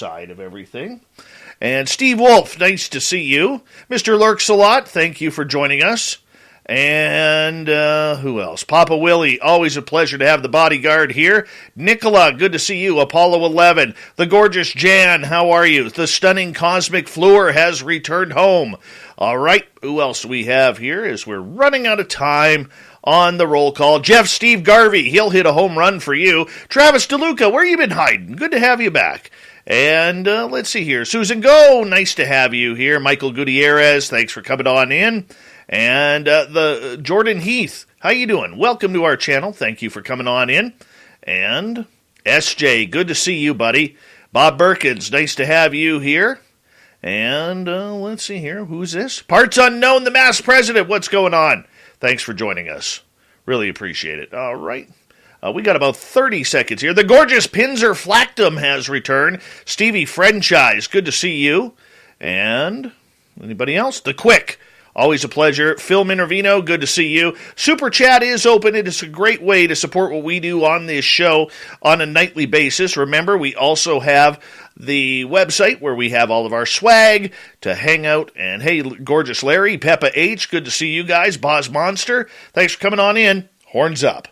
side of everything. And Steve Wolf, nice to see you. Mr. Lurks-a-Lot, thank you for joining us. And who else? Papa Willie, always a pleasure to have the bodyguard here. Nicola, good to see you. Apollo 11, the gorgeous Jan, how are you? The stunning Cosmic Fleur has returned home. All right, who else do we have here as we're running out of time on the roll call? Jeff Steve Garvey, he'll hit a home run for you. Travis DeLuca, where you been hiding? Good to have you back. And let's see here. Susan Go, nice to have you here. Michael Gutierrez, thanks for coming on in. And the Jordan Heath, how you doing? Welcome to our channel. Thank you for coming on in. And SJ, good to see you, buddy. Bob Perkins, nice to have you here. And let's see here. Who's this? Parts Unknown, the Mass President. What's going on? Thanks for joining us. Really appreciate it. All right. We got about 30 seconds here. The gorgeous Pinzer Flactum has returned. Stevie Franchise, good to see you. And anybody else? The Quick. Always a pleasure. Phil Minervino, good to see you. Super Chat is open. It is a great way to support what we do on this show on a nightly basis. Remember, we also have the website where we have all of our swag to hang out. And hey, gorgeous Larry, Peppa H, good to see you guys. Boz Monster, thanks for coming on in. Horns up.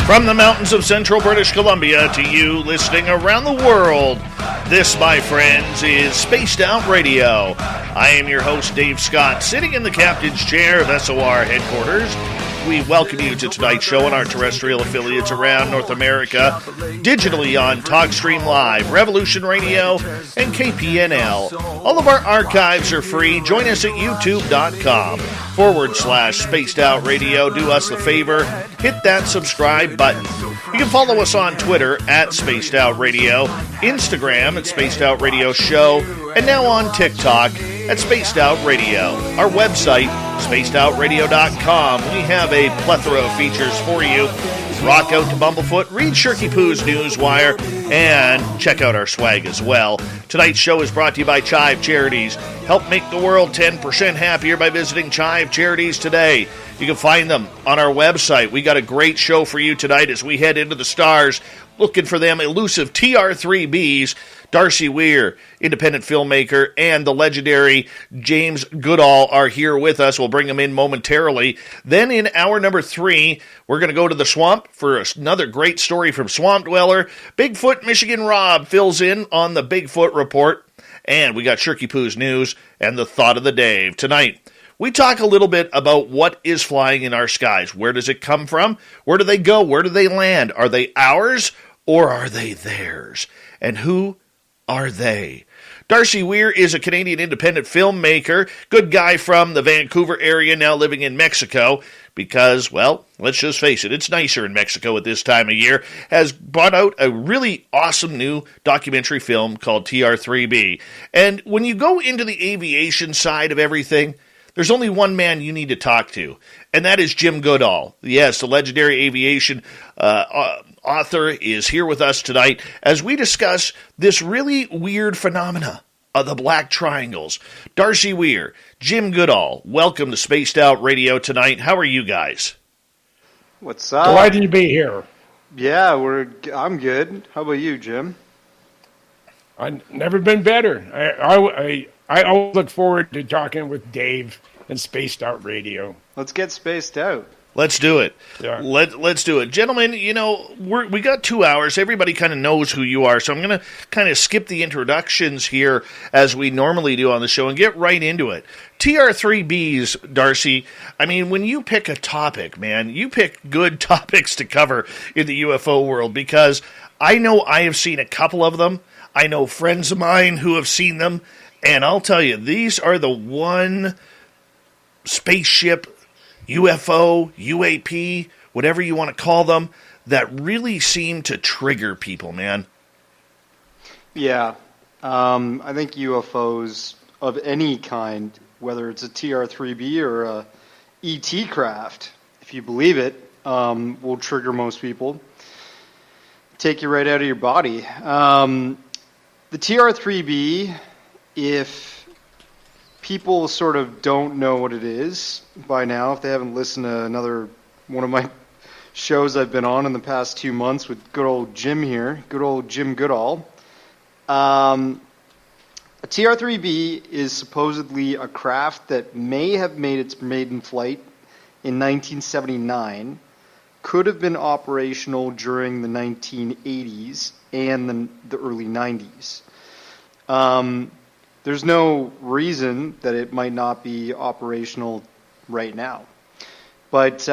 From the mountains of central British Columbia to you listening around the world, this, my friends, is Spaced Out Radio. I am your host, Dave Scott, sitting in the captain's chair of SOR headquarters. We welcome you to tonight's show on our terrestrial affiliates around North America, digitally on TalkStream Live, Revolution Radio, and KPNL. All of our archives are free. Join us at youtube.com/Spaced Out Radio. Do us the favor, hit that subscribe button. You can follow us on Twitter at Spaced Out Radio, Instagram at Spaced Out Radio Show, and now on TikTok at Spaced Out Radio. Our website, spacedoutradio.com. We have a plethora of features for you. Rock out to Bumblefoot, read Shirky Poo's Newswire, and check out our swag as well. Tonight's show is brought to you by Chive Charities. Help make the world 10% happier by visiting Chive Charities today. You can find them on our website. We got a great show for you tonight as we head into the stars, looking for them elusive TR3-B'S. Darcy Weir, independent filmmaker, and the legendary James Goodall are here with us. We'll bring them in momentarily. Then in hour number 3, we're going to go to the swamp for another great story from Swamp Dweller. Bigfoot Michigan Rob fills in on the Bigfoot Report. And we got Shirky Poo's news and the thought of the day. Tonight, we talk a little bit about what is flying in our skies. Where does it come from? Where do they go? Where do they land? Are they ours or are they theirs? And who are they? Darcy Weir is a Canadian independent filmmaker, good guy from the Vancouver area, now living in Mexico, because, well, let's just face it, it's nicer in Mexico at this time of year, has brought out a really awesome new documentary film called TR3-B. And when you go into the aviation side of everything, there's only one man you need to talk to, and that is Jim Goodall. Yes, the legendary aviation author is here with us tonight as we discuss this really weird phenomena of the black triangles. Darcy Weir, Jim Goodall, welcome to Spaced Out Radio tonight. How are you guys? What's up? Delighted to be here. Yeah, I'm good. How about you, Jim? I've never been better. I always look forward to talking with Dave and Spaced Out Radio. Let's get spaced out. Let's do it. Yeah. Let's do it. Gentlemen, you know, we got 2 hours. Everybody kind of knows who you are, so I'm going to kind of skip the introductions here as we normally do on the show and get right into it. TR3-B'S, Darcy, I mean, when you pick a topic, man, you pick good topics to cover in the UFO world because I know I have seen a couple of them. I know friends of mine who have seen them, and I'll tell you, these are the one spaceship, UFO, UAP, whatever you want to call them, that really seem to trigger people, man. Yeah. I think UFOs of any kind whether it's a TR3-B or a ET craft, if you believe it, will trigger most people. Take you right out of your body. The TR3-B, if people sort of don't know what it is by now, if they haven't listened to another one of my shows I've been on in the past 2 months with good old Jim here, good old Jim Goodall. A TR3-B is supposedly a craft that may have made its maiden flight in 1979, could have been operational during the 1980s and the early 90s. There's no reason that it might not be operational right now. But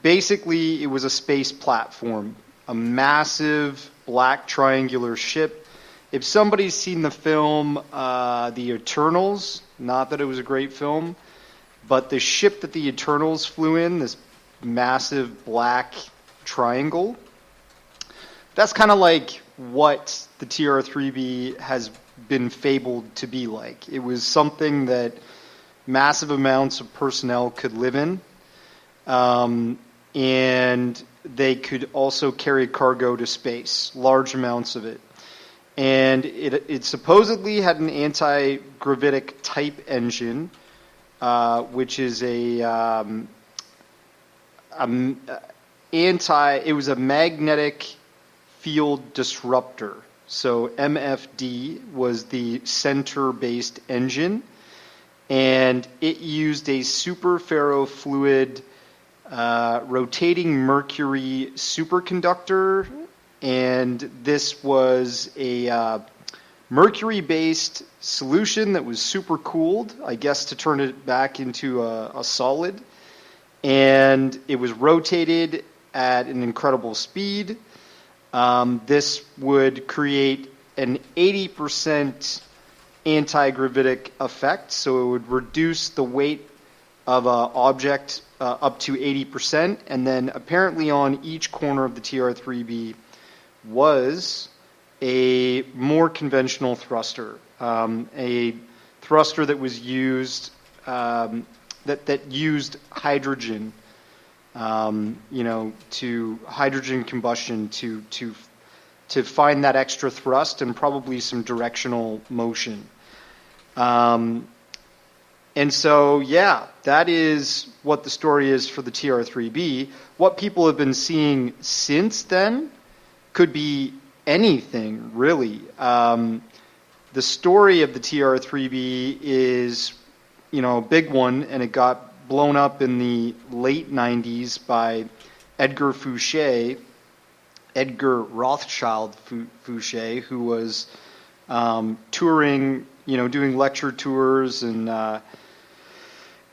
basically, it was a space platform, a massive black triangular ship. If somebody's seen the film The Eternals, not that it was a great film, but the ship that the Eternals flew in, this massive black triangle, that's kind of like what the TR3-B has been fabled to be like. It was something that massive amounts of personnel could live in, and they could also carry cargo to space, large amounts of it. And it supposedly had an anti-gravitic type engine, which is it was a magnetic field disruptor. So MFD was the center-based engine, and it used a superferrofluid rotating mercury superconductor, and this was a mercury-based solution that was supercooled, I guess, to turn it back into a solid. And it was rotated at an incredible speed. This would create an 80% anti-gravitic effect, so it would reduce the weight of an object up to 80%. And then apparently on each corner of the TR3-B was a more conventional thruster, a thruster that was used that used hydrogen, to hydrogen combustion to find that extra thrust and probably some directional motion. And so, yeah, that is what the story is for the TR3-B. What people have been seeing since then could be anything, really. The story of the TR3-B is, a big one, and it got blown up in the late 90s by Edgar Rothschild Fouché, who was touring, doing lecture tours, and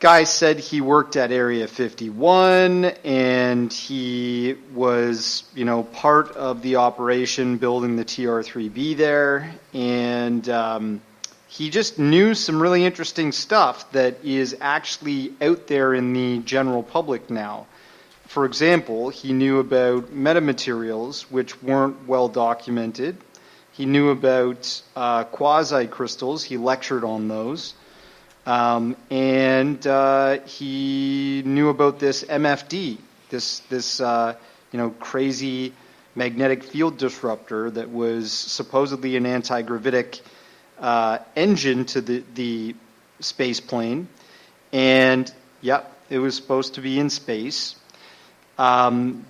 guy said he worked at Area 51, and he was, part of the operation building the TR3-B there, and he just knew some really interesting stuff that is actually out there in the general public now. For example, he knew about metamaterials, which weren't well documented. He knew about quasi-crystals. He lectured on those. And he knew about this MFD, this crazy magnetic field disruptor that was supposedly an anti-gravitic engine to the space plane. And, it was supposed to be in space. The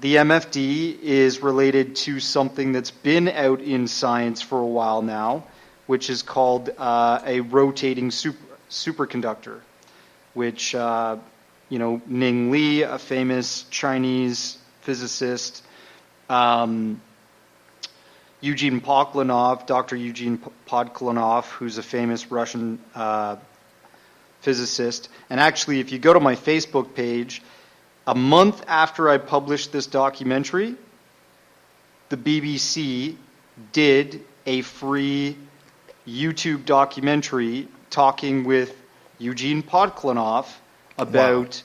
MFD is related to something that's been out in science for a while now, which is called a rotating superconductor, which, Ning Li, a famous Chinese physicist, Eugene Podklanov, Dr. Eugene Podklanov, who's a famous Russian physicist. And actually, if you go to my Facebook page, a month after I published this documentary, the BBC did a free YouTube documentary talking with Eugene Podklanov about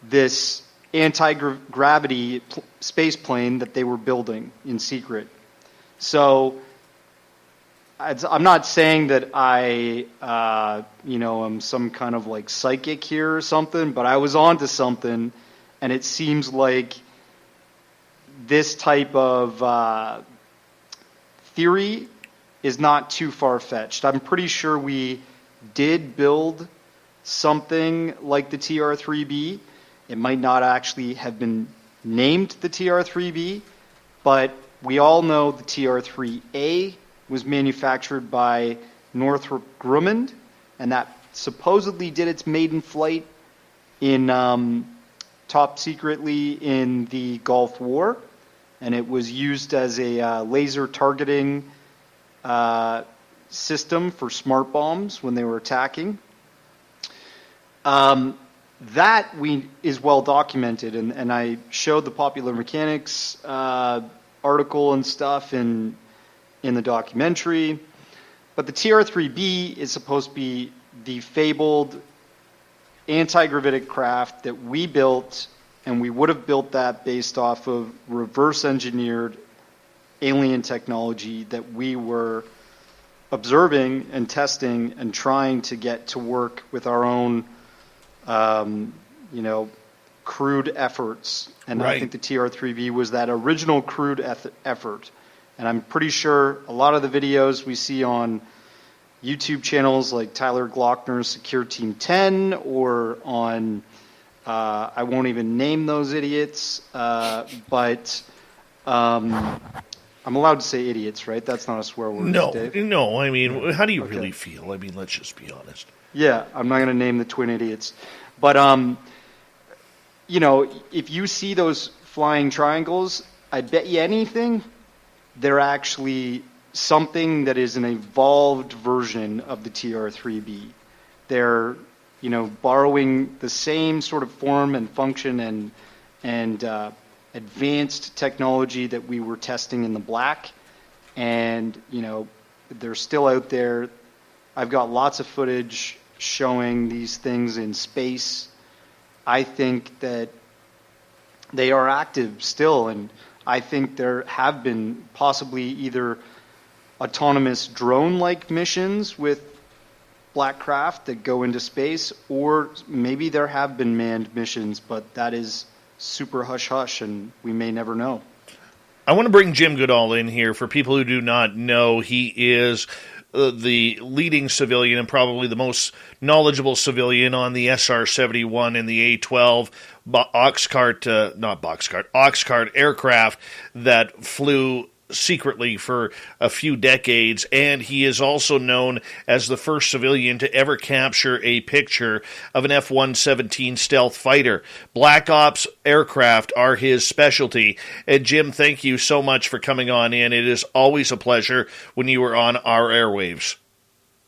this anti-gravity space plane that they were building in secret. So I'm not saying that I, am some kind of like psychic here or something, but I was onto something, and it seems like this type of theory is not too far-fetched. I'm pretty sure we did build something like the TR3-B. It might not actually have been named the TR3-B, but we all know the TR3-A was manufactured by Northrop Grumman, and that supposedly did its maiden flight in top secretly in the Gulf War, and it was used as a laser targeting system for smart bombs when they were attacking. That is well documented, and I showed the Popular Mechanics article and stuff in the documentary. But the TR3-B is supposed to be the fabled anti-gravitic craft that we built, and we would have built that based off of reverse engineered alien technology that we were observing and testing and trying to get to work with our own crude efforts. And Right. I think the TR3-B was that original crude effort. And I'm pretty sure a lot of the videos we see on YouTube channels like Tyler Glockner's Secure Team 10 or on, I won't even name those idiots, but I'm allowed to say idiots, right? That's not a swear word, No, Dave. no. I mean, how do you Okay. really feel? I mean, let's just be honest. Yeah, I'm not going to name the twin idiots. But, if you see those flying triangles, I bet you anything, they're actually something that is an evolved version of the TR3-B. They're, borrowing the same sort of form and function and advanced technology that we were testing in the black. And, they're still out there. I've got lots of footage showing these things in space. I think that they are active still, and I think there have been possibly either autonomous drone-like missions with black craft that go into space, or maybe there have been manned missions, but that is super hush-hush, and we may never know. I want to bring Jim Goodall in here. For people who do not know, he is the leading civilian and probably the most knowledgeable civilian on the SR-71 and the A-12 oxcart aircraft that flew secretly for a few decades, and he is also known as the first civilian to ever capture a picture of an F-117 stealth fighter. Black Ops aircraft are his specialty. And Jim, thank you so much for coming on in. It is always a pleasure when you are on our airwaves.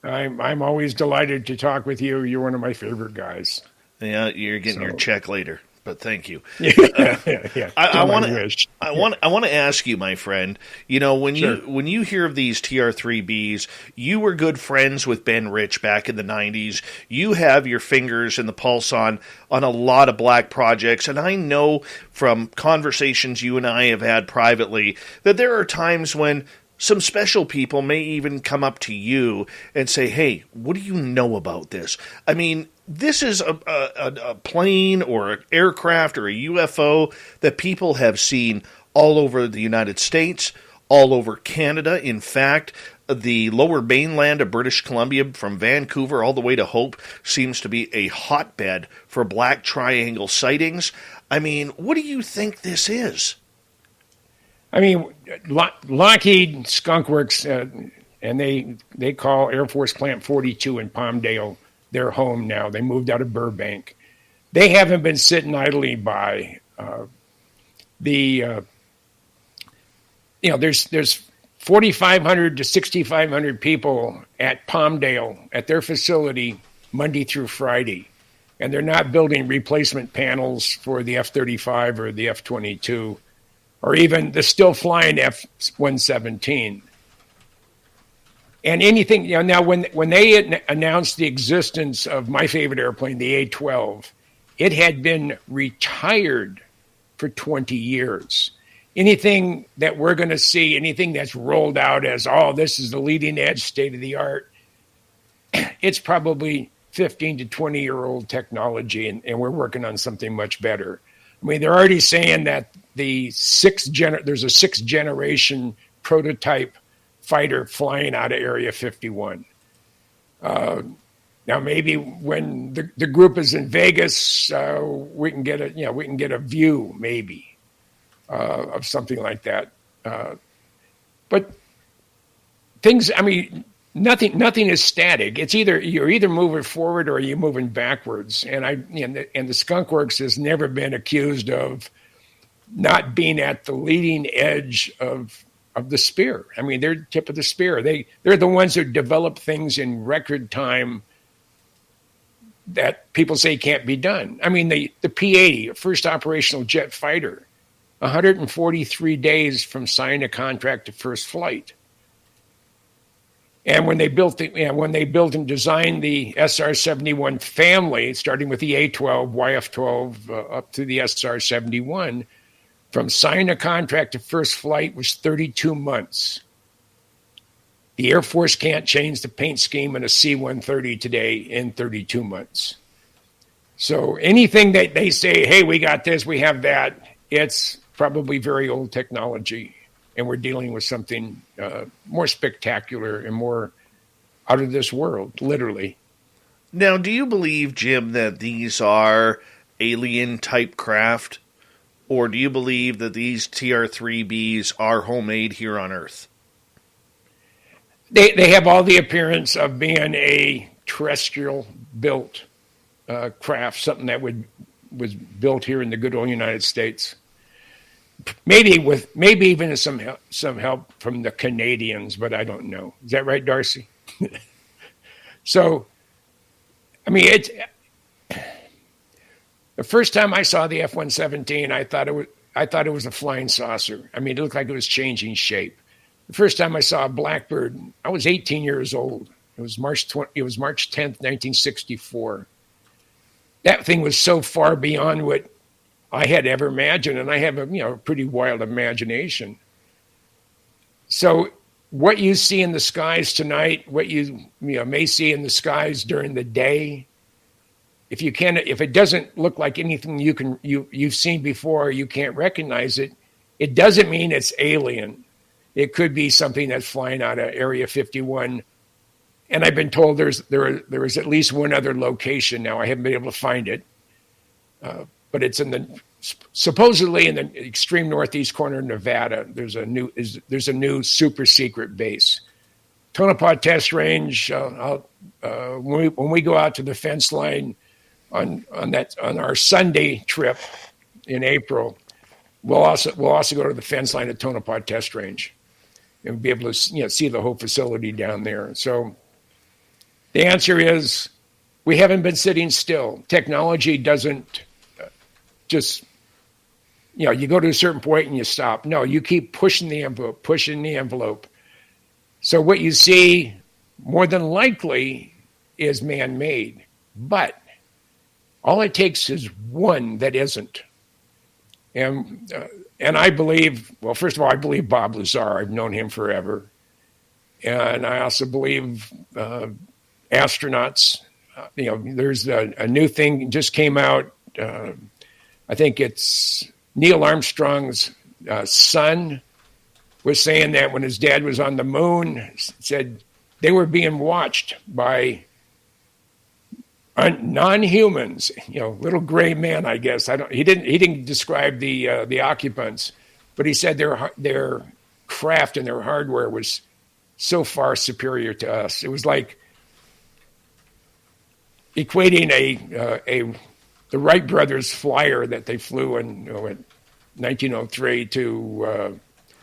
I'm always delighted to talk with you. You're one of my favorite guys. Yeah, you're getting your check later, but thank you. Yeah. I want to ask you, my friend. When Sure. you hear of these TR3-Bs, you were good friends with Ben Rich back in the 90s. You have your fingers in the pulse on a lot of black projects, and I know from conversations you and I have had privately that there are times when some special people may even come up to you and say, "Hey, what do you know about this?" I mean, this is a plane or an aircraft or a UFO that people have seen all over the United States, all over Canada. In fact, the lower mainland of British Columbia, from Vancouver all the way to Hope, seems to be a hotbed for black triangle sightings. I mean, what do you think this is? I mean, Lockheed Skunk Works, and they call Air Force Plant 42 in Palmdale their home now. They moved out of Burbank. They haven't been sitting idly by. There's 4,500 to 6,500 people at Palmdale at their facility Monday through Friday, and they're not building replacement panels for the F-35 or the F-22. Or even the still flying F-117. And anything, now when they announced the existence of my favorite airplane, the A-12, it had been retired for 20 years. anything that we're going to see, anything that's rolled out as, oh, this is the leading edge, state of the art, it's probably 15 to 20-year-old technology, and we're working on something much better. I mean, they're already saying that there's a sixth generation prototype fighter flying out of Area 51. Now, maybe when the group is in Vegas, we can get a view maybe of something like that. But things, I mean, nothing is static. It's you're either moving forward or you're moving backwards. And the Skunk Works has never been accused of not being at the leading edge of the spear. I mean, they're tip of the spear. They're the ones who develop things in record time that people say can't be done. I mean, the P-80, first operational jet fighter, 143 days from signing a contract to first flight. And when they built and designed the SR-71 family, starting with the A-12, YF-12, up to the SR-71, from signing a contract to first flight was 32 months. The Air Force can't change the paint scheme in a C-130 today in 32 months. So anything that they say, hey, we got this, we have that, it's probably very old technology. And we're dealing with something more spectacular and more out of this world, literally. Now, do you believe, Jim, that these are alien-type craft? Or do you believe that these TR3-B'S are homemade here on Earth? They have all the appearance of being a terrestrial-built craft, something that was built here in the good old United States. Maybe even some help from the Canadians, but I don't know. Is that right, Darcy? So, I mean, the first time I saw the F-117, I thought it was a flying saucer. I mean, it looked like it was changing shape. The first time I saw a blackbird, I was 18 years old. It was March 10th, 1964. That thing was so far beyond what I had ever imagined, and I have a pretty wild imagination. So what you see in the skies tonight, what you may see in the skies during the day, if it doesn't look like anything you've seen before, you can't recognize it, it doesn't mean it's alien. It could be something that's flying out of Area 51. And I've been told there is at least one other location now. I haven't been able to find it. But it's supposedly in the extreme northeast corner of Nevada. There's a new super secret base. Tonopah Test Range. When we go out to the fence line on our Sunday trip in April, we'll also go to the fence line at Tonopah Test Range and be able to see the whole facility down there. So the answer is we haven't been sitting still. Technology doesn't just, you go to a certain point and you stop. No, you keep pushing the envelope. So what you see more than likely is man-made. But all it takes is one that isn't. And I believe, well, first of all, I believe Bob Lazar. I've known him forever. And I also believe astronauts. There's a new thing just came out. I think it's Neil Armstrong's son was saying that when his dad was on the moon, said they were being watched by non-humans, little gray men, I guess. He didn't describe the occupants, but he said their craft and their hardware was so far superior to us. It was like equating the Wright brothers flyer that they flew in 1903 to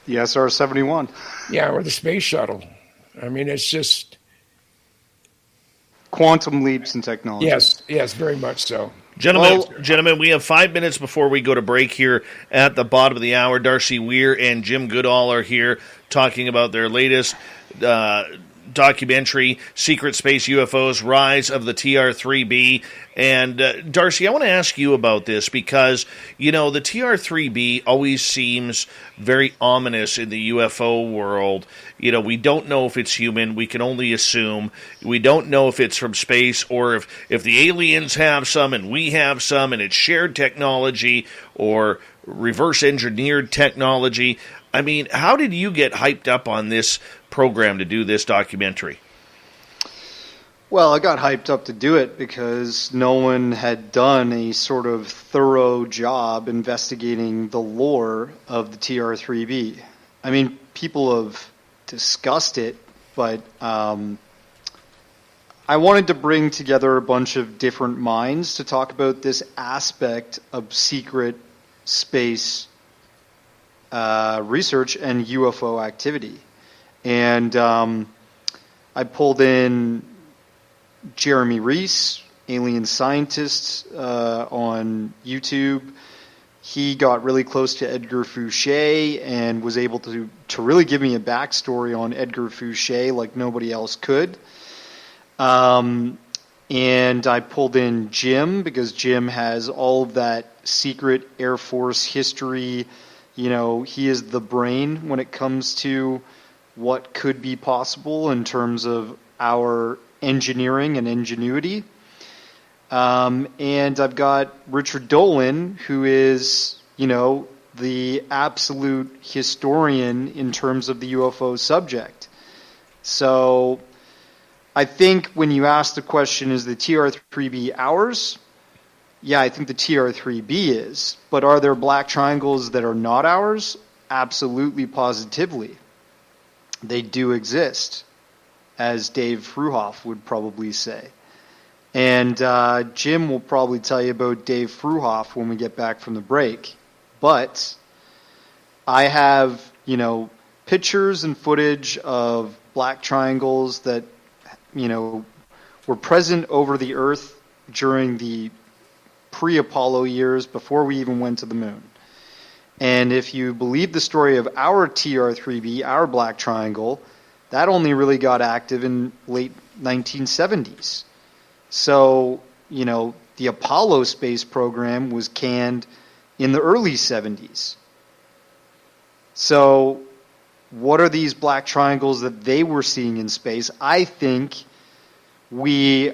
the SR-71. Yeah, or the space shuttle. I mean, it's just quantum leaps in technology. Yes, very much so. Gentlemen, we have 5 minutes before we go to break here at the bottom of the hour. Darcy Weir and Jim Goodall are here talking about their latest documentary, Secret Space UFOs, Rise of the TR3-B. And Darcy, I want to ask you about this because, the TR3-B always seems very ominous in the UFO world. We don't know if it's human. We can only assume. We don't know if it's from space or if the aliens have some and we have some and it's shared technology or reverse engineered technology. I mean, how did you get hyped up on this program to do this documentary? Well, I got hyped up to do it because no one had done a sort of thorough job investigating the lore of the TR3-B. I mean, people have discussed it, but I wanted to bring together a bunch of different minds to talk about this aspect of secret space research and UFO activity. And I pulled in Jeremy Reese, alien scientist, on YouTube. He got really close to Edgar Fouché and was able to really give me a backstory on Edgar Fouché like nobody else could. And I pulled in Jim because Jim has all of that secret Air Force history. He is the brain when it comes to what could be possible in terms of our engineering and ingenuity. And I've got Richard Dolan, who is, the absolute historian in terms of the UFO subject. So I think when you ask the question, is the TR3-B ours? Yeah, I think the TR3-B is. But are there black triangles that are not ours? Absolutely, positively. They do exist, as Dave Fruhoff would probably say. And Jim will probably tell you about Dave Fruhoff when we get back from the break. But I have, pictures and footage of black triangles that, were present over the Earth during the pre-Apollo years before we even went to the moon. And if you believe the story of our TR3-B, our black triangle, that only really got active in late 1970s. So, the Apollo space program was canned in the early 70s. So, what are these black triangles that they were seeing in space? I think we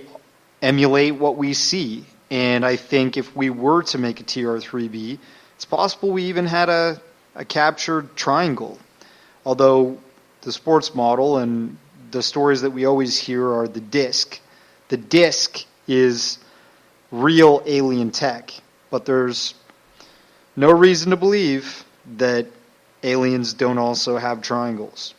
emulate what we see. And I think if we were to make a TR3-B, it's possible we even had a captured triangle. Although the sports model and the stories that we always hear are the disc. The disc is real alien tech, but there's no reason to believe that aliens don't also have triangles.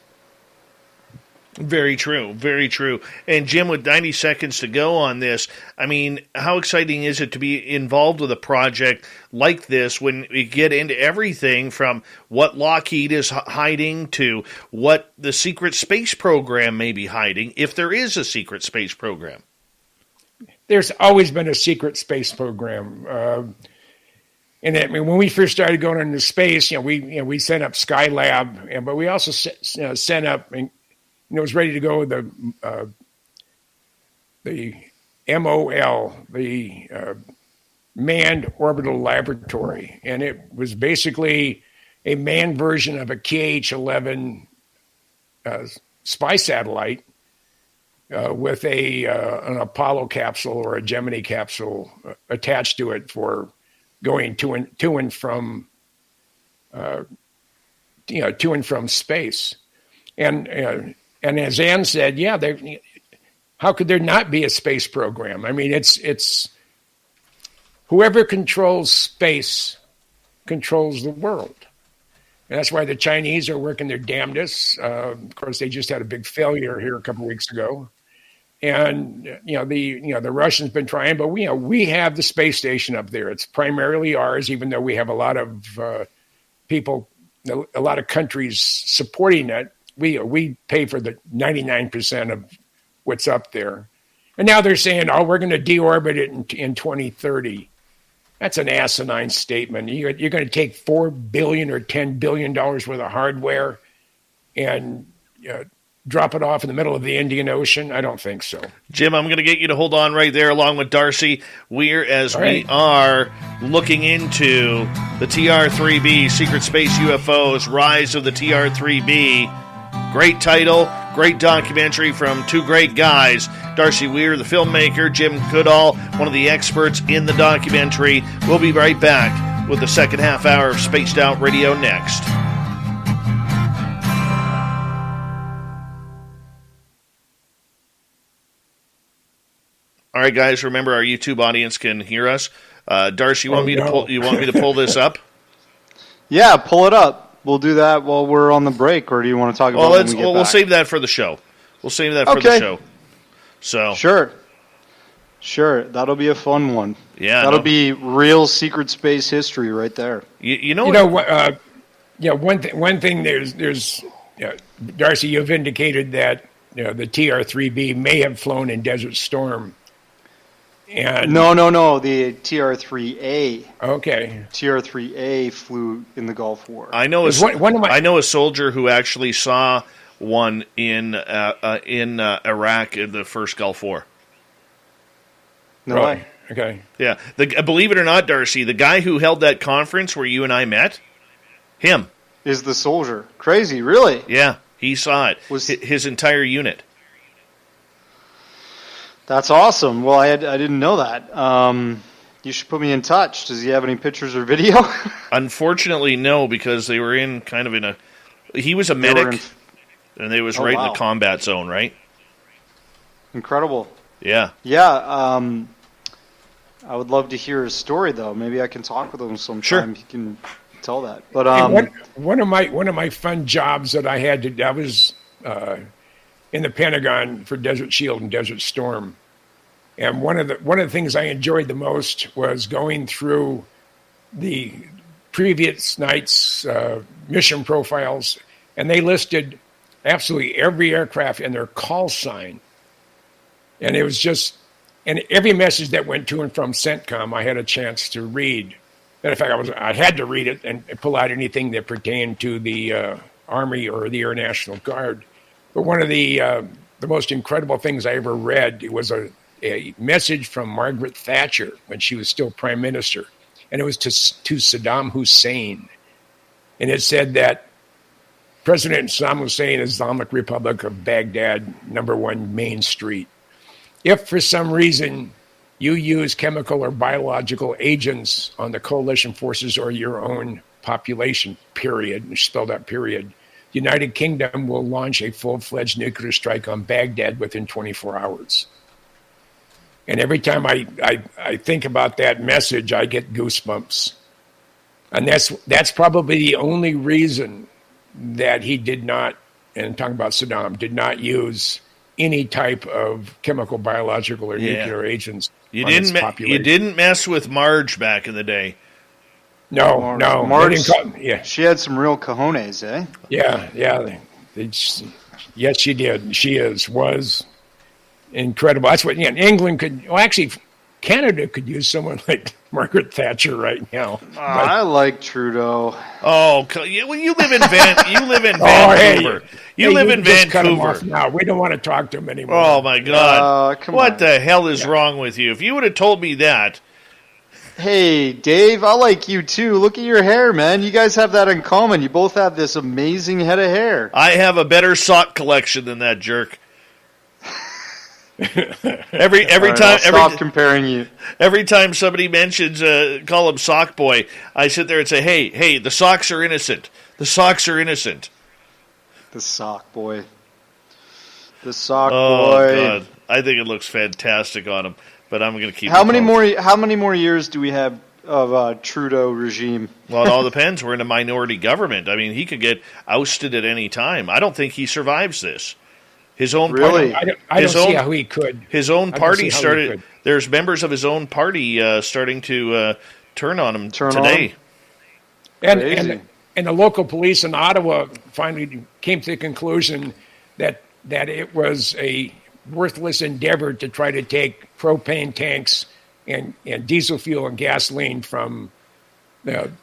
Very true, very true. And Jim, with 90 seconds to go on this, I mean, how exciting is it to be involved with a project like this when we get into everything from what Lockheed is hiding to what the secret space program may be hiding, if there is a secret space program? There's always been a secret space program. And when we first started going into space, we sent up Skylab, but we also sent up, and it was ready to go the MOL, the Manned Orbital Laboratory, and it was basically a manned version of a KH-11 spy satellite with an Apollo capsule or a Gemini capsule attached to it for going to and from space. And as Ann said, how could there not be a space program? I mean, it's whoever controls space controls the world. And that's why the Chinese are working their damnedest. Of course, they just had a big failure here a couple of weeks ago. And, the Russians been trying, but we have the space station up there. It's primarily ours, even though we have a lot of people, a lot of countries supporting it. We pay for the 99% of what's up there. And now they're saying, we're going to deorbit it in 2030. That's an asinine statement. You're going to take $4 billion or $10 billion worth of hardware and drop it off in the middle of the Indian Ocean? I don't think so. Jim, I'm going to get you to hold on right there along with Darcy Weir as we are looking into the TR3-B, Secret Space UFOs, Rise of the TR3-B. Great title, great documentary from two great guys, Darcy Weir, the filmmaker, Jim Goodall, one of the experts in the documentary. We'll be right back with the second half hour of Spaced Out Radio next. All right, guys, remember our YouTube audience can hear us. Darcy, you want me to pull this up? Yeah, pull it up. We'll do that while we're on the break, or do you want to talk about it when we get back? We'll save that for the show. We'll save that for the show. So Sure. That'll be a fun one. Yeah. That'll be real secret space history right there. One thing there's Darcy, you've indicated that the TR3-B may have flown in Desert Storm. And No, the TR3A. Okay. TR3A flew in the Gulf War. I know a soldier who actually saw one in Iraq in the first Gulf War. No way. Okay. Yeah. Believe it or not, Darcy, the guy who held that conference where you and I met, him is the soldier. Crazy, really? Yeah, he saw it. His entire unit. That's awesome. Well, I didn't know that. You should put me in touch. Does he have any pictures or video? Unfortunately, no, because they were in kind of in a... He was a medic, and they was in the combat zone, right? Incredible. Yeah. Yeah. I would love to hear his story, though. Maybe I can talk with him sometime. Sure. He can tell that. But one of my fun jobs that I had I was in the Pentagon for Desert Shield and Desert Storm, and one of the things I enjoyed the most was going through the previous night's mission profiles, and they listed absolutely every aircraft and their call sign, and it was just. And every message that went to and from CENTCOM, I had a chance to read. And in fact, I had to read it and pull out anything that pertained to the Army or the Air National Guard. But one of the most incredible things I ever read, it was a message from Margaret Thatcher when she was still Prime Minister. And it was to Saddam Hussein. And it said that President Saddam Hussein, Islamic Republic of Baghdad, number 1 Main Street. If for some reason you use chemical or biological agents on the coalition forces or your own population, period, spelled out period, the United Kingdom will launch a full-fledged nuclear strike on Baghdad within 24 hours. And every time I think about that message, I get goosebumps. And that's probably the only reason that he did not, and I'm talking about Saddam, did not use any type of chemical, biological, or nuclear agents. You didn't mess with Marge back in the day. No. Marge, she had some real cojones, eh? Yeah. Yes, she did. She was incredible. That's what England could. Well, actually, Canada could use someone like Margaret Thatcher right now. I like Trudeau. Oh, you live in Vancouver. You live in Vancouver. Cut him off now. We don't want to talk to him anymore. Oh my God! What on. The hell is wrong with you? If you would have told me that. Hey, Dave, I like you too. Look at your hair, man. You guys have that in common. You both have this amazing head of hair. I have a better sock collection than that jerk. Every time, stop comparing you. Every time somebody mentions, call him Sock Boy, I sit there and say, "Hey, the socks are innocent. The socks are innocent." The Sock Boy. The Sock Boy. God. I think it looks fantastic on him, but I'm going to keep. How many more years do we have of Trudeau regime? Well, it all depends. We're in a minority government. I mean, he could get ousted at any time. I don't think he survives this. His own really? Party, I don't see how he could. His own party started. There's members of his own party starting to turn on him today. And the local police in Ottawa finally came to the conclusion that it was a worthless endeavor to try to take propane tanks and diesel fuel and gasoline from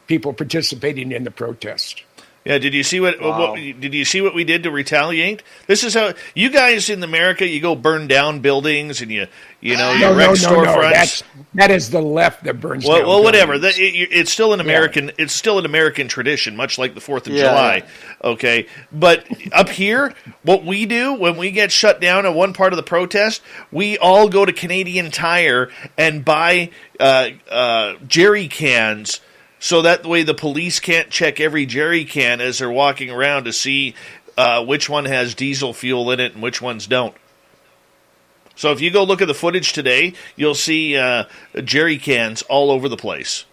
people participating in the protest. Yeah, did you see what Wow. did you see what we did to retaliate? This is how you guys in America, you go burn down buildings and you wreck storefronts. That is the left that burns down. Well, whatever. buildings. It's still an American. It's still an American tradition, much like the 4th of July. Okay, but up here, what we do when we get shut down at one part of the protest, we all go to Canadian Tire and buy jerry cans. So that way the police can't check every jerry can as they're walking around to see which one has diesel fuel in it and which ones don't. So if you go look at the footage today, you'll see jerry cans all over the place.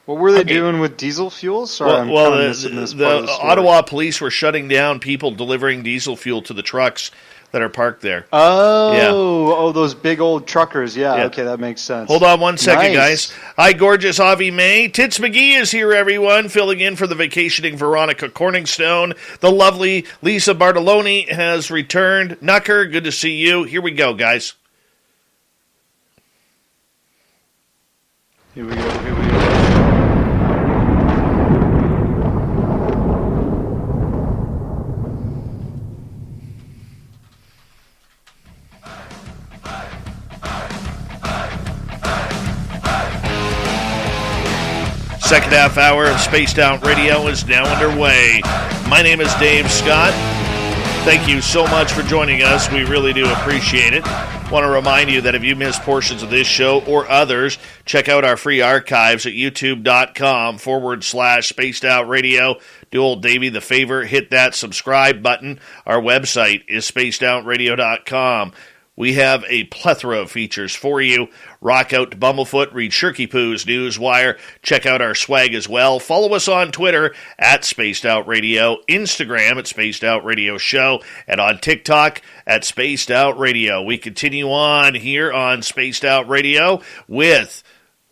What were they doing with diesel fuel? Sorry, the Ottawa police were shutting down people delivering diesel fuel to the trucks that are parked there. Oh, those big old truckers. Yeah, okay, that makes sense. Hold on one second, Nice. guys. Hi, gorgeous Avi May. Tits McGee is here, everyone, filling in for the vacationing Veronica Corningstone. The lovely Lisa Bartoloni has returned. Nucker, good to see you. Here we go, guys. Here we go. Second half hour of Spaced Out Radio is now underway. My name is Dave Scott. Thank you so much for joining us. We really do appreciate it. Want to remind you that if you missed portions of this show or others, check out our free archives at youtube.com/Spaced Out Radio. Do old Davey the favor, hit that subscribe button. Our website is spacedoutradio.com. We have a plethora of features for you. Rock out to Bumblefoot, read Shirky Poo's Newswire, check out our swag as well. Follow us on Twitter at Spaced Out Radio, Instagram at Spaced Out Radio Show, and on TikTok at Spaced Out Radio. We continue on here on Spaced Out Radio with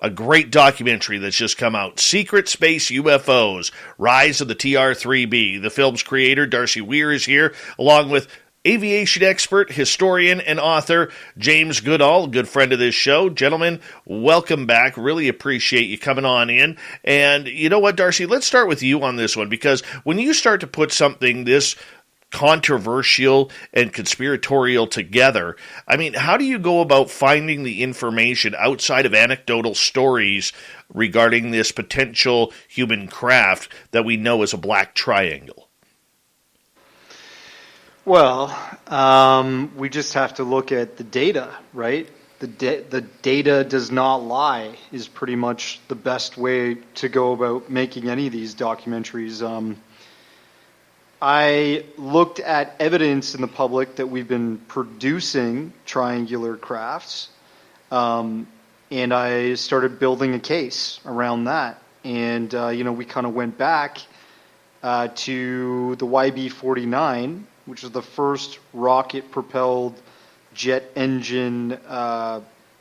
a great documentary that's just come out, Secret Space UFOs, Rise of the TR3-B. The film's creator, Darcy Weir, is here, along with aviation expert, historian, and author James Goodall, good friend of this show. Gentlemen, welcome back. Really appreciate you coming on in. And you know what, Darcy? Let's start with you on this one, because when you start to put something this controversial and conspiratorial together, I mean, how do you go about finding the information outside of anecdotal stories regarding this potential human craft that we know as a black triangle? Well, we just have to look at the data, right? The data does not lie is pretty much the best way to go about making any of these documentaries. I looked at evidence in the public that we've been producing triangular crafts, and I started building a case around that. And, we kind of went back to the YB-49, which was the first rocket-propelled jet engine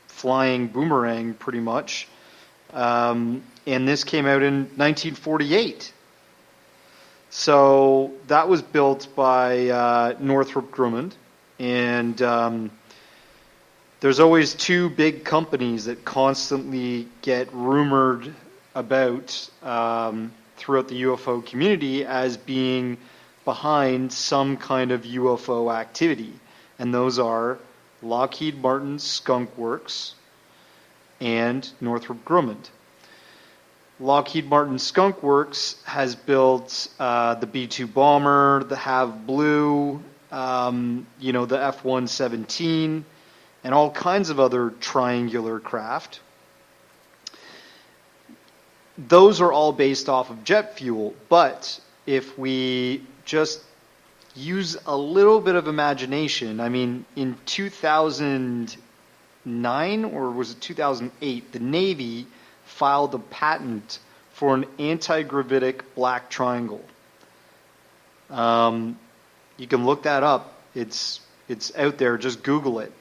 flying boomerang, pretty much. And this came out in 1948. So that was built by Northrop Grumman. And there's always two big companies that constantly get rumored about throughout the UFO community as being behind some kind of UFO activity, and those are Lockheed Martin Skunk Works and Northrop Grumman. Lockheed Martin Skunk Works has built the B-2 bomber, the Have Blue, the F-117, and all kinds of other triangular craft. Those are all based off of jet fuel, but if we just use a little bit of imagination. I mean, in 2009, or was it 2008, the Navy filed a patent for an anti-gravitic black triangle. You can look that up. It's out there. Just Google it.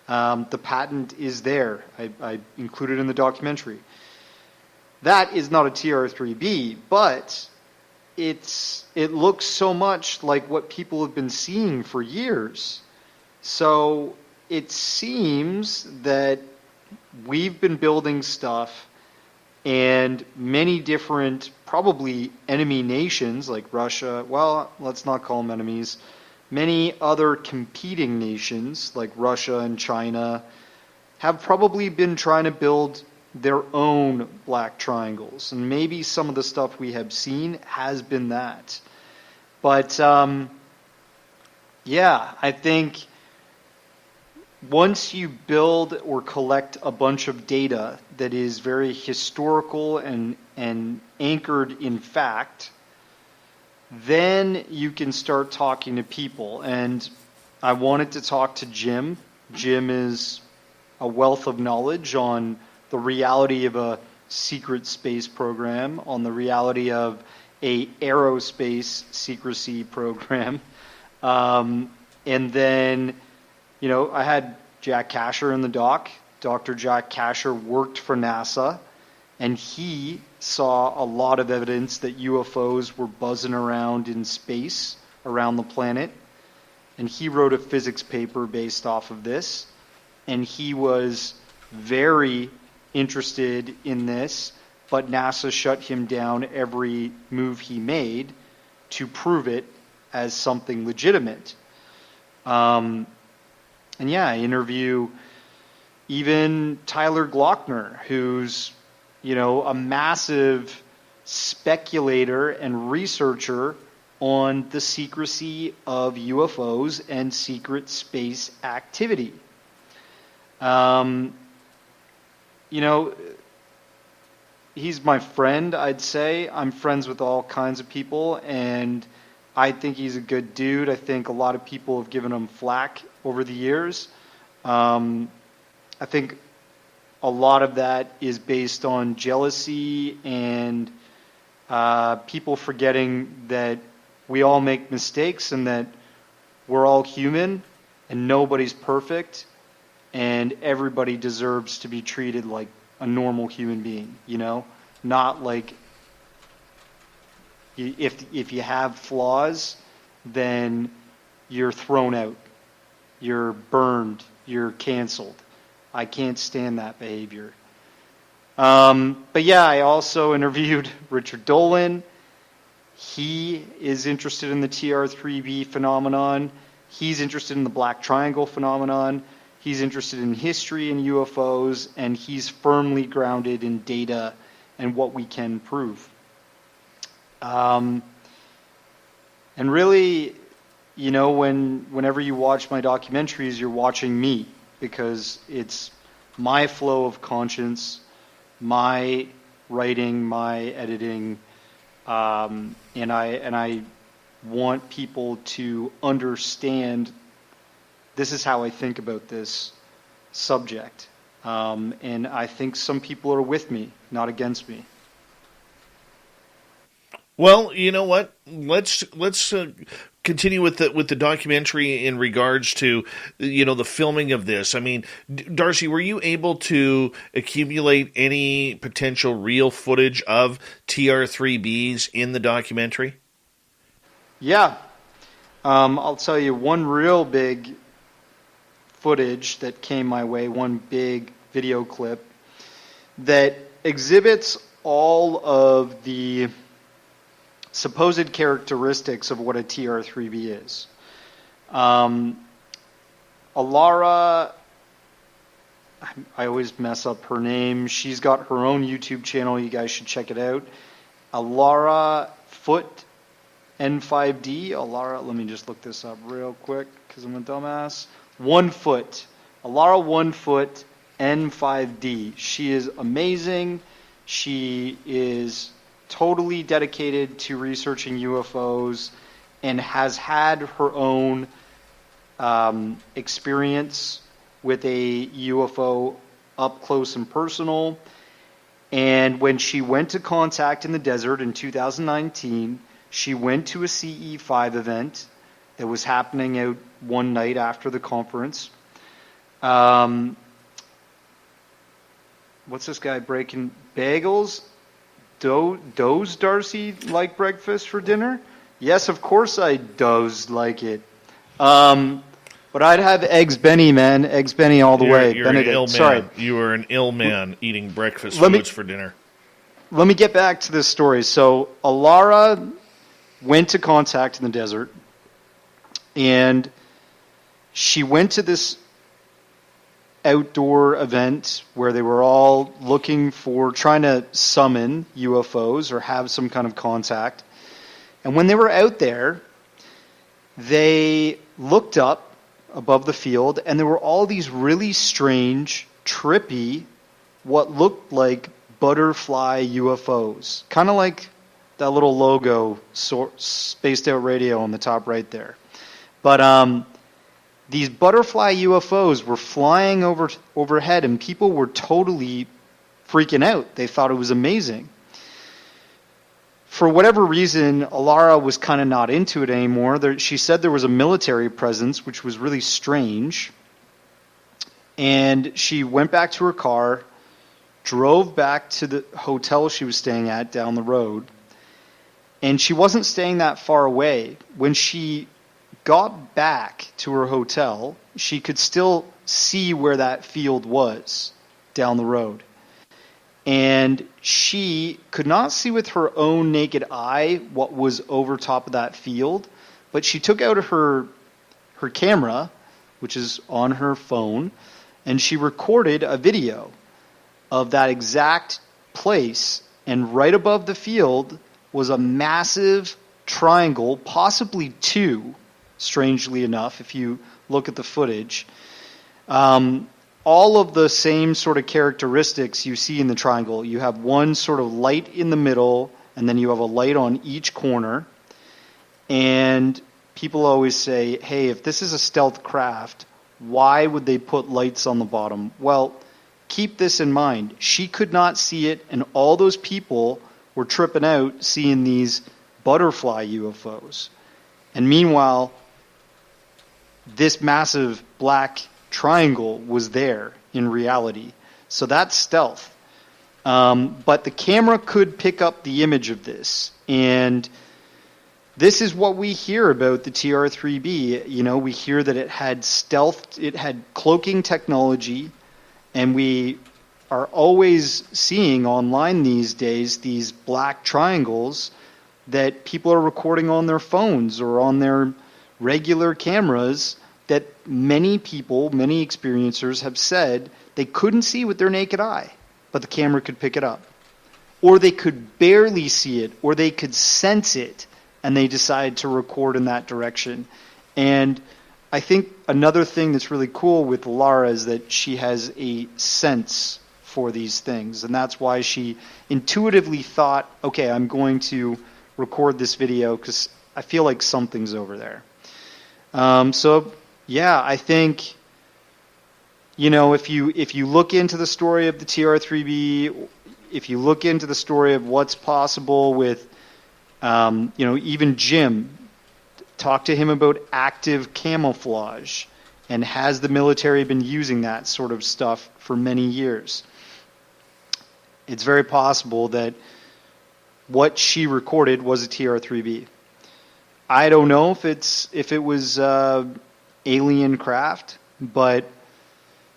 The patent is there. I included it in the documentary. That is not a TR3-B, but it looks so much like what people have been seeing for years. So it seems that we've been building stuff And many different, probably enemy nations like Russia, well, let's not call them enemies, many other competing nations like Russia and China have probably been trying to build their own black triangles. And maybe some of the stuff we have seen has been that. But, yeah, I think once you build or collect a bunch of data that is very historical and anchored in fact, then you can start talking to people. And I wanted to talk to Jim. Jim is a wealth of knowledge on the reality of a secret space program, on the reality of a aerospace secrecy program. And then, I had Jack Casher in the doc. Dr. Jack Casher worked for NASA, and he saw a lot of evidence that UFOs were buzzing around in space, around the planet. And he wrote a physics paper based off of this. And he was very interested in this, but NASA shut him down every move he made to prove it as something legitimate. And yeah, I interview even Tyler Glockner, who's, a massive speculator and researcher on the secrecy of UFOs and secret space activity. He's my friend, I'd say. I'm friends with all kinds of people, and I think he's a good dude. I think a lot of people have given him flack over the years. I think a lot of that is based on jealousy and people forgetting that we all make mistakes and that we're all human and nobody's perfect and everybody deserves to be treated like a normal human being, not like if you have flaws, then you're thrown out, you're burned, you're canceled. I can't stand that behavior. But yeah, I also interviewed Richard Dolan. He is interested in the TR3-B phenomenon. He's interested in the Black Triangle phenomenon. He's interested in history and UFOs, and he's firmly grounded in data and what we can prove. And really, whenever you watch my documentaries, you're watching me, because it's my flow of conscience, my writing, my editing, and I want people to understand this is how I think about this subject. And I think some people are with me, not against me. Well, you know what? Let's continue with the documentary in regards to the filming of this. I mean, Darcy, were you able to accumulate any potential real footage of TR3-B'S in the documentary? Yeah, I'll tell you one real big footage that came my way, one big video clip that exhibits all of the supposed characteristics of what a TR3-B is. Alara, I always mess up her name. She's got her own YouTube channel. You guys should check it out. Alara Foot N5D. Alara, let me just look this up real quick because I'm a dumbass. 1 foot. Alara 1 foot N5D. She is amazing. She is totally dedicated to researching UFOs and has had her own experience with a UFO up close and personal. And when she went to contact in the desert in 2019, she went to a CE5 event that was happening out one night after the conference. What's this guy breaking bagels? Does Darcy like breakfast for dinner? Yes, of course I does like it. But I'd have eggs Benny, man. Eggs Benny all the way. You're Benedict. an ill man. Sorry. You are an ill man eating breakfast foods for dinner. let me get back to this story. So Alara went to contact in the desert, and she went to this outdoor event where they were all trying to summon UFOs or have some kind of contact. And when they were out there, they looked up above the field, and there were all these really strange, trippy, what looked like butterfly UFOs. Kind of like that little logo, Spaced Out Radio on the top right there. But these butterfly UFOs were flying overhead, and people were totally freaking out. They thought it was amazing. For whatever reason, Alara was kind of not into it anymore. She said there was a military presence, which was really strange. And she went back to her car, drove back to the hotel she was staying at down the road. And she wasn't staying that far away. When she got back to her hotel, she could still see where that field was down the road. And she could not see with her own naked eye what was over top of that field, but she took out her camera, which is on her phone, and she recorded a video of that exact place. And right above the field was a massive triangle, possibly two, strangely enough, if you look at the footage. All of the same sort of characteristics you see in the triangle. You have one sort of light in the middle, and then you have a light on each corner. And people always say, hey, if this is a stealth craft, why would they put lights on the bottom? Well, keep this in mind. She could not see it, and all those people were tripping out seeing these butterfly UFOs. And meanwhile, this massive black triangle was there in reality. So that's stealth. But the camera could pick up the image of this. And this is what we hear about the TR3-B. You know, we hear that it had stealth, it had cloaking technology, and we are always seeing online these days these black triangles that people are recording on their phones or on their regular cameras that many people, many experiencers have said they couldn't see with their naked eye, but the camera could pick it up. Or they could barely see it, or they could sense it, and they decided to record in that direction. And I think another thing that's really cool with Lara is that she has a sense for these things, and that's why she intuitively thought, okay, I'm going to record this video because I feel like something's over there. Yeah, I think, you know, if you look into the story of the TR3-B, if you look into the story of what's possible with, you know, even Jim, talk to him about active camouflage, and has the military been using that sort of stuff for many years? It's very possible that what she recorded was a TR3-B. I don't know if it was alien craft, but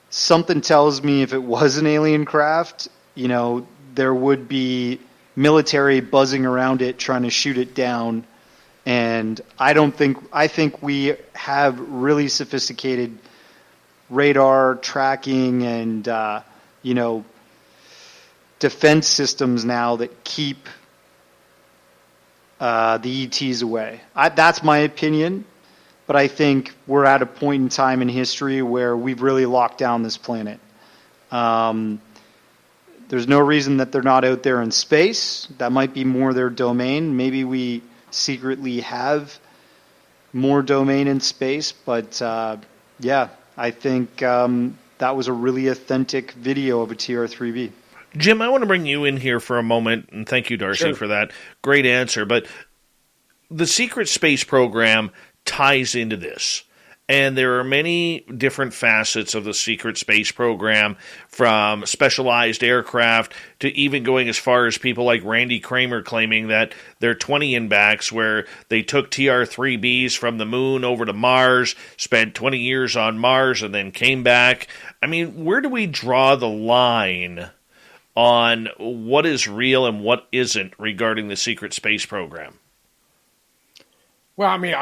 something tells me if it was an alien craft, you know, there would be military buzzing around it trying to shoot it down. And I think we have really sophisticated radar tracking and you know, defense systems now that keep the ETs away. That's my opinion. But I think we're at a point in time in history where we've really locked down this planet. There's no reason that they're not out there in space. That might be more their domain. Maybe we secretly have more domain in space. But yeah, I think that was a really authentic video of a TR3-B. Jim, I want to bring you in here for a moment, and thank you, Darcy, Sure. for that great answer. But the secret space program ties into this. And there are many different facets of the secret space program, from specialized aircraft to even going as far as people like Randy Kramer claiming that they're 20 backs, where they took TR3-B's from the moon over to Mars, spent 20 years on Mars, and then came back. I mean, where do we draw the line on what is real and what isn't regarding the secret space program? Well, I mean,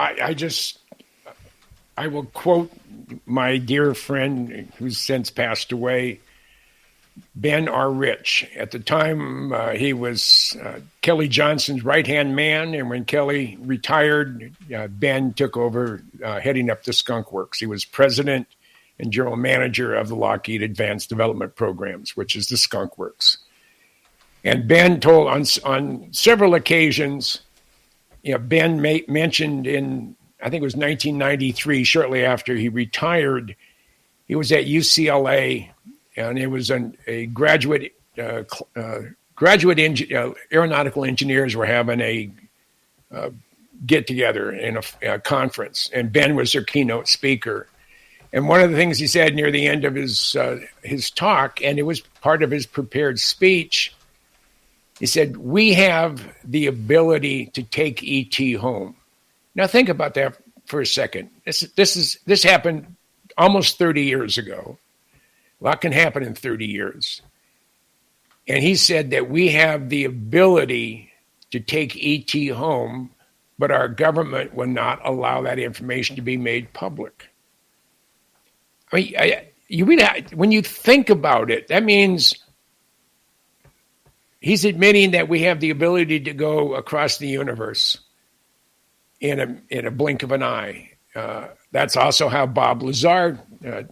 I will quote my dear friend who's since passed away, Ben R. Rich. At the time, he was Kelly Johnson's right-hand man, and when Kelly retired, Ben took over heading up the Skunk Works. He was president and general manager of the Lockheed Advanced Development Programs, which is the Skunk Works. And Ben told on several occasions, Ben mentioned in, I think it was 1993, shortly after he retired, he was at UCLA, and it was a graduate aeronautical engineers were having a get together in a conference, and Ben was their keynote speaker. And one of the things he said near the end of his talk, and it was part of his prepared speech, he said, "We have the ability to take ET home." Now think about that for a second. This happened almost 30 years ago. A lot can happen in 30 years. And he said that we have the ability to take ET home, but our government will not allow that information to be made public. I mean, when you think about it, that means he's admitting that we have the ability to go across the universe in a blink of an eye. That's also how Bob Lazar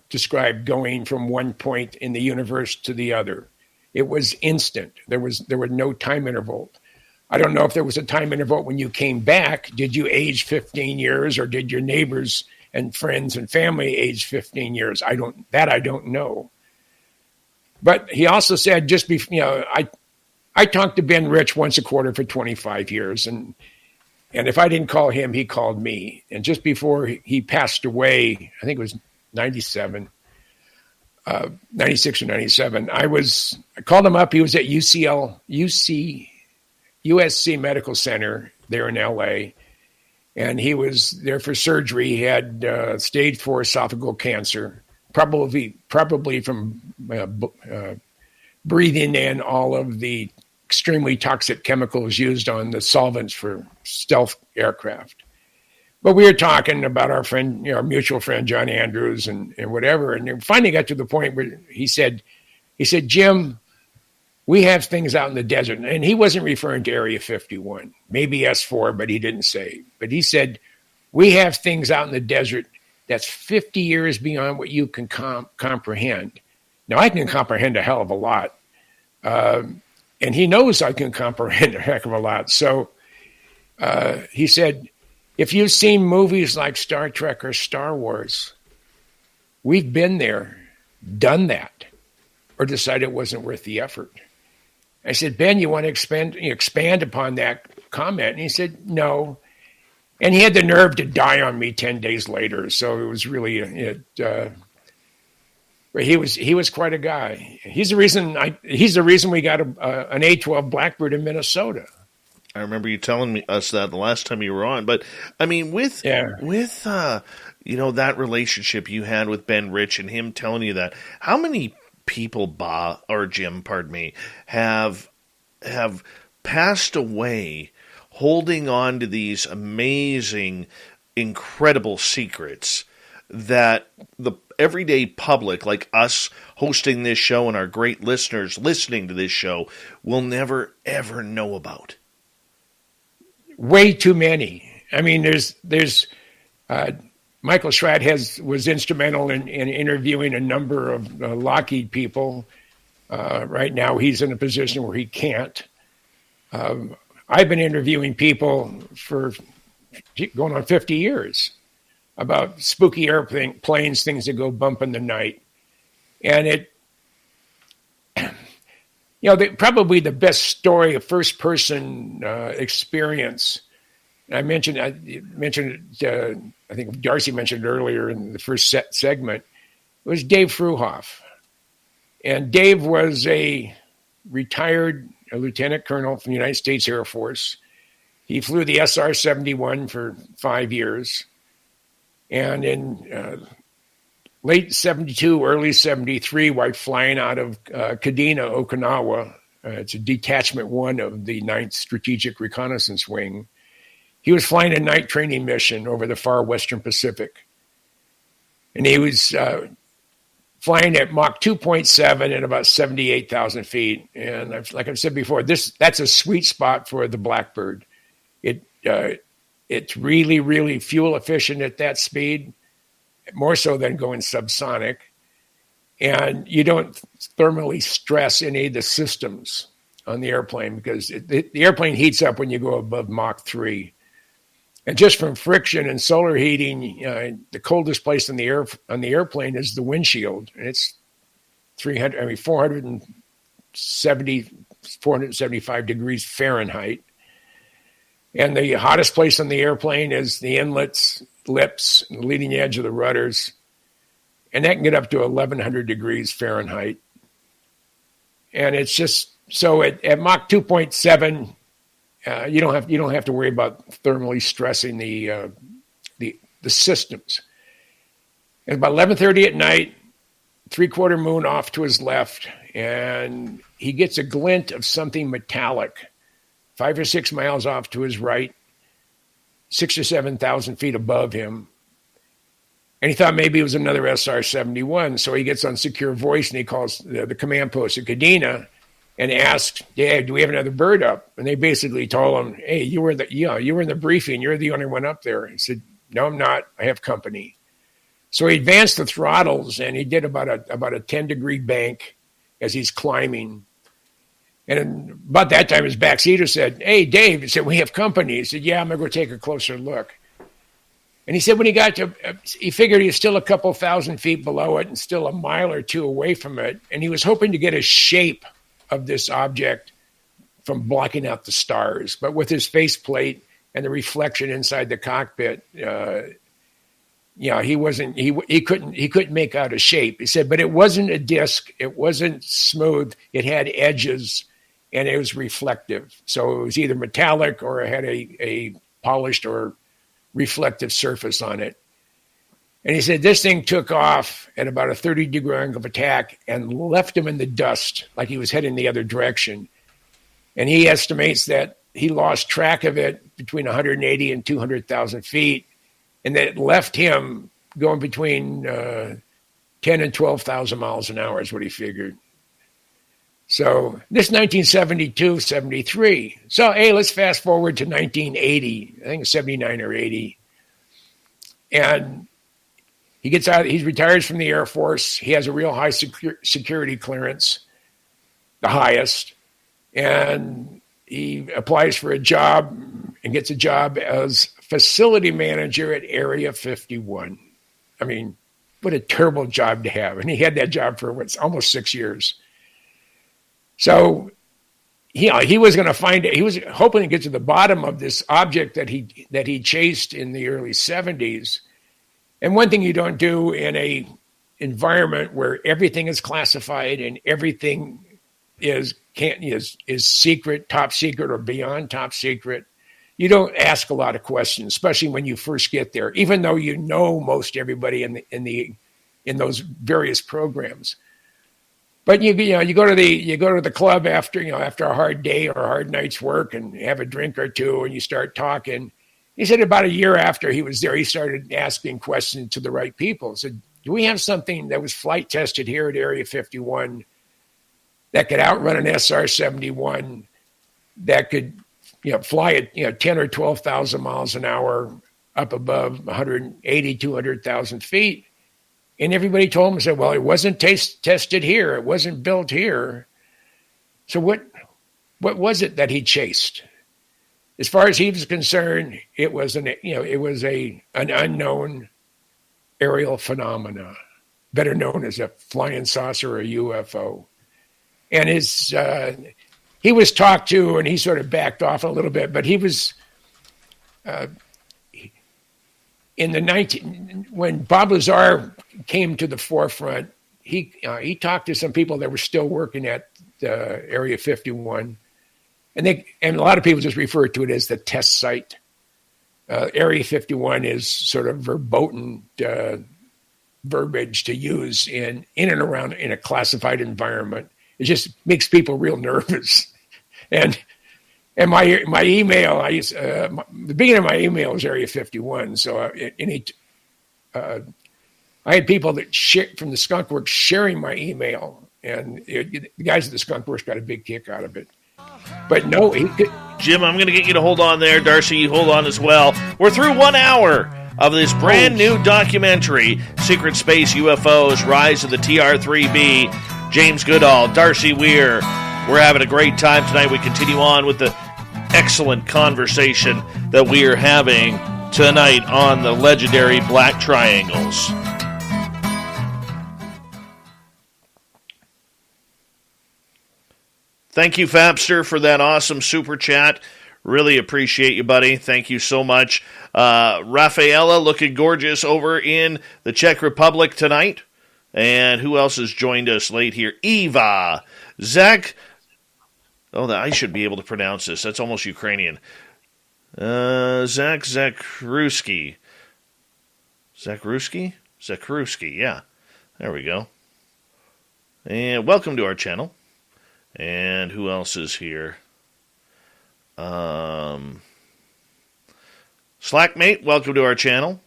described going from one point in the universe to the other. It was instant. There was no time interval. I don't know if there was a time interval when you came back. Did you age 15 years, or did your neighbors and friends and family age 15 years? I don't know. But he also said, just before, I talked to Ben Rich once a quarter for 25 years, and if I didn't call him, he called me. And just before he passed away, I think it was 96 or 97, I called him up. He was at USC Medical Center there in LA, and he was there for surgery. He had stage 4 esophageal cancer, probably from breathing in all of the extremely toxic chemicals used on the solvents for stealth aircraft. But we were talking about our friend, our mutual friend, John Andrews and whatever. And it finally got to the point where he said, "Jim, we have things out in the desert." And he wasn't referring to Area 51, maybe S4, but he didn't say. But he said, "We have things out in the desert that's 50 years beyond what you can comprehend." Now, I can comprehend a hell of a lot. And he knows I can comprehend a heck of a lot. So he said, "If you've seen movies like Star Trek or Star Wars, we've been there, done that, or decided it wasn't worth the effort." I said, "Ben, you want to expand upon that comment?" And he said, "No." And he had the nerve to die on me 10 days later. So it was really but he was quite a guy. He's the reason we got an A-12 Blackbird in Minnesota. I remember you telling us that the last time you were on. But I mean, with that relationship you had with Ben Rich and him telling you that, how many people, Jim, have passed away holding on to these amazing, incredible secrets that the everyday public, like us hosting this show and our great listeners listening to this show, will never, ever know about? Way too many. I mean, there's Michael Schratt was instrumental in interviewing a number of Lockheed people. Right now, he's in a position where he can't. I've been interviewing people for going on 50 years about spooky airplanes, things that go bump in the night. And probably the best story, a first-person experience. I mentioned, I think Darcy mentioned earlier in the first segment, it was Dave Fruhoff. And Dave was a retired lieutenant colonel from the United States Air Force. He flew the SR-71 for 5 years. And in late 72, early 73, while flying out of Kadena, Okinawa. It's a Detachment 1 of the 9th Strategic Reconnaissance Wing. He was flying a night training mission over the far western Pacific. And he was flying at Mach 2.7 at about 78,000 feet. And like I've said before, that's a sweet spot for the Blackbird. It's really, really fuel efficient at that speed, more so than going subsonic. And you don't thermally stress any of the systems on the airplane because the airplane heats up when you go above Mach 3. And just from friction and solar heating, the coldest place on the airplane is the windshield, and it's 475 degrees Fahrenheit. And the hottest place on the airplane is the inlets, lips, and the leading edge of the rudders, and that can get up to 1,100 degrees Fahrenheit. And it's just so at Mach 2.7. You don't have to worry about thermally stressing the systems. And about 11:30 at night, 3/4 moon off to his left, and he gets a glint of something metallic, 5 or 6 miles off to his right, 6,000 or 7,000 feet above him. And he thought maybe it was another SR-71, so he gets on secure voice and he calls the command post at Kadena and asked, "Dad, do we have another bird up?" And they basically told him, "Hey, you were in the briefing. You're the only one up there." He said, "No, I'm not. I have company." So he advanced the throttles and he did about a 10-degree bank as he's climbing. And about that time, his backseater said, "Hey, Dave," he said, "we have company." He said, "Yeah, I'm going to go take a closer look." And he said when he got to, he figured he was still a couple thousand feet below it and still a mile or two away from it. And he was hoping to get a shape of this object from blocking out the stars. But with his faceplate and the reflection inside the cockpit, he couldn't make out a shape. He said, but it wasn't a disc. It wasn't smooth. It had edges and it was reflective. So it was either metallic or it had a polished or reflective surface on it. And he said this thing took off at about a 30-degree angle of attack and left him in the dust like he was heading the other direction. And he estimates that he lost track of it between 180 and 200,000 feet, and that it left him going between 10 and 12,000 miles an hour is what he figured. So this 1972, 73. So, hey, let's fast forward to 1980. I think it's 79 or 80. And he gets out, he retires from the Air Force. He has a real high security clearance, the highest. And he applies for a job and gets a job as facility manager at Area 51. I mean, what a terrible job to have. And he had that job for almost 6 years. So, he was going to find it. He was hoping to get to the bottom of this object that he chased in the early 70s. And one thing you don't do in a environment where everything is classified and everything is secret, top secret, or beyond top secret, you don't ask a lot of questions, especially when you first get there, even though you know most everybody in those various programs. But you go to the club after a hard day or a hard night's work and have a drink or two and you start talking. He said about a year after he was there, he started asking questions to the right people. He said, do we have something that was flight tested here at Area 51 that could outrun an SR-71 that could fly at 10 or 12,000 miles an hour up above 180, 200,000 feet? And everybody told him, said, well, it wasn't tested here. It wasn't built here. So what was it that he chased? As far as he was concerned, it was an unknown aerial phenomena, better known as a flying saucer or a UFO. And he was talked to, and he sort of backed off a little bit, but he was when Bob Lazar came to the forefront, he talked to some people that were still working at Area 51. And a lot of people just refer to it as the test site. Area 51 is sort of verboten verbiage to use in and around in a classified environment. It just makes people real nervous. And my email, the beginning of my email is Area 51. So I had people that from the Skunk Works sharing my email, and the guys at the Skunk Works got a big kick out of it. But no, Jim, I'm going to get you to hold on there. Darcy, you hold on as well. We're through 1 hour of this brand new documentary, Secret Space UFOs, Rise of the TR3-B. James Goodall, Darcy Weir. We're having a great time tonight. We continue on with the excellent conversation that we are having tonight on the legendary Black Triangles. Thank you, Fapster, for that awesome super chat. Really appreciate you, buddy. Thank you so much. Rafaela looking gorgeous over in the Czech Republic tonight. And who else has joined us late here? Eva. Zach. Oh, I should be able to pronounce this. That's almost Ukrainian. Zach Zakruski. Zakruski, yeah. There we go. And welcome to our channel. And who else is here? Slackmate, welcome to our channel.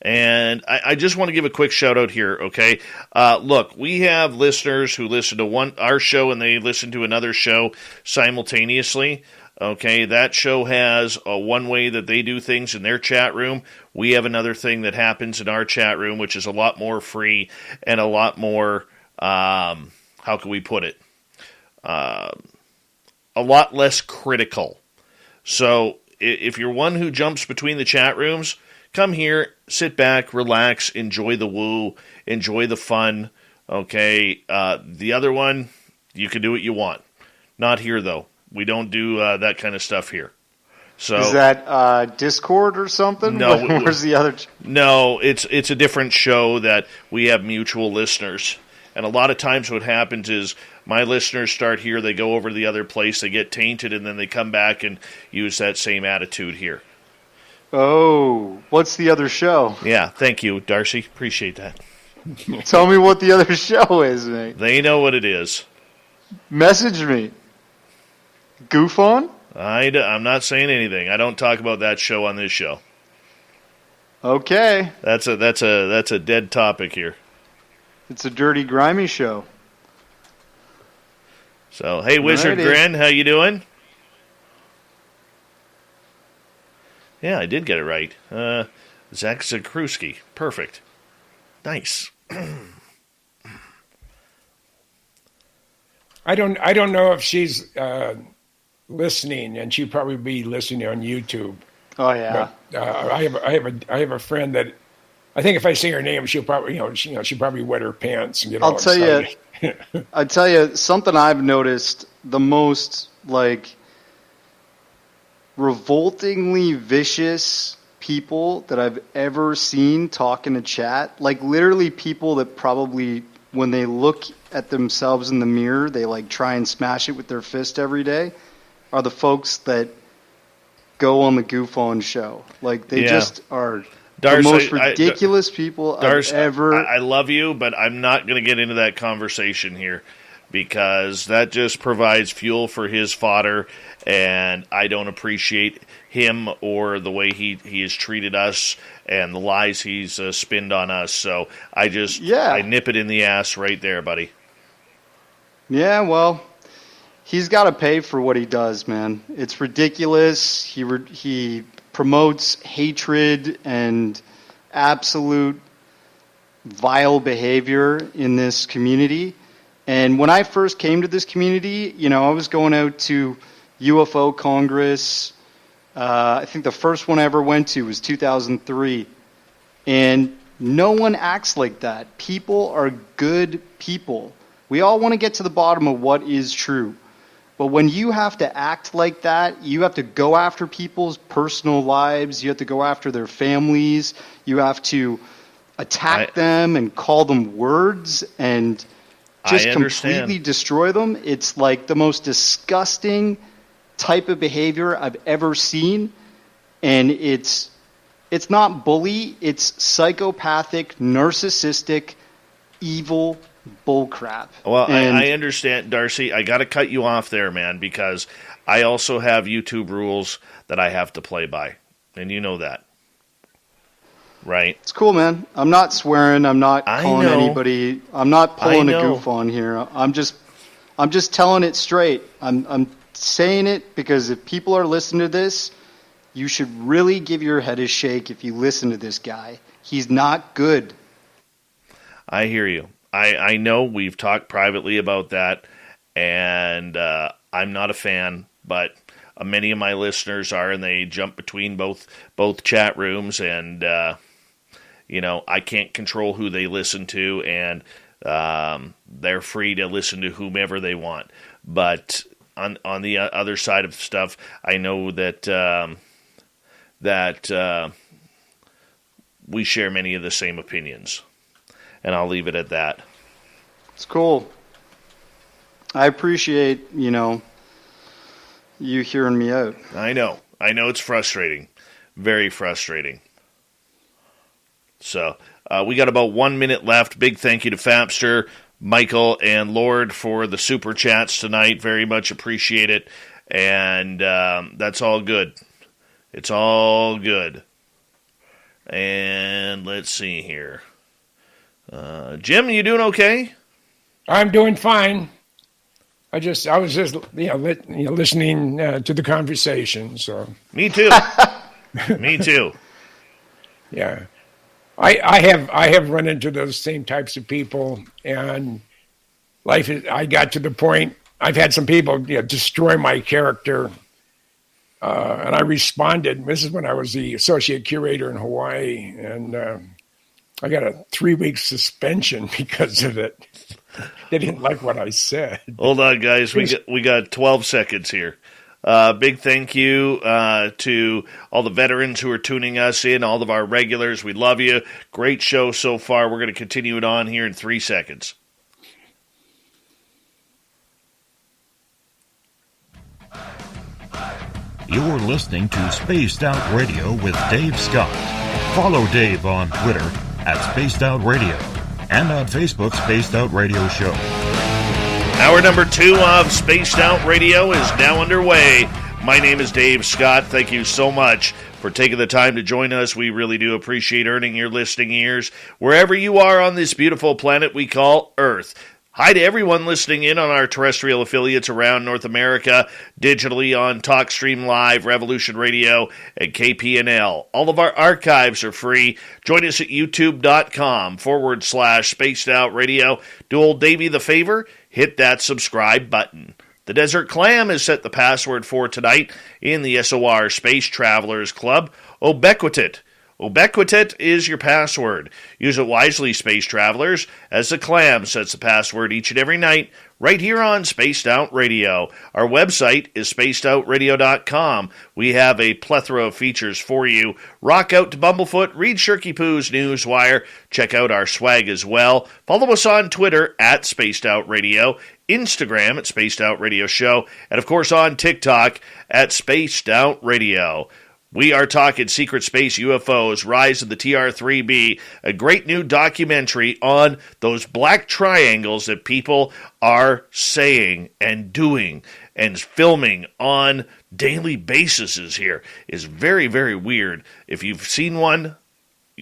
And I just want to give a quick shout out here, okay? Look, we have listeners who listen to our show and they listen to another show simultaneously. Okay, that show has one way that they do things in their chat room. We have another thing that happens in our chat room, which is a lot more free and a lot more, how can we put it? A lot less critical. So if you're one who jumps between the chat rooms, come here, sit back, relax, enjoy the woo, enjoy the fun. Okay, the other one, you can do what you want. Not here, though. We don't do that kind of stuff here. So is that Discord or something? No. Where's the other? No, it's a different show that we have mutual listeners. And a lot of times what happens is my listeners start here, they go over to the other place, they get tainted, and then they come back and use that same attitude here. Oh, what's the other show? Yeah, thank you, Darcy. Appreciate that. Tell me what the other show is, mate. They know what it is. Message me. Goof on? I'm not saying anything. I don't talk about that show on this show. Okay. That's a dead topic here. It's a dirty, grimy show. So, hey, Wizard Alrighty. Grin, how you doing? Yeah, I did get it right. Zach Zakruski. Perfect. Nice. I don't know if she's listening, and she'd probably be listening on YouTube. Oh yeah. But, I have a friend that I think if I say her name, she'll probably she'll probably wet her pants and get all excited. I'll tell you something I've noticed. The most revoltingly vicious people that I've ever seen talk in a chat, literally people that probably when they look at themselves in the mirror, they try and smash it with their fist every day, are the folks that go on the Goof On show. They just are Darcy, the most ridiculous people Darcy, I've ever... I love you, but I'm not going to get into that conversation here because that just provides fuel for his fodder, and I don't appreciate him or the way he has treated us and the lies he's spinned on us. So I nip it in the ass right there, buddy. Yeah, well, he's got to pay for what he does, man. It's ridiculous. He promotes hatred and absolute vile behavior in this community. And when I first came to this community, I was going out to UFO Congress. I think the first one I ever went to was 2003. And no one acts like that. People are good people. We all want to get to the bottom of what is true. But when you have to act like that, you have to go after people's personal lives. You have to go after their families. You have to attack them and call them words and just completely destroy them. It's the most disgusting type of behavior I've ever seen. And it's It's not bully. It's psychopathic, narcissistic, evil bullcrap. Well, I understand, Darcy. I got to cut you off there, man, because I also have YouTube rules that I have to play by, and you know that, right? It's cool, man. I'm not swearing. I'm not calling anybody. I'm not pulling a goof on here. I'm just telling it straight. I'm saying it because if people are listening to this, you should really give your head a shake if you listen to this guy. He's not good. I hear you. I know we've talked privately about that, and I'm not a fan, but many of my listeners are, and they jump between both chat rooms, and I can't control who they listen to, and they're free to listen to whomever they want. But on the other side of stuff, I know that we share many of the same opinions. And I'll leave it at that. It's cool. I appreciate, you hearing me out. I know it's frustrating. Very frustrating. So, we got about 1 minute left. Big thank you to Fapster, Michael, and Lord for the super chats tonight. Very much appreciate it. And that's all good. It's all good. And let's see here. Jim, you doing okay? I'm doing fine. I was just listening to the conversation. So me too. Me too. Yeah, I have run into those same types of people, and I got to the point. I've had some people destroy my character, and I responded. This is when I was the associate curator in Hawaii, and I got a 3-week suspension because of it. They didn't like what I said. Hold on, guys. We got 12 seconds here. Big thank you to all the veterans who are tuning us in, all of our regulars. We love you. Great show so far. We're going to continue it on here in 3 seconds. You're listening to Spaced Out Radio with Dave Scott. Follow Dave on Twitter at Spaced Out Radio, and on Facebook, Spaced Out Radio Show. Hour number 2 of Spaced Out Radio is now underway. My name is Dave Scott. Thank you so much for taking the time to join us. We really do appreciate earning your listening ears wherever you are on this beautiful planet we call Earth. Hi to everyone listening in on our terrestrial affiliates around North America, digitally on TalkStream Live, Revolution Radio, and KPNL. All of our archives are free. Join us at youtube.com/Spaced Out Radio. Do old Davey the favor, hit that subscribe button. The Desert Clam has set the password for tonight in the SOR Space Travelers Club, Ubiquitit. Ubiquitit is your password. Use it wisely, space travelers, as the Clam sets the password each and every night right here on Spaced Out Radio. Our website is spacedoutradio.com. We have a plethora of features for you. Rock out to Bumblefoot, read Shirky Poo's Newswire, check out our swag as well. Follow us on Twitter at Spaced Out Radio, Instagram at Spaced Out Radio Show, and of course on TikTok at Spaced Out Radio. We are talking secret space UFOs, Rise of the TR3-B, a great new documentary on those black triangles that people are saying and doing and filming on daily basis here. Is very, very weird. If you've seen one,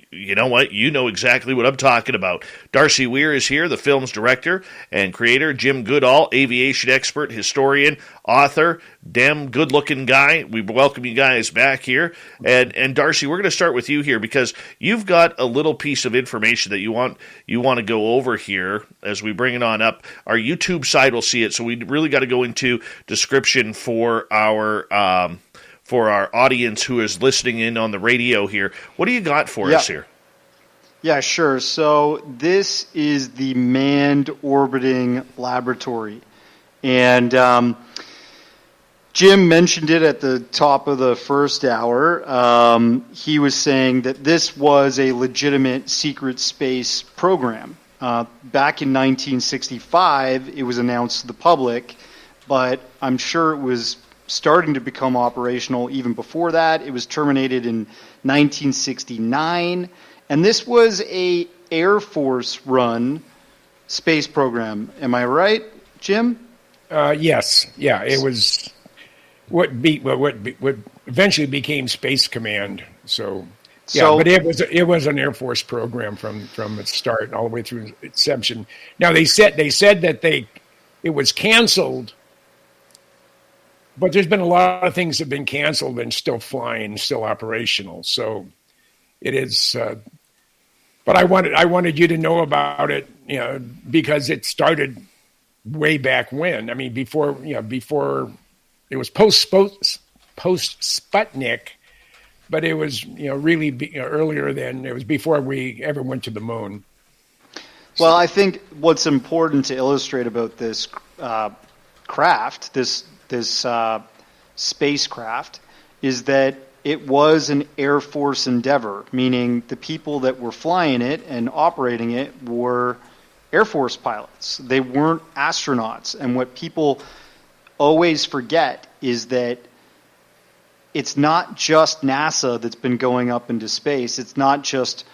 you know what? You know exactly what I'm talking about. Darcy Weir is here, the film's director and creator. Jim Goodall, aviation expert, historian, author, damn good-looking guy. We welcome you guys back here. And Darcy, we're going to start with you here because you've got a little piece of information that you want to go over here as we bring it on up. Our YouTube side will see it, so we really got to go into description for our audience who is listening in on the radio here. What do you got for us here? Yeah, sure. So this is the manned orbiting laboratory. And Jim mentioned it at the top of the first hour. He was saying that this was a legitimate secret space program. Back in 1965, it was announced to the public, but I'm sure it was starting to become operational even before that. It was terminated in 1969, and this was a Air Force run space program. Am I right, Jim? Yes. Yeah, it was what eventually became Space Command. So but it was an Air Force program from its start all the way through inception. Now they said that it was canceled, but there's been a lot of things that have been canceled and still flying, still operational. So it is. But I wanted you to know about it, because it started way back when. I mean, before it was post Sputnik, but it was really earlier than it was before we ever went to the moon. Well, I think what's important to illustrate about this craft, this spacecraft, is that it was an Air Force endeavor, meaning the people that were flying it and operating it were Air Force pilots. They weren't astronauts. And what people always forget is that it's not just NASA that's been going up into space. It's not just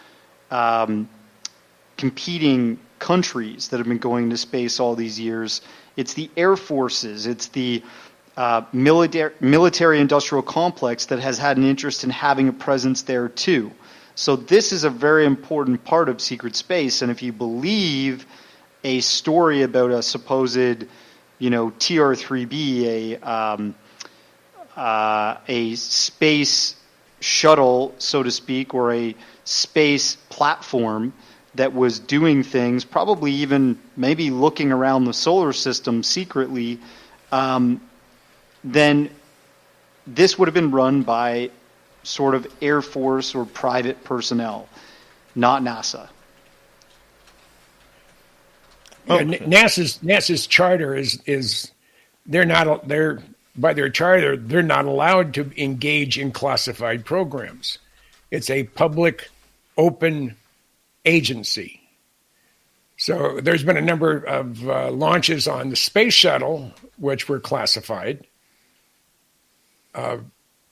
competing countries that have been going to space all these years. It's the Air Forces. It's the military-industrial complex that has had an interest in having a presence there too. So this is a very important part of secret space. And if you believe a story about a supposed, TR3-B, a space shuttle, so to speak, or a space platform that was doing things, probably even maybe looking around the solar system secretly, then this would have been run by sort of Air Force or private personnel, not NASA. Yeah, NASA's charter is by their charter they're not allowed to engage in classified programs. It's a public, open agency. So there's been a number of launches on the space shuttle which were classified.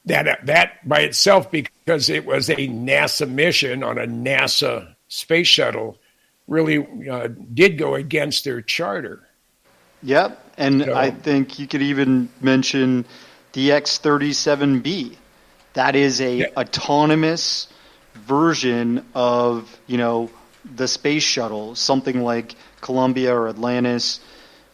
That by itself, because it was a NASA mission on a NASA space shuttle, really did go against their charter. Yep, and so, I think you could even mention the X-37B. That is a autonomous version of, the space shuttle, something like Columbia or Atlantis,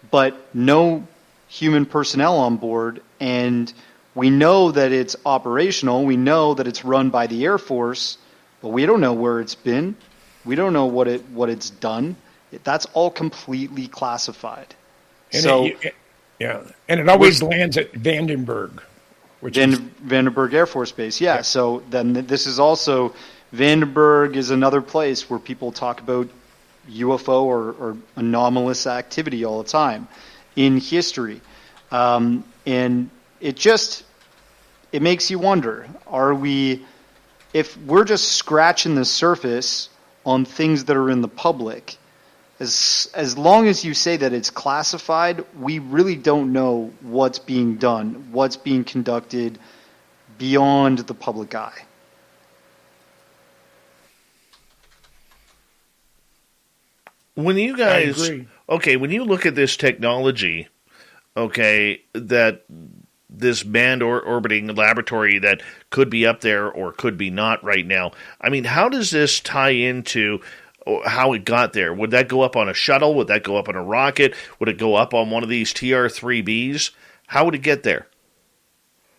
but no human personnel on board. And we know that it's operational. We know that it's run by the Air Force, but we don't know where it's been. We don't know what it's done. That's all completely classified. And it always lands at Vandenberg, Vandenberg Air Force Base. Yeah. So then this is also Vandenberg is another place where people talk about UFO or anomalous activity all the time in history, and it makes you wonder: if we're just scratching the surface on things that are in the public? As long as you say that it's classified, we really don't know what's being done, what's being conducted beyond the public eye. When you guys, when you look at this technology, that this manned orbiting laboratory that could be up there or could be not right now, I mean, how does this tie into how it got there? Would that go up on a shuttle? Would that go up on a rocket? Would it go up on one of these TR3-B'S? How would it get there?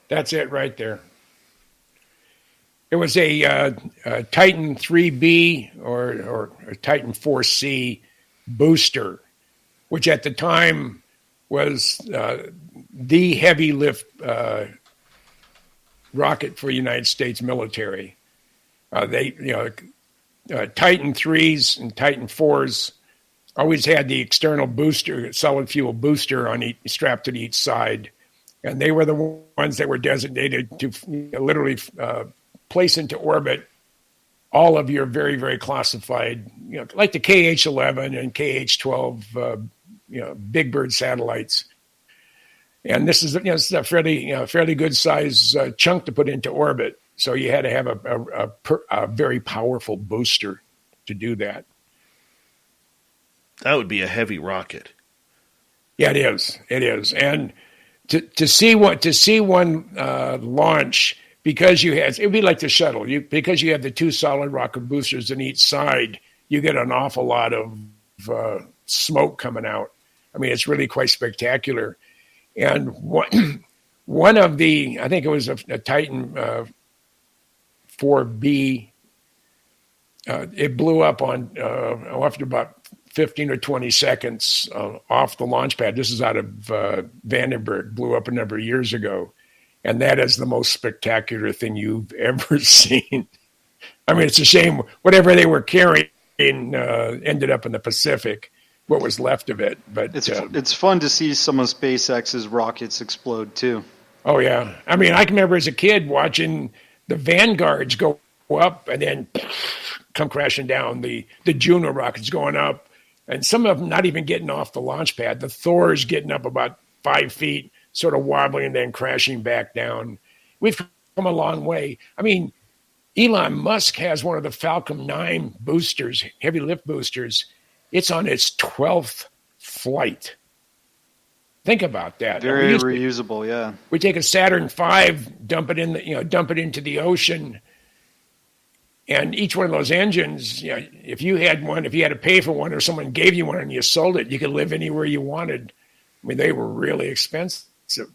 That's it right there. It was a Titan 3B or a Titan 4C booster, which at the time was the heavy lift rocket for the United States military. Titan 3s and Titan 4s always had the external booster, solid fuel booster strapped to each side. And they were the ones that were designated to literally place into orbit all of your very, very classified, like the KH-11 and KH-12, Big Bird satellites. And this is, this is a fairly good size chunk to put into orbit. So you had to have a very powerful booster to do that. That would be a heavy rocket. Yeah, it is. It is. And to see one launch, because it would be like the shuttle. Because you have the two solid rocket boosters on each side, you get an awful lot of smoke coming out. I mean, it's really quite spectacular. And one of the, I think it was a Titan 4B, it blew up after about 15 or 20 seconds off the launch pad. This is out of Vandenberg, blew up a number of years ago. And that is the most spectacular thing you've ever seen. I mean, it's a shame whatever they were carrying ended up in the Pacific, what was left of it. But it's fun to see some of SpaceX's rockets explode too. Oh yeah, I mean, I can remember as a kid watching the Vanguards go up and then come crashing down. The Juno rockets going up, and some of them not even getting off the launch pad. The Thor's getting up about 5 feet, sort of wobbling and then crashing back down. We've come a long way. I mean, Elon Musk has one of the Falcon 9 boosters, heavy lift boosters. It's on its 12th flight. Think about that. Very reusable, yeah. We take a Saturn V, dump it into the ocean, and each one of those engines, if you had to pay for one or someone gave you one and you sold it, you could live anywhere you wanted. I mean, they were really expensive,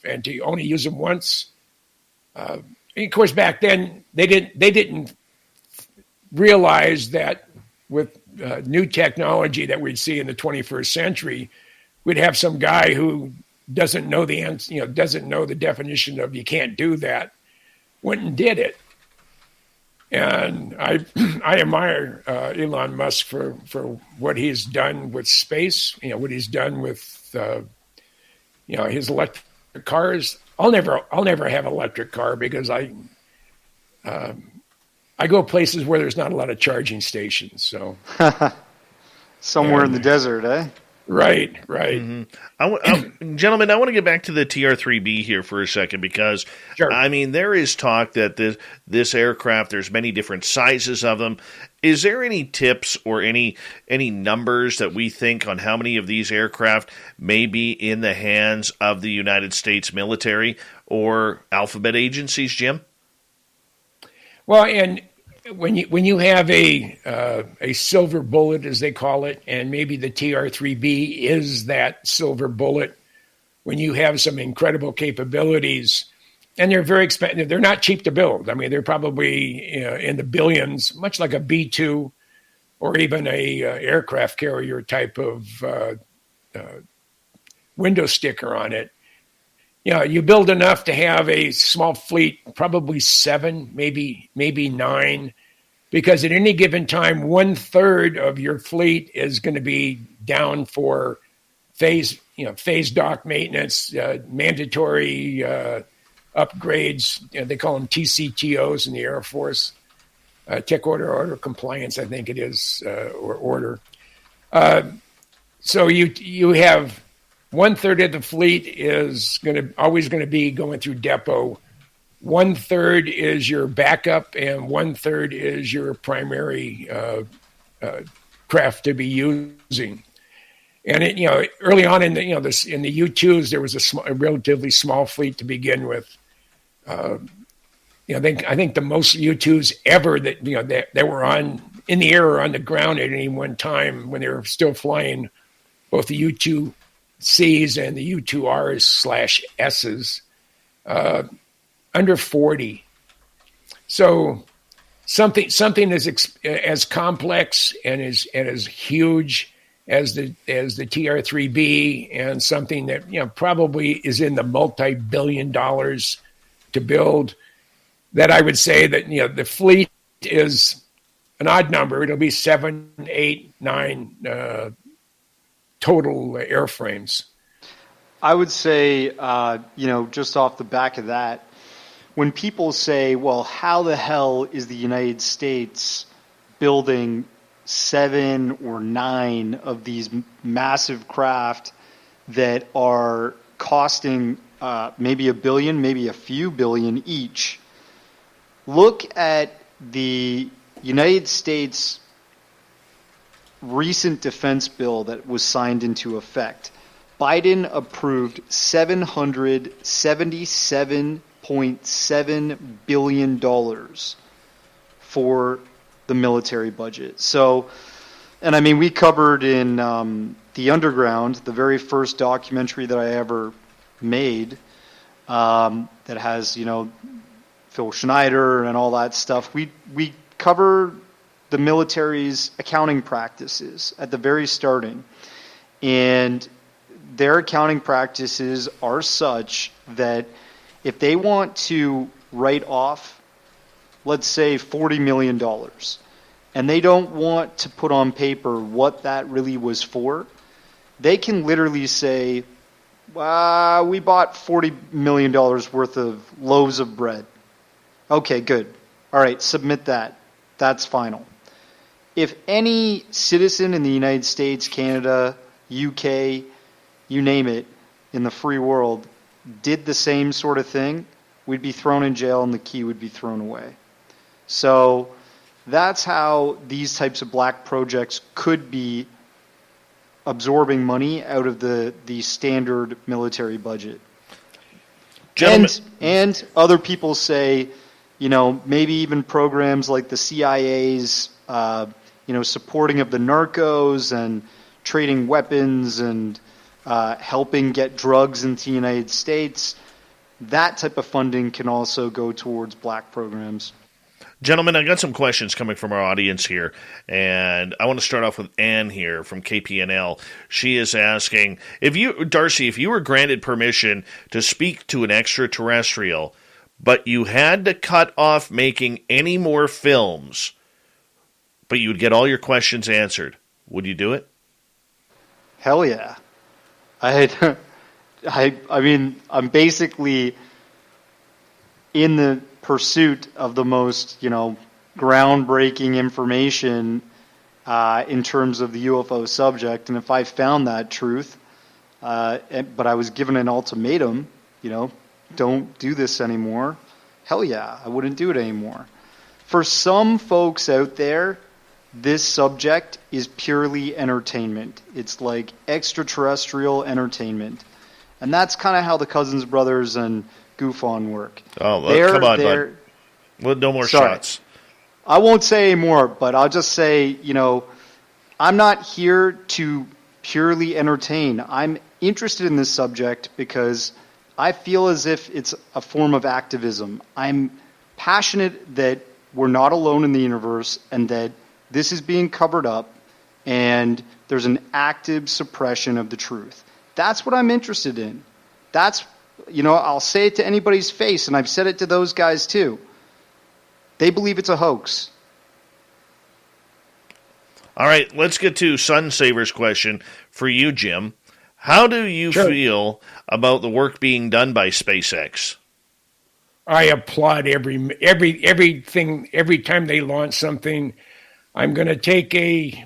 and to only use them once. Of course, back then they didn't realize that with new technology that we'd see in the 21st century, we'd have some guy who doesn't know the definition of you can't do that, went and did it. And I admire Elon Musk for what he's done with space, what he's done with his electric cars. I'll never have an electric car because I go places where there's not a lot of charging stations. So somewhere in the desert, eh? Right. Mm-hmm. Gentlemen, I want to get back to the TR3-B here for a second because, sure. I mean, there is talk that this aircraft, there's many different sizes of them. Is there any tips or any numbers that we think on how many of these aircraft may be in the hands of the United States military or alphabet agencies, Jim? Well, and when you have a silver bullet, as they call it, and maybe the TR3-B is that silver bullet, when you have some incredible capabilities, and they're very expensive, they're not cheap to build. I mean, they're probably in the billions, much like a B-2 or even a aircraft carrier type of window sticker on it. You build enough to have a small fleet, probably 7, maybe 9, because at any given time, 1/3 of your fleet is going to be down for phase dock maintenance, mandatory upgrades. They call them TCTOs in the Air Force, tech order compliance, I think it is, or order. So you have 1/3 of the fleet is always going to be going through depot. 1/3 is your backup, and 1/3 is your primary craft to be using. And early on in the U-2s, there was a relatively small fleet to begin with. I think the most U-2s ever that were in the air or on the ground at any one time when they were still flying, both the U-2Cs and the U-2Rs/Ss, under 40. So something as complex and as huge as the TR3-B, and something that probably is in the multi-billion dollars to build, that I would say that the fleet is an odd number. It'll be 7, 8, 9 total airframes. I would say, just off the back of that, when people say, well, how the hell is the United States building 7 or 9 of these massive craft that are costing maybe a billion, maybe a few billion each. Look at the United States recent defense bill that was signed into effect. Biden approved $777.7 billion for the military budget. So, and I mean, we covered in The Underground, the very first documentary that I ever made, that has, Phil Schneider and all that stuff. We cover the military's accounting practices at the very starting. And their accounting practices are such that if they want to write off, let's say, $40 million, and they don't want to put on paper what that really was for, they can literally say, we bought $40 million worth of loaves of bread. Okay, good. All right, submit that. That's final. If any citizen in the United States, Canada, UK, you name it, in the free world, did the same sort of thing, we'd be thrown in jail and the key would be thrown away. So that's how these types of black projects could be absorbing money out of the standard military budget. Gentlemen. And other people say, maybe even programs like the CIA's, supporting of the narcos and trading weapons and helping get drugs into the United States. That type of funding can also go towards black programs. Gentlemen, I got some questions coming from our audience here, and I want to start off with Ann here from KPNL. She is asking, Darcy, if you were granted permission to speak to an extraterrestrial, but you had to cut off making any more films, but you would get all your questions answered, would you do it? Hell yeah. I mean, I'm basically in the pursuit of the most, groundbreaking information in terms of the UFO subject. And if I found that truth, but I was given an ultimatum, don't do this anymore, hell yeah, I wouldn't do it anymore. For some folks out there, this subject is purely entertainment. It's like extraterrestrial entertainment. And that's kind of how the Cousins brothers and Goof On work. Oh, come on, bud. Well, no more shots. I won't say any more, but I'll just say, I'm not here to purely entertain. I'm interested in this subject because I feel as if it's a form of activism. I'm passionate that we're not alone in the universe and that this is being covered up and there's an active suppression of the truth. That's what I'm interested in. That's, I'll say it to anybody's face, and I've said it to those guys too. They believe it's a hoax. All right, let's get to Sunsaver's question for you, Jim. How do you feel about the work being done by SpaceX? I applaud everything. Every time they launch something, I'm going to take a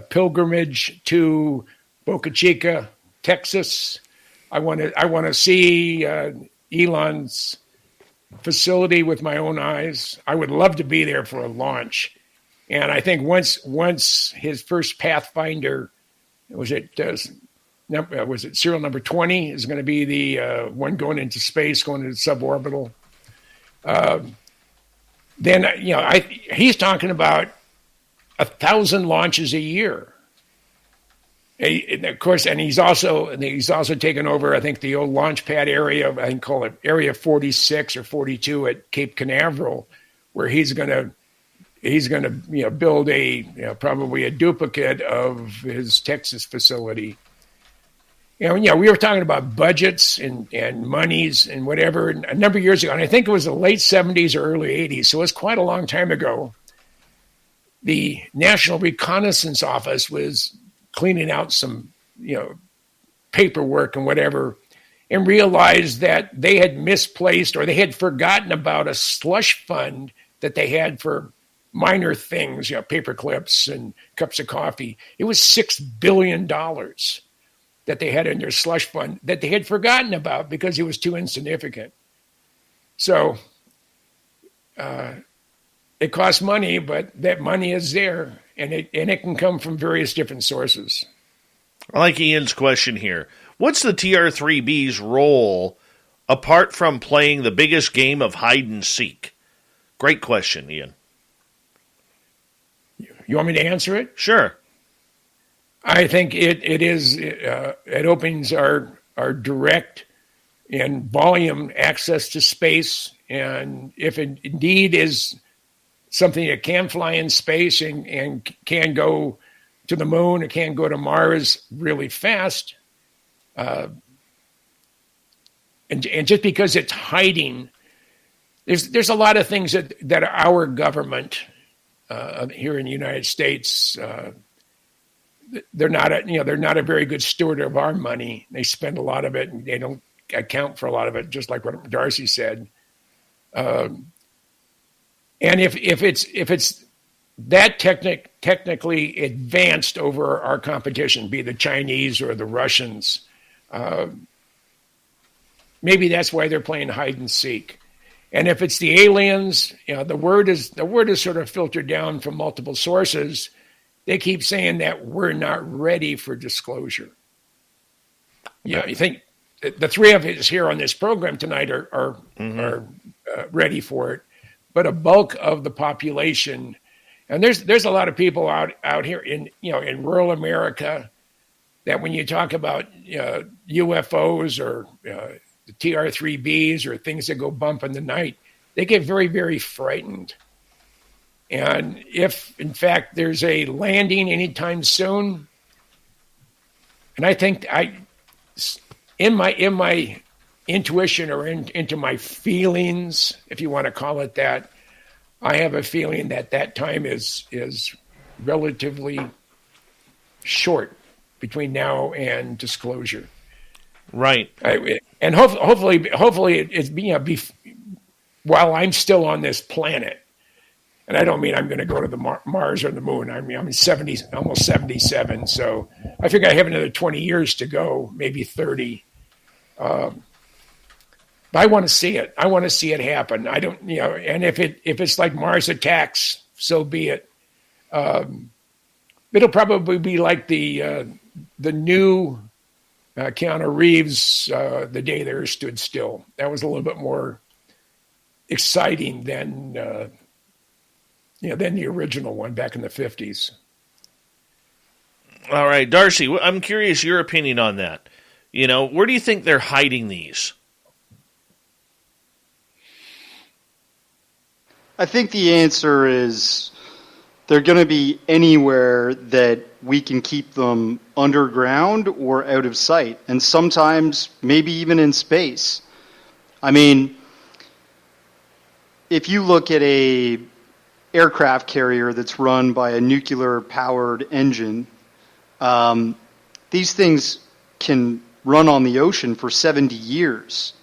pilgrimage to Boca Chica, Texas. I want to see Elon's facility with my own eyes. I would love to be there for a launch. And I think once his first Pathfinder, was it serial number 20 is going to be the one going into space, going into suborbital. Then he's talking about 1,000 launches a year. And of course, and he's also taken over, I think, the old launch pad area. I think call it Area 46 or 42 at Cape Canaveral, where he's going to build probably a duplicate of his Texas facility. We were talking about budgets and monies and whatever a number of years ago, and I think it was the late 70s or early 80s, so it was quite a long time ago. The National Reconnaissance Office was cleaning out some, paperwork and whatever, and realized that they had misplaced or they had forgotten about a slush fund that they had for minor things, paper clips and cups of coffee. It was $6 billion. that they had in their slush fund that they had forgotten about because it was too insignificant. So it costs money, but that money is there, and it can come from various different sources. I like Ian's question here. What's the TR3-B's role apart from playing the biggest game of hide and seek? Great question, Ian. You want me to answer it? Sure. I think it opens our direct and volume access to space, and if it indeed is something that can fly in space and can go to the moon, it can go to Mars really fast, and just because it's hiding, there's a lot of things that our government here in the United States. They're not a very good steward of our money. They spend a lot of it, and they don't account for a lot of it. Just like what Darcy said. And if it's that technically advanced over our competition, be the Chinese or the Russians, maybe that's why they're playing hide and seek. And if it's the aliens, the word is sort of filtered down from multiple sources. They keep saying that we're not ready for disclosure. Yeah, you think the three of us here on this program tonight are ready for it, but a bulk of the population, and there's a lot of people out here in rural America that when you talk about UFOs or the TR3-B'S or things that go bump in the night, they get very, very frightened. And if, in fact, there's a landing anytime soon, and I think in my intuition or into my feelings, if you want to call it that, I have a feeling that time is relatively short between now and disclosure. Right. And hopefully it's while I'm still on this planet. And I don't mean I'm going to go to the Mars or the moon. I mean, I'm 70, almost 77. So I figure I have another 20 years to go, maybe 30. But I want to see it. I want to see it happen. I don't, and if it's like Mars attacks, so be it. It'll probably be like the new Keanu Reeves, The Day the Earth Stood Still. That was a little bit more exciting than the original one back in the 50s. All right, Darcy, I'm curious your opinion on that. Where do you think they're hiding these? I think the answer is they're going to be anywhere that we can keep them underground or out of sight, and sometimes maybe even in space. I mean, if you look at a aircraft carrier that's run by a nuclear-powered engine, these things can run on the ocean for 70 years.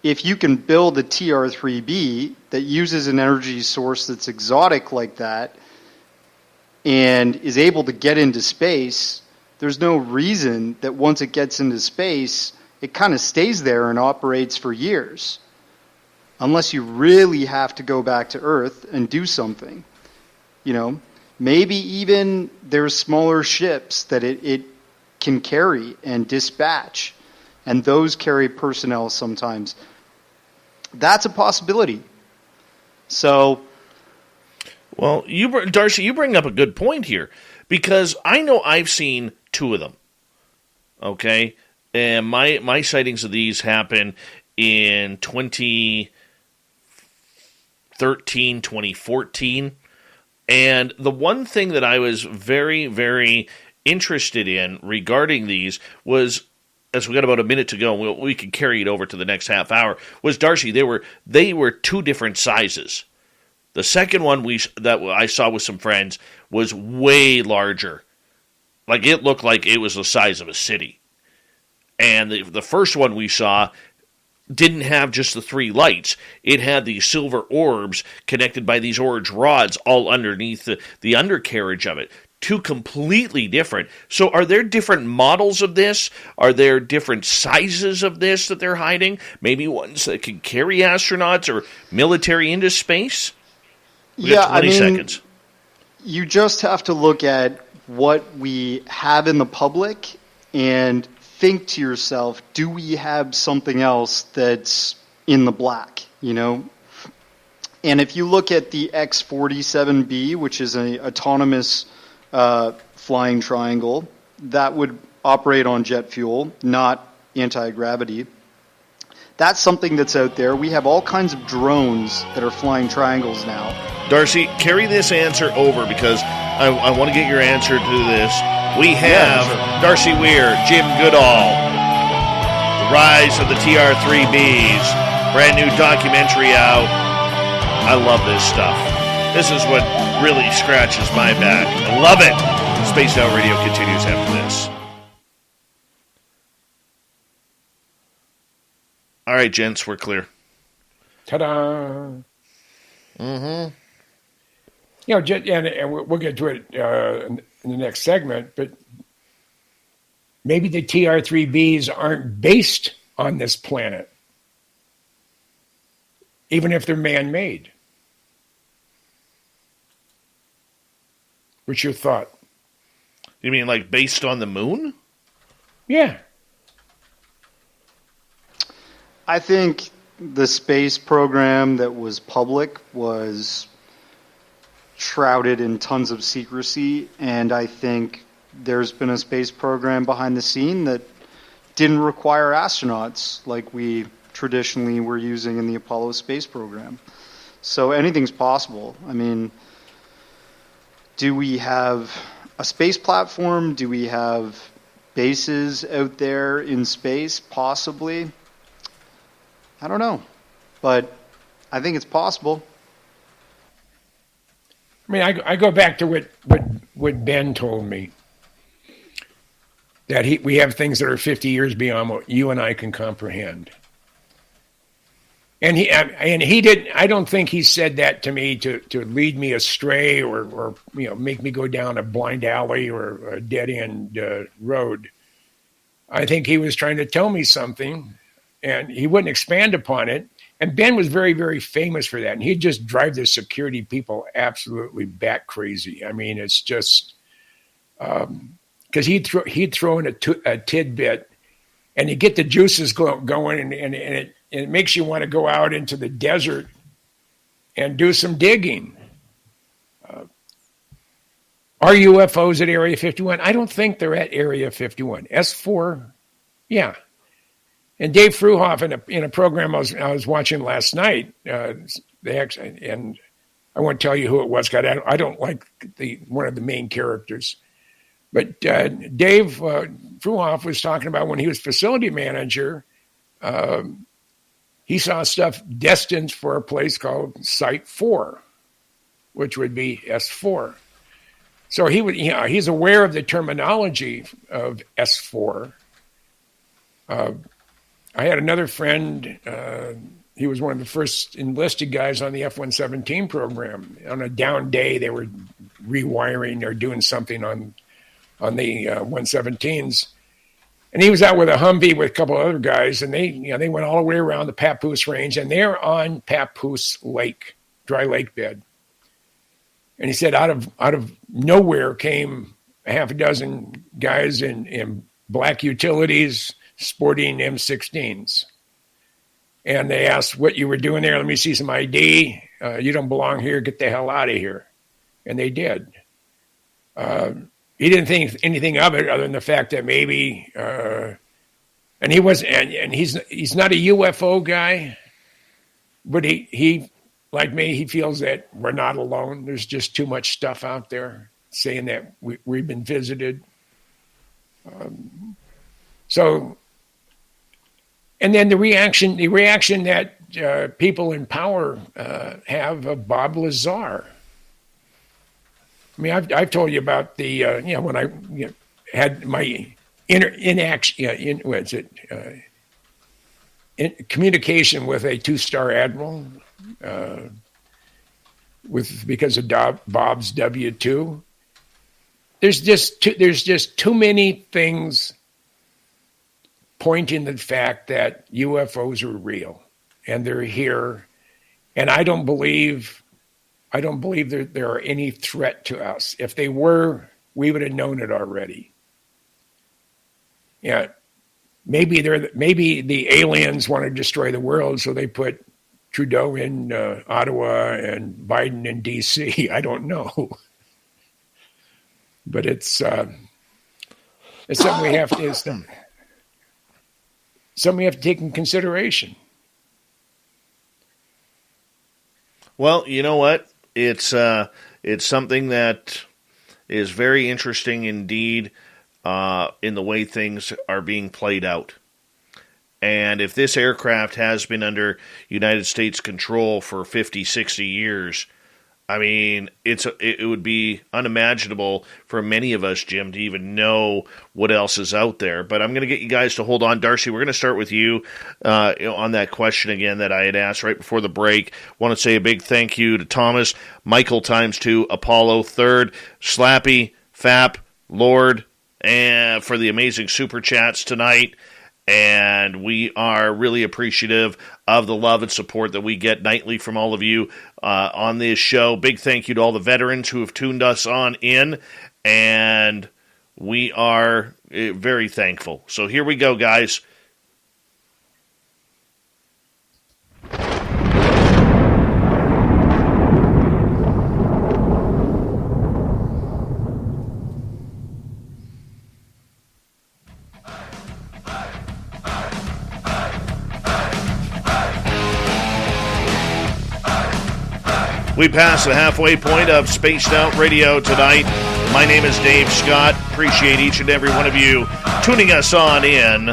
If you can build a TR3-B that uses an energy source that's exotic like that and is able to get into space, there's no reason that once it gets into space, it kind of stays there and operates for years. Unless you really have to go back to Earth and do something. Maybe even there's smaller ships that it can carry and dispatch, and those carry personnel sometimes. That's a possibility. So, well, Darcy, you bring up a good point here, because I know I've seen two of them. Okay, and my sightings of these happen in 2013, 2014. And the one thing that I was very, very interested in regarding these was, as we got about a minute to go, we can carry it over to the next half hour, was, Darcy, they were two different sizes. The second one that I saw with some friends was way larger. Like, it looked like it was the size of a city. And the first one we saw didn't have just the three lights. It had these silver orbs connected by these orange rods all underneath the undercarriage of it. two completely different. So are there different models of this? Are there different sizes of this that they're hiding? Maybe ones that can carry astronauts or military into space? We got 20 seconds. You just have to look at what we have in the public and think to yourself, do we have something else that's in the black, you know? And if you look at the X-47B, which is an autonomous flying triangle, that would operate on jet fuel, not anti-gravity. That's something that's out there. We have all kinds of drones that are flying triangles now. Darcy, carry this answer over because I want to get your answer to this. We have Darcy Weir, Jim Goodall, The Rise of the TR3-B'S, brand new documentary out. I love this stuff. This is what really scratches my back. I love it. Spaced Out Radio continues after this. All right, gents, we're clear. Ta-da! Mm-hmm. You know, and we'll get to it in the next segment, but maybe the TR3-B'S aren't based on this planet, even if they're man-made. What's your thought? You mean like based on the moon? Yeah. I think the space program that was public was shrouded in tons of secrecy, and I think there's been a space program behind the scene that didn't require astronauts like we traditionally were using in the Apollo space program. So anything's possible. I mean, do we have a space platform? Do we have bases out there in space? Possibly. I don't know, but I think it's possible. I mean, I go back to what Ben told me, that we have things that are 50 years beyond what you and I can comprehend. And he didn't. I don't think he said that to me to lead me astray or make me go down a blind alley or a dead end road. I think he was trying to tell me something, and he wouldn't expand upon it. And Ben was very, very famous for that, and he'd just drive the security people absolutely bat crazy. I mean, it's just because he'd throw in a tidbit, and you get the juices going, and it makes you want to go out into the desert and do some digging. Are UFOs at Area 51? I don't think they're at Area 51. S4, yeah. And Dave Fruhoff in a program I was watching last night, and I won't tell you who it was. I don't like one of the main characters. But Dave Fruhoff was talking about when he was facility manager, he saw stuff destined for a place called Site 4, which would be S4. So he's aware of the terminology of S4. I had another friend, he was one of the first enlisted guys on the F-117 program. On a down day, they were rewiring or doing something on the 117s. And he was out with a Humvee with a couple of other guys, and they went all the way around the Papoose Range, and they're on Papoose Lake, dry lake bed. And he said out of nowhere came a half a dozen guys in black utilities sporting M16s. And they asked what you were doing there. Let me see some ID. You don't belong here. Get the hell out of here. And they did. He didn't think anything of it other than the fact that maybe, and he was, and he's not a UFO guy, but he like me, he feels that we're not alone. There's just too much stuff out there saying that we've been visited. So, and then the reaction that people in power have of Bob Lazar. I mean, I've told you about the when I had my communication with a 2-star admiral because of Bob's W-2. there's just too many things pointing to the fact that UFOs are real and they're here, and I don't believe there are any threat to us. If they were, we would have known it already. Yeah, maybe the aliens want to destroy the world, so they put Trudeau in Ottawa and Biden in D.C. I don't know, but it's something we have to take in consideration. Well, you know what? It's something that is very interesting indeed. In the way things are being played out. And if this aircraft has been under United States control for 50, 60 years, I mean, it would be unimaginable for many of us, Jim, to even know what else is out there. But I'm going to get you guys to hold on. Darcy, we're going to start with you on that question again that I had asked right before the break. Want to say a big thank you to Thomas, Michael ×2, Apollo 3rd, Slappy, Fap, Lord, and for the amazing super chats tonight. And we are really appreciative of the love and support that we get nightly from all of you on this show. Big thank you to all the veterans who have tuned us on in, and we are very thankful. So here we go, guys. We passed the halfway point of Spaced Out Radio tonight. My name is Dave Scott. Appreciate each and every one of you tuning us on in.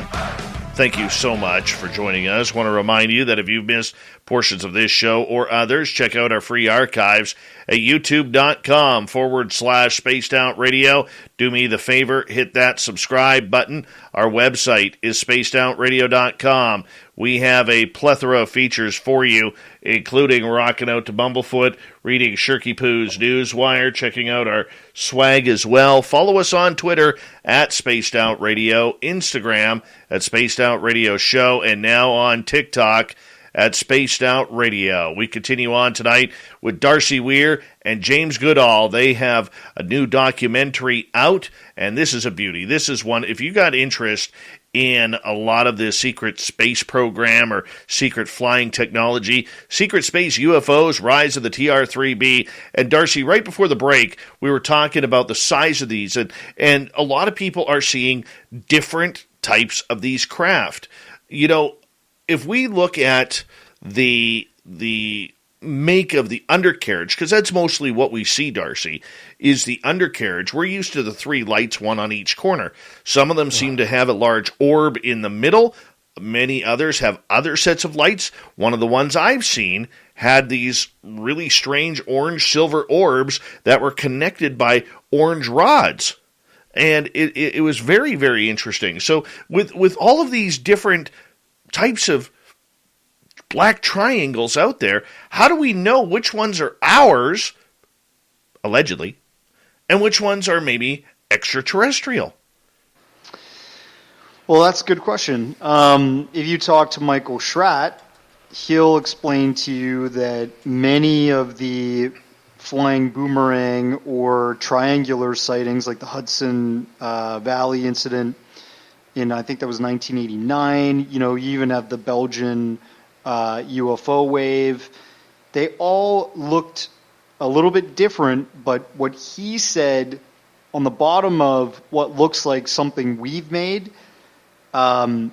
Thank you so much for joining us. Want to remind you that if you've missed portions of this show or others, check out our free archives at youtube.com/Spaced Out Radio. Do me the favor, hit that subscribe button. Our website is spacedoutradio.com. We have a plethora of features for you, including rocking out to Bumblefoot, reading Shirky Poo's Newswire, checking out our swag as well. Follow us on Twitter at Spaced Out Radio, Instagram at Spaced Out Radio Show, and now on TikTok at Spaced Out Radio. We continue on tonight with Darcy Weir and James Goodall. They have a new documentary out, and this is a beauty. This is one, if you got interest in a lot of the secret space program or secret flying technology, secret space UFOs, rise of the TR3-B. And Darcy, right before the break, we were talking about the size of these, and a lot of people are seeing different types of these craft. You know, if we look at the make of the undercarriage, because that's mostly what we see, Darcy, is the undercarriage. We're used to the three lights, one on each corner. Some of them seem to have a large orb in the middle. Many others have other sets of lights. One of the ones I've seen had these really strange orange-silver orbs that were connected by orange rods. And it was very, very interesting. So with all of these different types of black triangles out there, how do we know which ones are ours, allegedly, and which ones are maybe extraterrestrial? Well, that's a good question. If you talk to Michael Schratt, he'll explain to you that many of the flying boomerang or triangular sightings, like the Hudson Valley incident in, I think that was 1989, you even have the Belgian UFO wave. They all looked a little bit different, but what he said on the bottom of what looks like something we've made, something,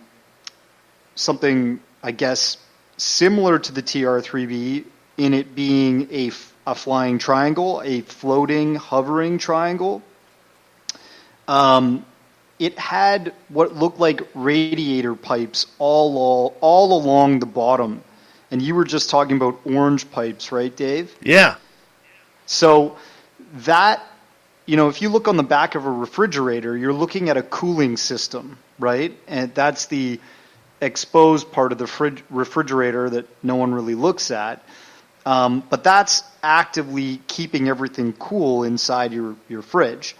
I guess, similar to the TR3-B, in it being a flying triangle, a floating, hovering triangle. It had what looked like radiator pipes all along the bottom. And you were just talking about orange pipes, right, Dave? Yeah. So that, if you look on the back of a refrigerator, you're looking at a cooling system, right? And that's the exposed part of the refrigerator that no one really looks at. But that's actively keeping everything cool inside your fridge.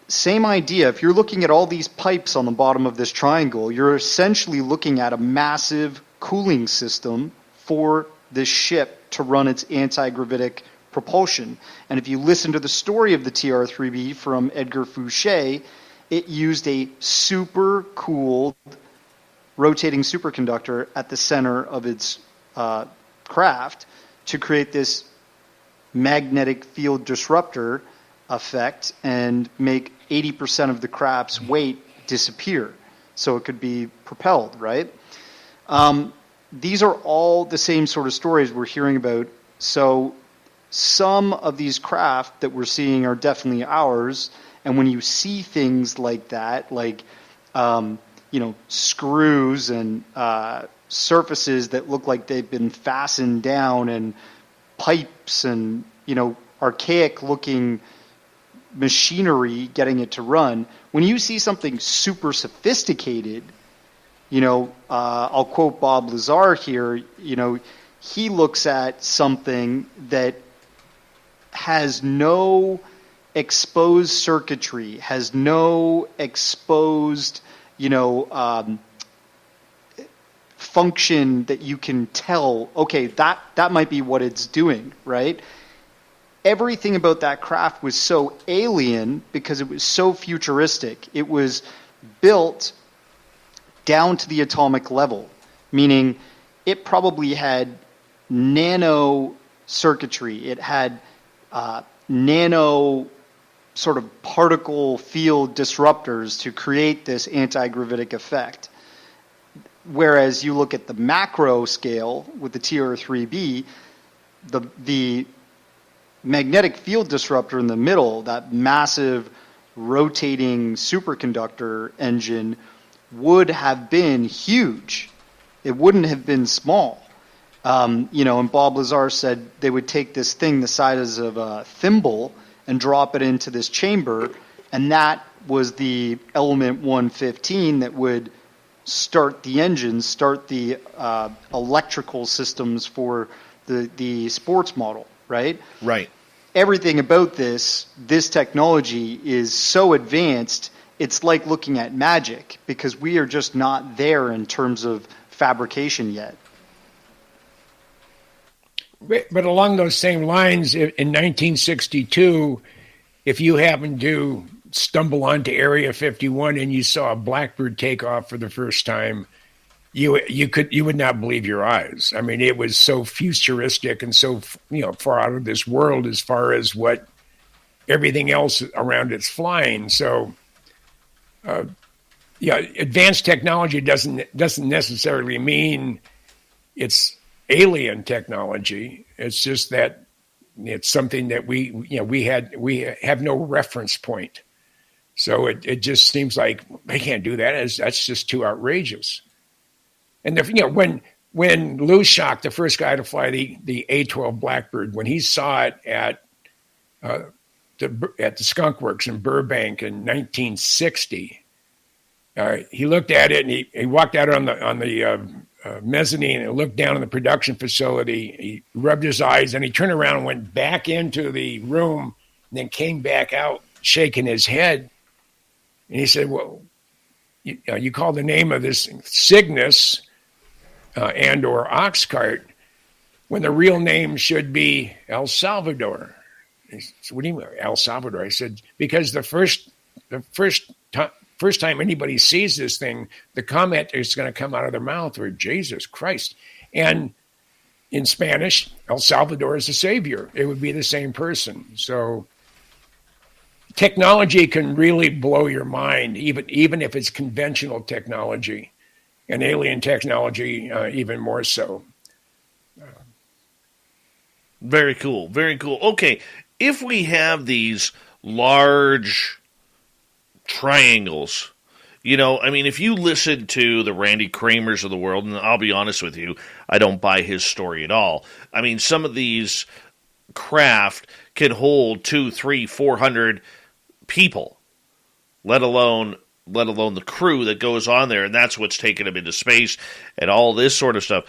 Same idea. If you're looking at all these pipes on the bottom of this triangle, you're essentially looking at a massive cooling system for this ship to run its anti-gravitic propulsion. And if you listen to the story of the TR3-B from Edgar Fouché, it used a super cooled rotating superconductor at the center of its craft to create this magnetic field disruptor effect and make 80% of the craft's weight disappear so it could be propelled, right? These are all the same sort of stories we're hearing about. So some of these craft that we're seeing are definitely ours. And when you see things like that, like, screws and surfaces that look like they've been fastened down and pipes and, archaic looking machinery getting it to run, when you see something super sophisticated, I'll quote Bob Lazar here, he looks at something that has no exposed circuitry, has no exposed, function that you can tell, okay, that might be what it's doing, right? Everything about that craft was so alien because it was so futuristic. It was built down to the atomic level, meaning it probably had nano circuitry. It had nano sort of particle field disruptors to create this anti-gravitic effect. Whereas you look at the macro scale with the TR3-B, the magnetic field disruptor in the middle, that massive rotating superconductor engine, would have been huge. It wouldn't have been small. And Bob Lazar said they would take this thing the size of a thimble and drop it into this chamber, and that was the element 115 that would start the engines, start the electrical systems for the sports model, right? Right. Everything about this technology is so advanced, it's like looking at magic, because we are just not there in terms of fabrication yet. But along those same lines, in 1962, if you happened to stumble onto Area 51 and you saw a blackbird take off for the first time, you would not believe your eyes. I mean, it was so futuristic and so far out of this world as far as what everything else around it's flying. So, advanced technology doesn't necessarily mean it's alien technology. It's just that it's something that we have no reference point. So it just seems like they can't do that. That's just too outrageous. And when Lou Shock, the first guy to fly the A-12 Blackbird, when he saw it at the Skunk Works in Burbank in 1960, he looked at it and he walked out on the mezzanine and looked down on the production facility. He rubbed his eyes and he turned around and went back into the room and then came back out shaking his head. And he said, well, you call the name of this Cygnus and or ox cart when the real name should be El Salvador. He said, what do you mean, El Salvador? I said, because the first time anybody sees this thing, the comment is going to come out of their mouth or Jesus Christ. And in Spanish, El Salvador is the savior. It would be the same person. So technology can really blow your mind, even if it's conventional technology, and alien technology even more so. Very cool. Very cool. Okay, if we have these large triangles, if you listen to the Randy Kramers of the world, and I'll be honest with you, I don't buy his story at all. I mean, some of these craft can hold 200, 300, 400 people, let alone the crew that goes on there, and that's what's taking them into space and all this sort of stuff.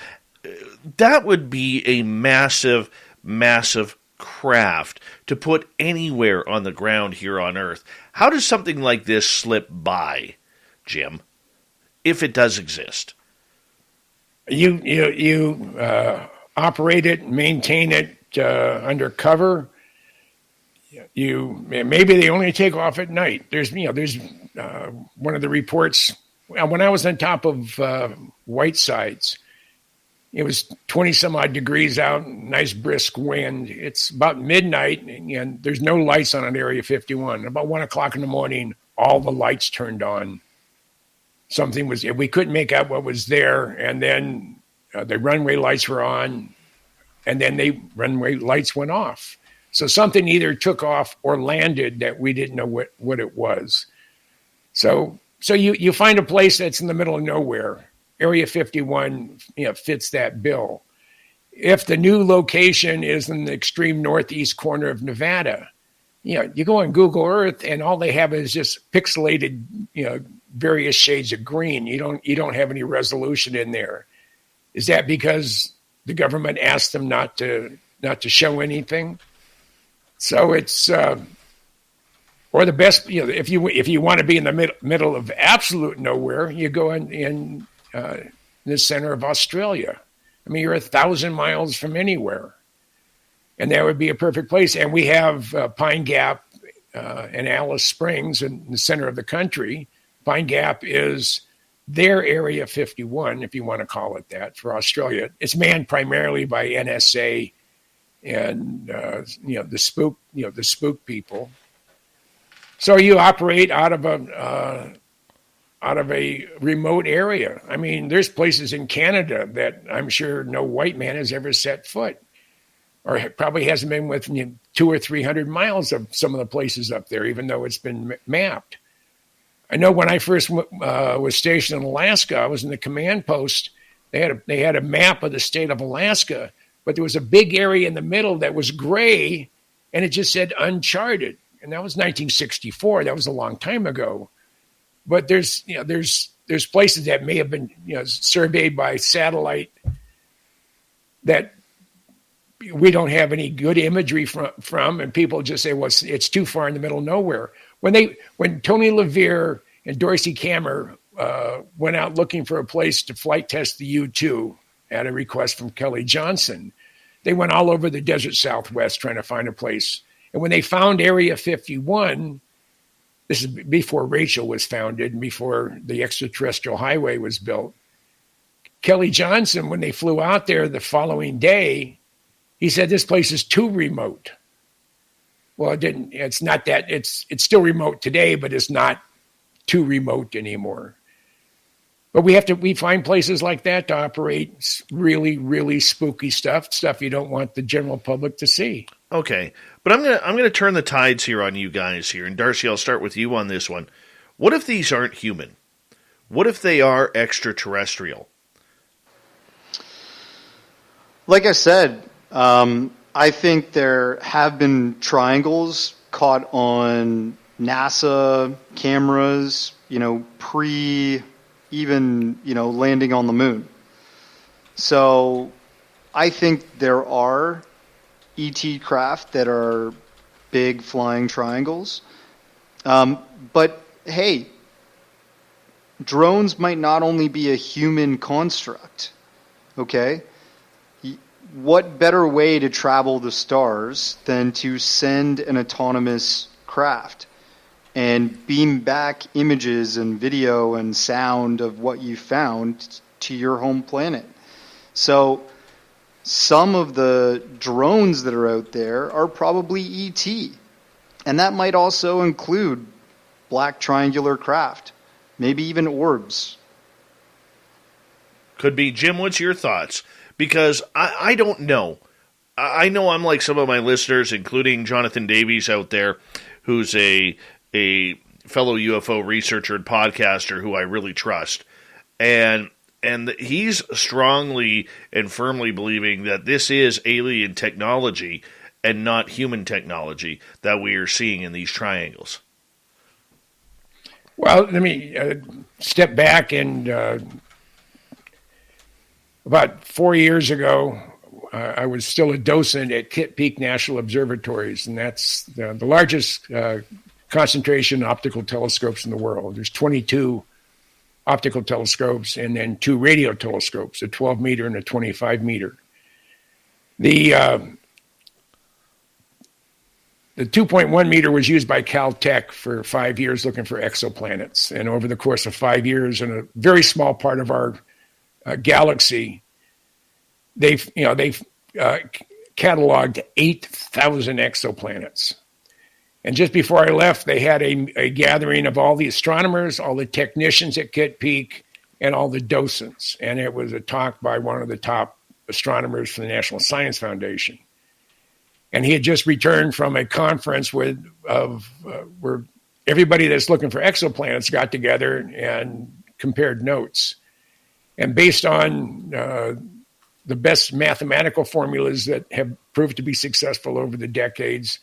That would be a massive, massive craft to put anywhere on the ground here on Earth. How does something like this slip by, Jim, if it does exist? You operate it, maintain it under cover. Maybe they only take off at night. There's one of the reports when I was on top of Whitesides. It was 20 some odd degrees out, nice brisk wind. It's about midnight, and there's no lights on Area 51. About 1 o'clock in the morning, all the lights turned on. We couldn't make out what was there, and then the runway lights were on, and then the runway lights went off. So something either took off or landed that we didn't know what it was. So you find a place that's in the middle of nowhere. Area 51, fits that bill. If the new location is in the extreme northeast corner of Nevada, you go on Google Earth and all they have is just pixelated, various shades of green. You don't have any resolution in there. Is that because the government asked them not to show anything? So it's or the best, if you want to be in the middle of absolute nowhere, you go in the center of Australia. I mean, you're 1,000 miles from anywhere, and that would be a perfect place. And we have Pine Gap and Alice Springs in the center of the country. Pine Gap is their Area 51, if you want to call it that, for Australia. It's manned primarily by NSA and the spook people. So you operate out of a remote area. I mean, there's places in Canada that I'm sure no white man has ever set foot, or probably hasn't been within 200 or 300 miles of some of the places up there, even though it's been mapped. I know when I first was stationed in Alaska, I was in the command post. They had a map of the state of Alaska, but there was a big area in the middle that was gray, and it just said uncharted. And that was 1964. That was a long time ago. But there's places that may have been surveyed by satellite that we don't have any good imagery from, and people just say, well, it's too far in the middle of nowhere. When Tony LeVere and Dorsey Kammer went out looking for a place to flight test the U-2 at a request from Kelly Johnson, they went all over the desert Southwest trying to find a place. And when they found Area 51, this is before Rachel was founded and before the extraterrestrial highway was built, Kelly Johnson, when they flew out there the following day, he said, this place is too remote. Well, it's not that, it's still remote today, but it's not too remote anymore. But we find places like that to operate really, really spooky stuff you don't want the general public to see. Okay, but I'm gonna turn the tides here on you guys here, and Darcy, I'll start with you on this one. What if these aren't human? What if they are extraterrestrial? Like I said, I think there have been triangles caught on NASA cameras, landing on the moon. So I think there are ET craft that are big flying triangles. But hey, drones might not only be a human construct, okay? What better way to travel the stars than to send an autonomous craft and beam back images and video and sound of what you found to your home planet? So some of the drones that are out there are probably ET. And that might also include black triangular craft, maybe even orbs. Could be. Jim, what's your thoughts? Because I don't know. I know I'm like some of my listeners, including Jonathan Davies out there, who's a fellow UFO researcher and podcaster who I really trust. And he's strongly and firmly believing that this is alien technology and not human technology that we are seeing in these triangles. Well, let me step back and about 4 years ago, I was still a docent at Kitt Peak National Observatories, and that's the largest concentration of optical telescopes in the world. There's 22 optical telescopes and then 2 radio telescopes, a 12-meter and a 25-meter. The 2.1 meter was used by Caltech for 5 years looking for exoplanets. And over the course of 5 years, in a very small part of our galaxy, they've cataloged 8,000 exoplanets. And just before I left, they had a gathering of all the astronomers, all the technicians at Kitt Peak, and all the docents. And it was a talk by one of the top astronomers from the National Science Foundation. And he had just returned from a conference where everybody that's looking for exoplanets got together and compared notes. And based on the best mathematical formulas that have proved to be successful over the decades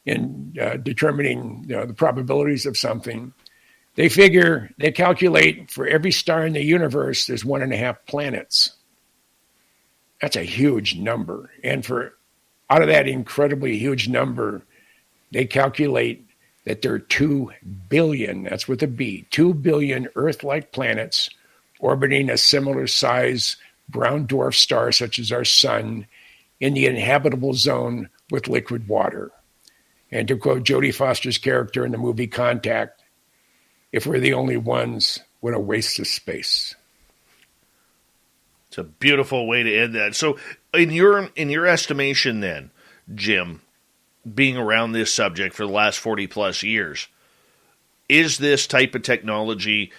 in determining the probabilities of something, they calculate for every star in the universe, there's 1.5 planets. That's a huge number. And out of that incredibly huge number, they calculate that there are 2 billion, that's with a B, 2 billion Earth-like planets orbiting a similar size brown dwarf star such as our sun in the inhabitable zone with liquid water. And to quote Jodie Foster's character in the movie Contact, if we're the only ones, what a waste of space. It's a beautiful way to end that. So in your estimation then, Jim, being around this subject for the last 40 plus years, is this type of technology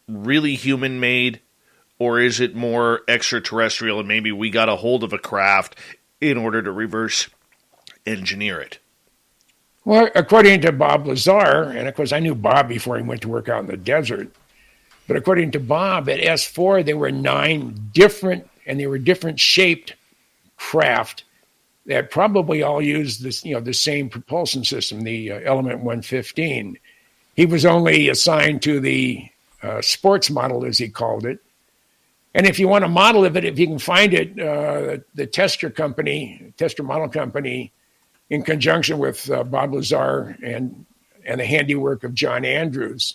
really human made, or is it more extraterrestrial and maybe we got a hold of a craft in order to reverse engineer it? Well, according to Bob Lazar, and of course I knew Bob before he went to work out in the desert, but according to Bob, at S4 there were 9 different, and they were different shaped craft that probably all used this, the same propulsion system, the Element 115. He was only assigned to the sports model, as he called it. And if you want a model of it, if you can find it, the Tester Model Company, in conjunction with Bob Lazar and the handiwork of John Andrews,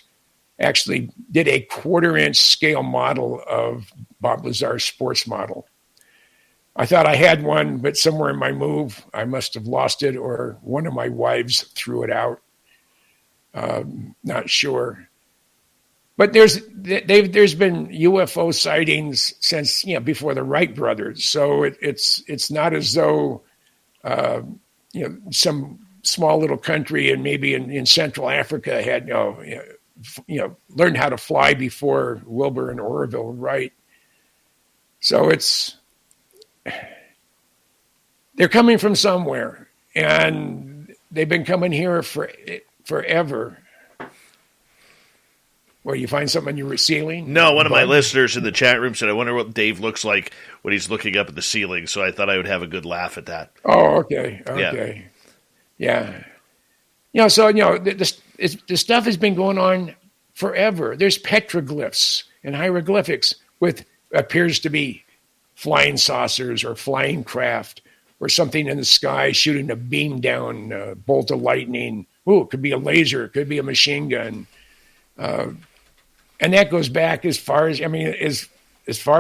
actually did a 1/4-inch scale model of Bob Lazar's sports model. I thought I had one, but somewhere in my move, I must have lost it, or one of my wives threw it out. Not sure. But there's been UFO sightings since before the Wright brothers, so it's not as though some small little country and maybe in Central Africa had learned how to fly before Wilbur and Orville Wright. So they're coming from somewhere, and they've been coming here forever. Where you find something on your ceiling? No, one of my listeners in the chat room said, I wonder what Dave looks like when he's looking up at the ceiling, so I thought I would have a good laugh at that. Oh, okay. Yeah. The stuff has been going on forever. There's petroglyphs and hieroglyphics with appears to be flying saucers or flying craft or something in the sky shooting a beam down, a bolt of lightning. Ooh, it could be a laser. It could be a machine gun. And that goes back as far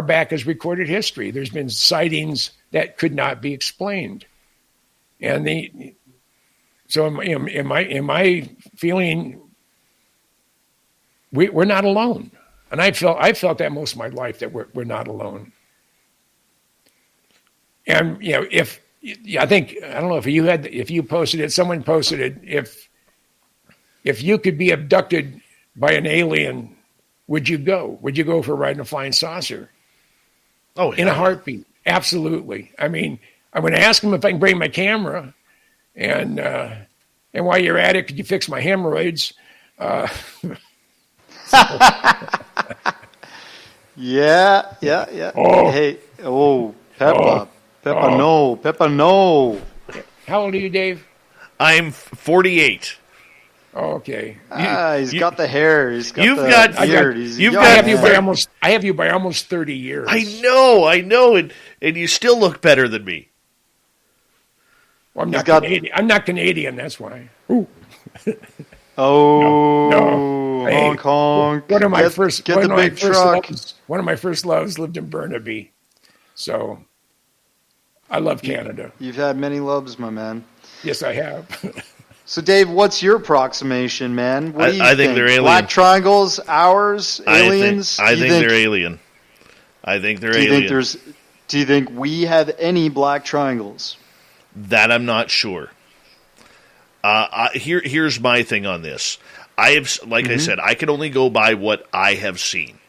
back as recorded history. There's been sightings that could not be explained. And so in my feeling, we're not alone. And I felt that most of my life, that we're not alone. And I don't know if you posted it, someone posted it, if you could be abducted by an alien, would you go? Would you go for a ride in a flying saucer? Oh, yeah. In a heartbeat. Absolutely. I mean, I'm going to ask them if I can bring my camera, and while you're at it, could you fix my hemorrhoids? Yeah. Oh. Hey, Peppa. Peppa, no. How old are you, Dave? I'm 48. Oh, okay. He's got the hair. He's got You've the got- beard. I have you by almost 30 years. I know, and you still look better than me. Well, He's got- Canadian. I'm not Canadian. That's why. Ooh. Oh, No. Hey, honk, honk. One of my Get the big truck. One of my first loves lived in Burnaby, so I love Canada. You've had many loves, my man. Yes, I have. So, Dave, what's your approximation, man? What do you I think they're alien. Black triangles, ours, aliens? I think they're alien. I think they're alien. Do you think we have any black triangles? That I'm not sure. Here's my thing on this. I have, I said, I can only go by what I have seen.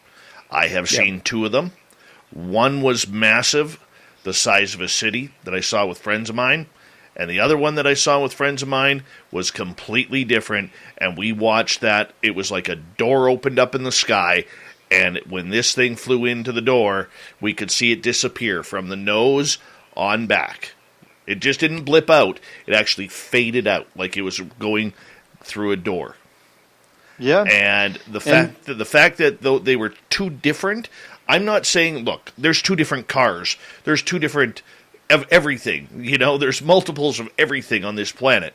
I have seen two of them. One was massive, the size of a city that I saw with friends of mine. And the other one that I saw with friends of mine was completely different. And we watched that. It was like a door opened up in the sky. And when this thing flew into the door, we could see it disappear from the nose on back. It just didn't blip out. It actually faded out like it was going through a door. Yeah. And the fact that though they were two different, I'm not saying, look, there's two different cars. There's two different of everything. There's multiples of everything on this planet.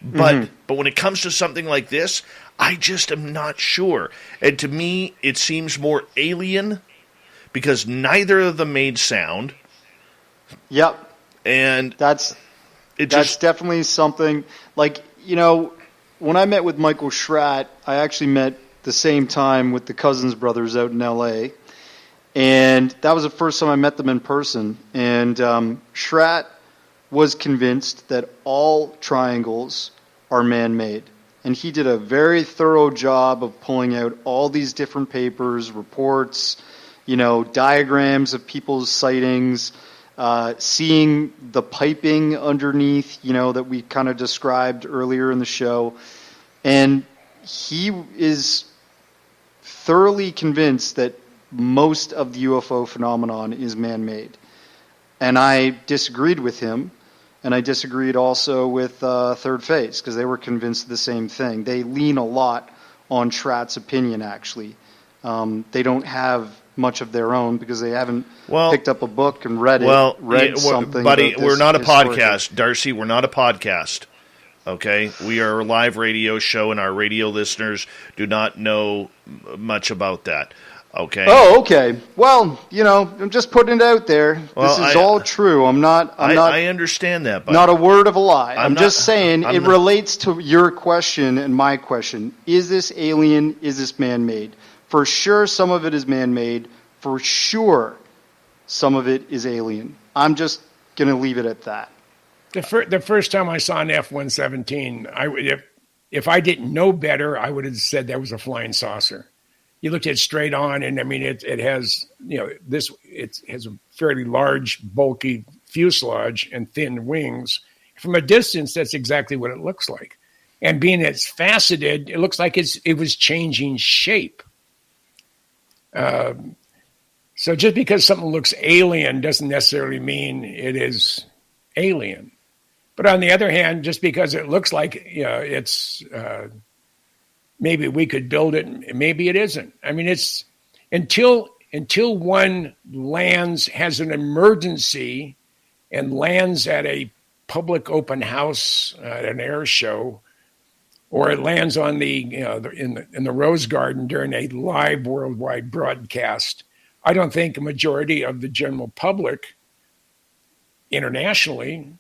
But when it comes to something like this, I just am not sure. And to me, it seems more alien because neither of them made sound. Yep. And that's definitely something when I met with Michael Schratt, I actually met the same time with the Cousins brothers out in LA. And that was the first time I met them in person. And Schratt was convinced that all triangles are man-made. And he did a very thorough job of pulling out all these different papers, reports, diagrams of people's sightings, seeing the piping underneath, that we kind of described earlier in the show. And he is thoroughly convinced that most of the UFO phenomenon is man-made. And I disagreed with him, and I disagreed also with Third Phase, because they were convinced of the same thing. They lean a lot on Schratt's opinion, actually. They don't have much of their own because they haven't picked up a book and read something. Buddy, we're not a podcast. Darcy, we're not a podcast. Okay? We are a live radio show, and our radio listeners do not know much about that. Okay. Oh, okay. Well, I'm just putting it out there. This is all true. I understand that, but not a word of a lie. I'm just saying it relates to your question and my question. Is this alien? Is this man-made? For sure, some of it is man-made. For sure, some of it is alien. I'm just going to leave it at that. The first time I saw an F-117, if I didn't know better, I would have said that was a flying saucer. You looked at it straight on, and I mean, it has it has a fairly large, bulky fuselage and thin wings. From a distance, that's exactly what it looks like. And being it's faceted, it looks like it was changing shape. So just because something looks alien doesn't necessarily mean it is alien. But on the other hand, just because it looks like it's maybe we could build it, maybe it isn't. I mean, it's until one lands, has an emergency, and lands at a public open house at an air show, or it lands on in the Rose Garden during a live worldwide broadcast. I don't think a majority of the general public internationally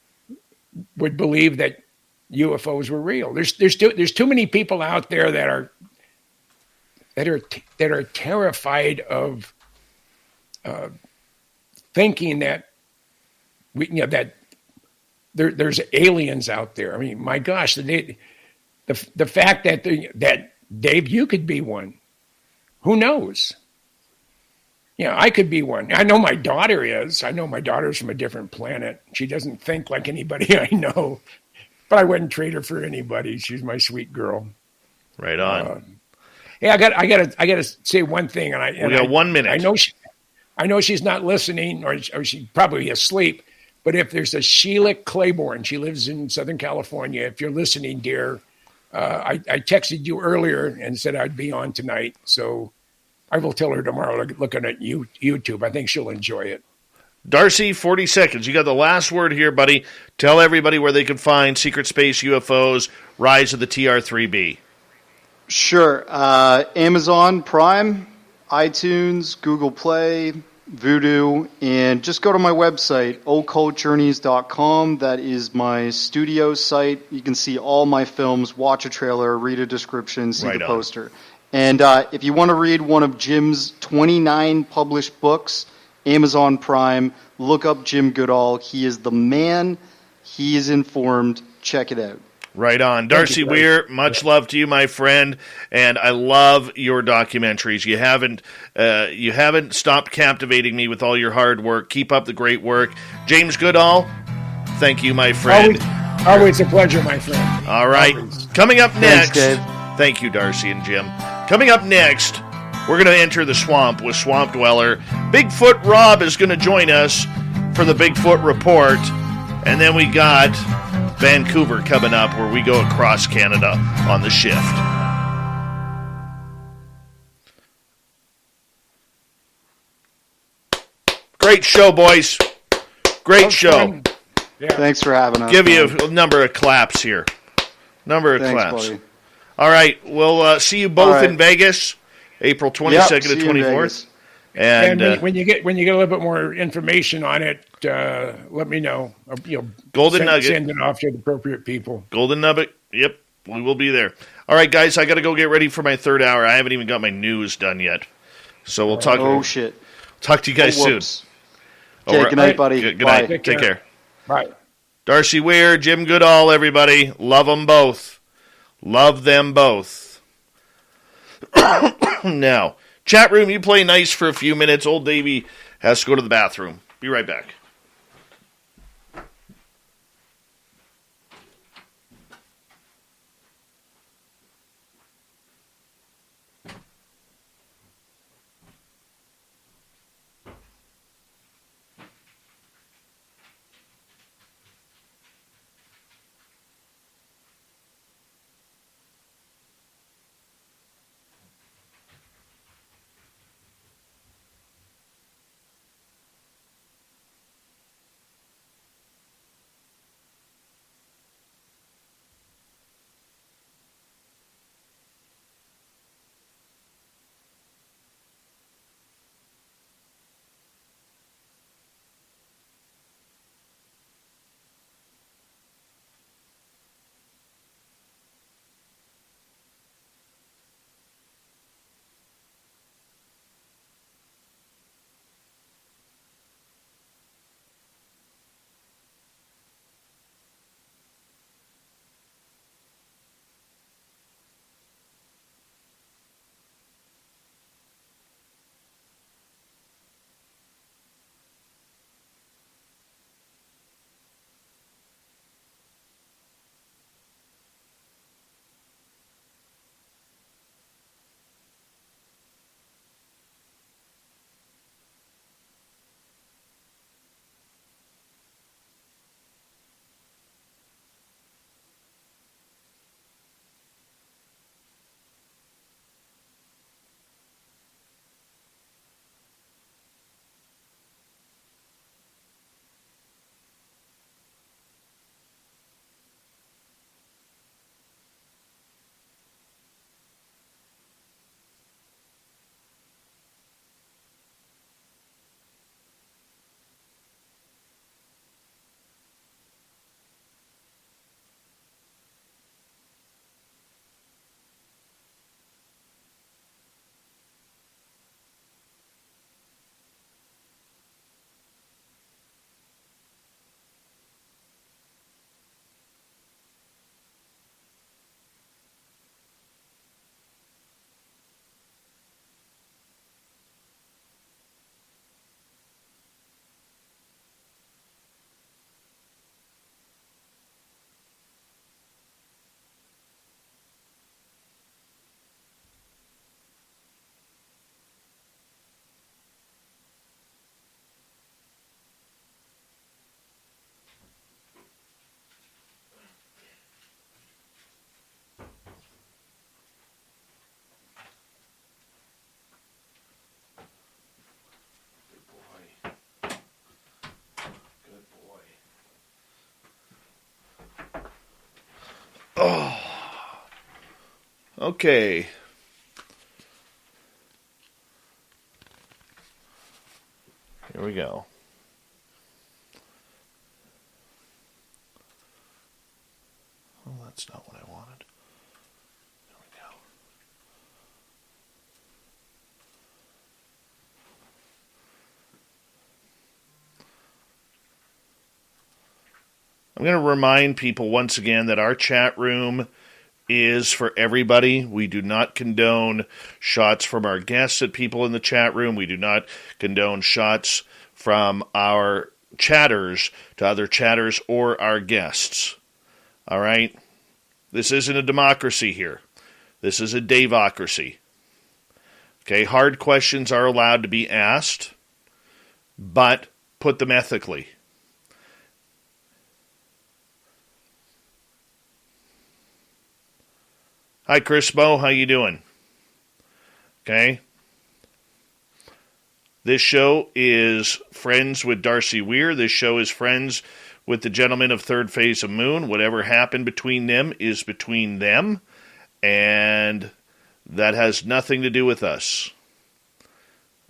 would believe that UFOs were real. There's too many people out there that are terrified of thinking that that there's aliens out there. I mean, my gosh, the fact that Dave, you could be one. Who knows? I could be one. I know my daughter is. I know my daughter's from a different planet. She doesn't think like anybody I know, but I wouldn't trade her for anybody. She's my sweet girl. Right on. I gotta say one thing, and we got 1 minute. I know she's not listening, or she's probably asleep. But if there's a Sheila Claiborne, she lives in Southern California. If you're listening, dear, I texted you earlier and said I'd be on tonight, so I will tell her tomorrow looking at YouTube. I think she'll enjoy it. Darcy, 40 seconds. You got the last word here, buddy. Tell everybody where they can find Secret Space UFOs, Rise of the TR3-B. Sure. Amazon Prime, iTunes, Google Play, Vudu, and just go to my website, occultjourneys.com. That is my studio site. You can see all my films, watch a trailer, read a description, see the poster. And if you want to read one of Jim's 29 published books, Amazon Prime, look up Jim Goodall. He is the man. He is informed. Check it out. Right on. Darcy Weir, much love to you, my friend, and I love your documentaries. You haven't stopped captivating me with all your hard work. Keep up the great work. James Goodall, thank you, my friend. Always a pleasure, my friend. All right. Always. Coming up next. Thanks, Dave. Thank you, Darcy and Jim. Coming up next, we're going to enter the swamp with Swamp Dweller. Bigfoot Rob is going to join us for the Bigfoot Report. And then we got Vancouver coming up, where we go across Canada on the shift. Great show, boys. Great show. Yeah. Thanks for having us. Give you a number of claps here. Thanks, buddy. All right. We'll see you both in Vegas, April 22nd to 24th. And when you get a little bit more information on it, let me know. Golden Nugget. Send it off to the appropriate people. Golden Nugget. Yep, we will be there. All right, guys, I got to go get ready for my third hour. I haven't even got my news done yet. So we'll talk. Oh, shit. Talk to you guys soon. Okay, good night, buddy. Good night. Take care. Bye. Darcy Weir, Jim Goodall, everybody. Love them both. Love them both. Now, chat room, you play nice for a few minutes. Old Davey has to go to the bathroom. Be right back. Okay. Here we go. Oh, that's not what I wanted. There we go. I'm going to remind people once again that our chat room is for everybody. We do not condone shots from our guests at people in the chat room. We do not condone shots from our chatters to other chatters or our guests. All right? This isn't a democracy here. This is a Daveocracy. Okay, hard questions are allowed to be asked, but put them ethically. Hi, Chris Bo. How you doing? Okay. This show is friends with Darcy Weir. This show is friends with the gentlemen of Third Phase of Moon. Whatever happened between them is between them, and that has nothing to do with us.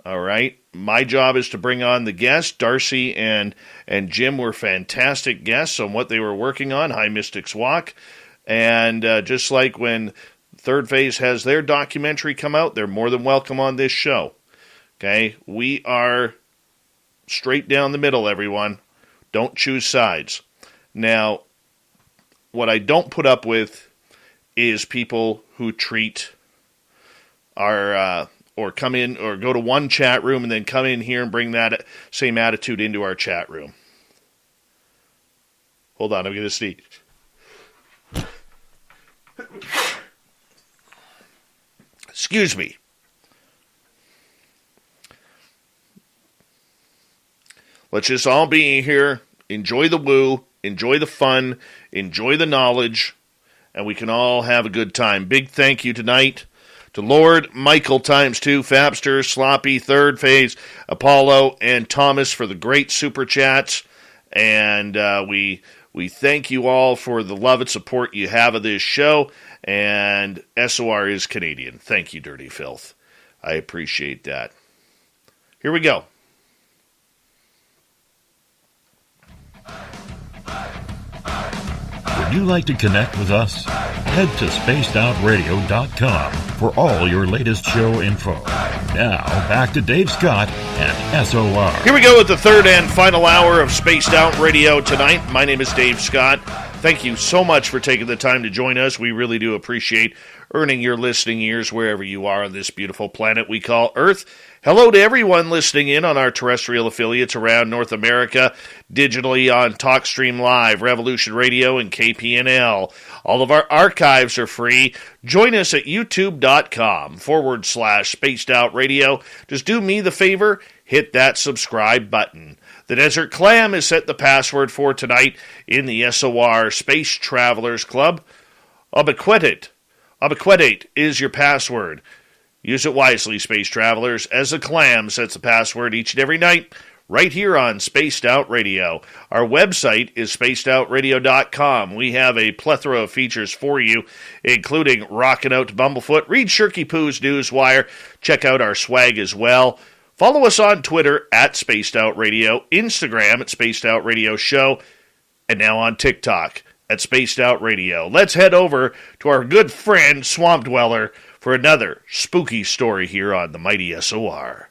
All right? My job is to bring on the guests. Darcy and Jim were fantastic guests on what they were working on, High Mystics Walk. And just like when Third Phase has their documentary come out, they're more than welcome on this show. Okay? We are straight down the middle, everyone. Don't choose sides. Now, what I don't put up with is people who treat our, or come in, or go to one chat room and then come in here and bring that same attitude into our chat room. Hold on, I'm going to sneeze. Excuse me. Let's just all be here, enjoy the woo, enjoy the fun, enjoy the knowledge, and we can all have a good time. Big thank you tonight to Lord, Michael ×2, Fabster, Sloppy, Third Phase, Apollo, and Thomas for the great super chats. And we thank you all for the love and support you have of this show. And SOR is Canadian. Thank you, Dirty Filth. I appreciate that. Here we go. Would you like to connect with us? Head to spacedoutradio.com for all your latest show info. Now, back to Dave Scott and SOR. Here we go with the third and final hour of Spaced Out Radio tonight. My name is Dave Scott. Thank you so much for taking the time to join us. We really do appreciate earning your listening ears wherever you are on this beautiful planet we call Earth. Hello to everyone listening in on our terrestrial affiliates around North America, digitally on TalkStream Live, Revolution Radio, and KPNL. All of our archives are free. Join us at youtube.com/Spaced Out Radio. Just do me the favor, hit that subscribe button. The Desert Clam is set the password for tonight in the SOR Space Travelers Club. Ubiquitate is your password. Use it wisely, Space Travelers, as the Clam sets the password each and every night right here on Spaced Out Radio. Our website is spacedoutradio.com. We have a plethora of features for you, including Rockin' Out to Bumblefoot, read Shirky Poo's Newswire, check out our swag as well. Follow us on Twitter at Spaced Out Radio, Instagram at Spaced Out Radio Show, and now on TikTok at Spaced Out Radio. Let's head over to our good friend Swamp Dweller for another spooky story here on the mighty SOR.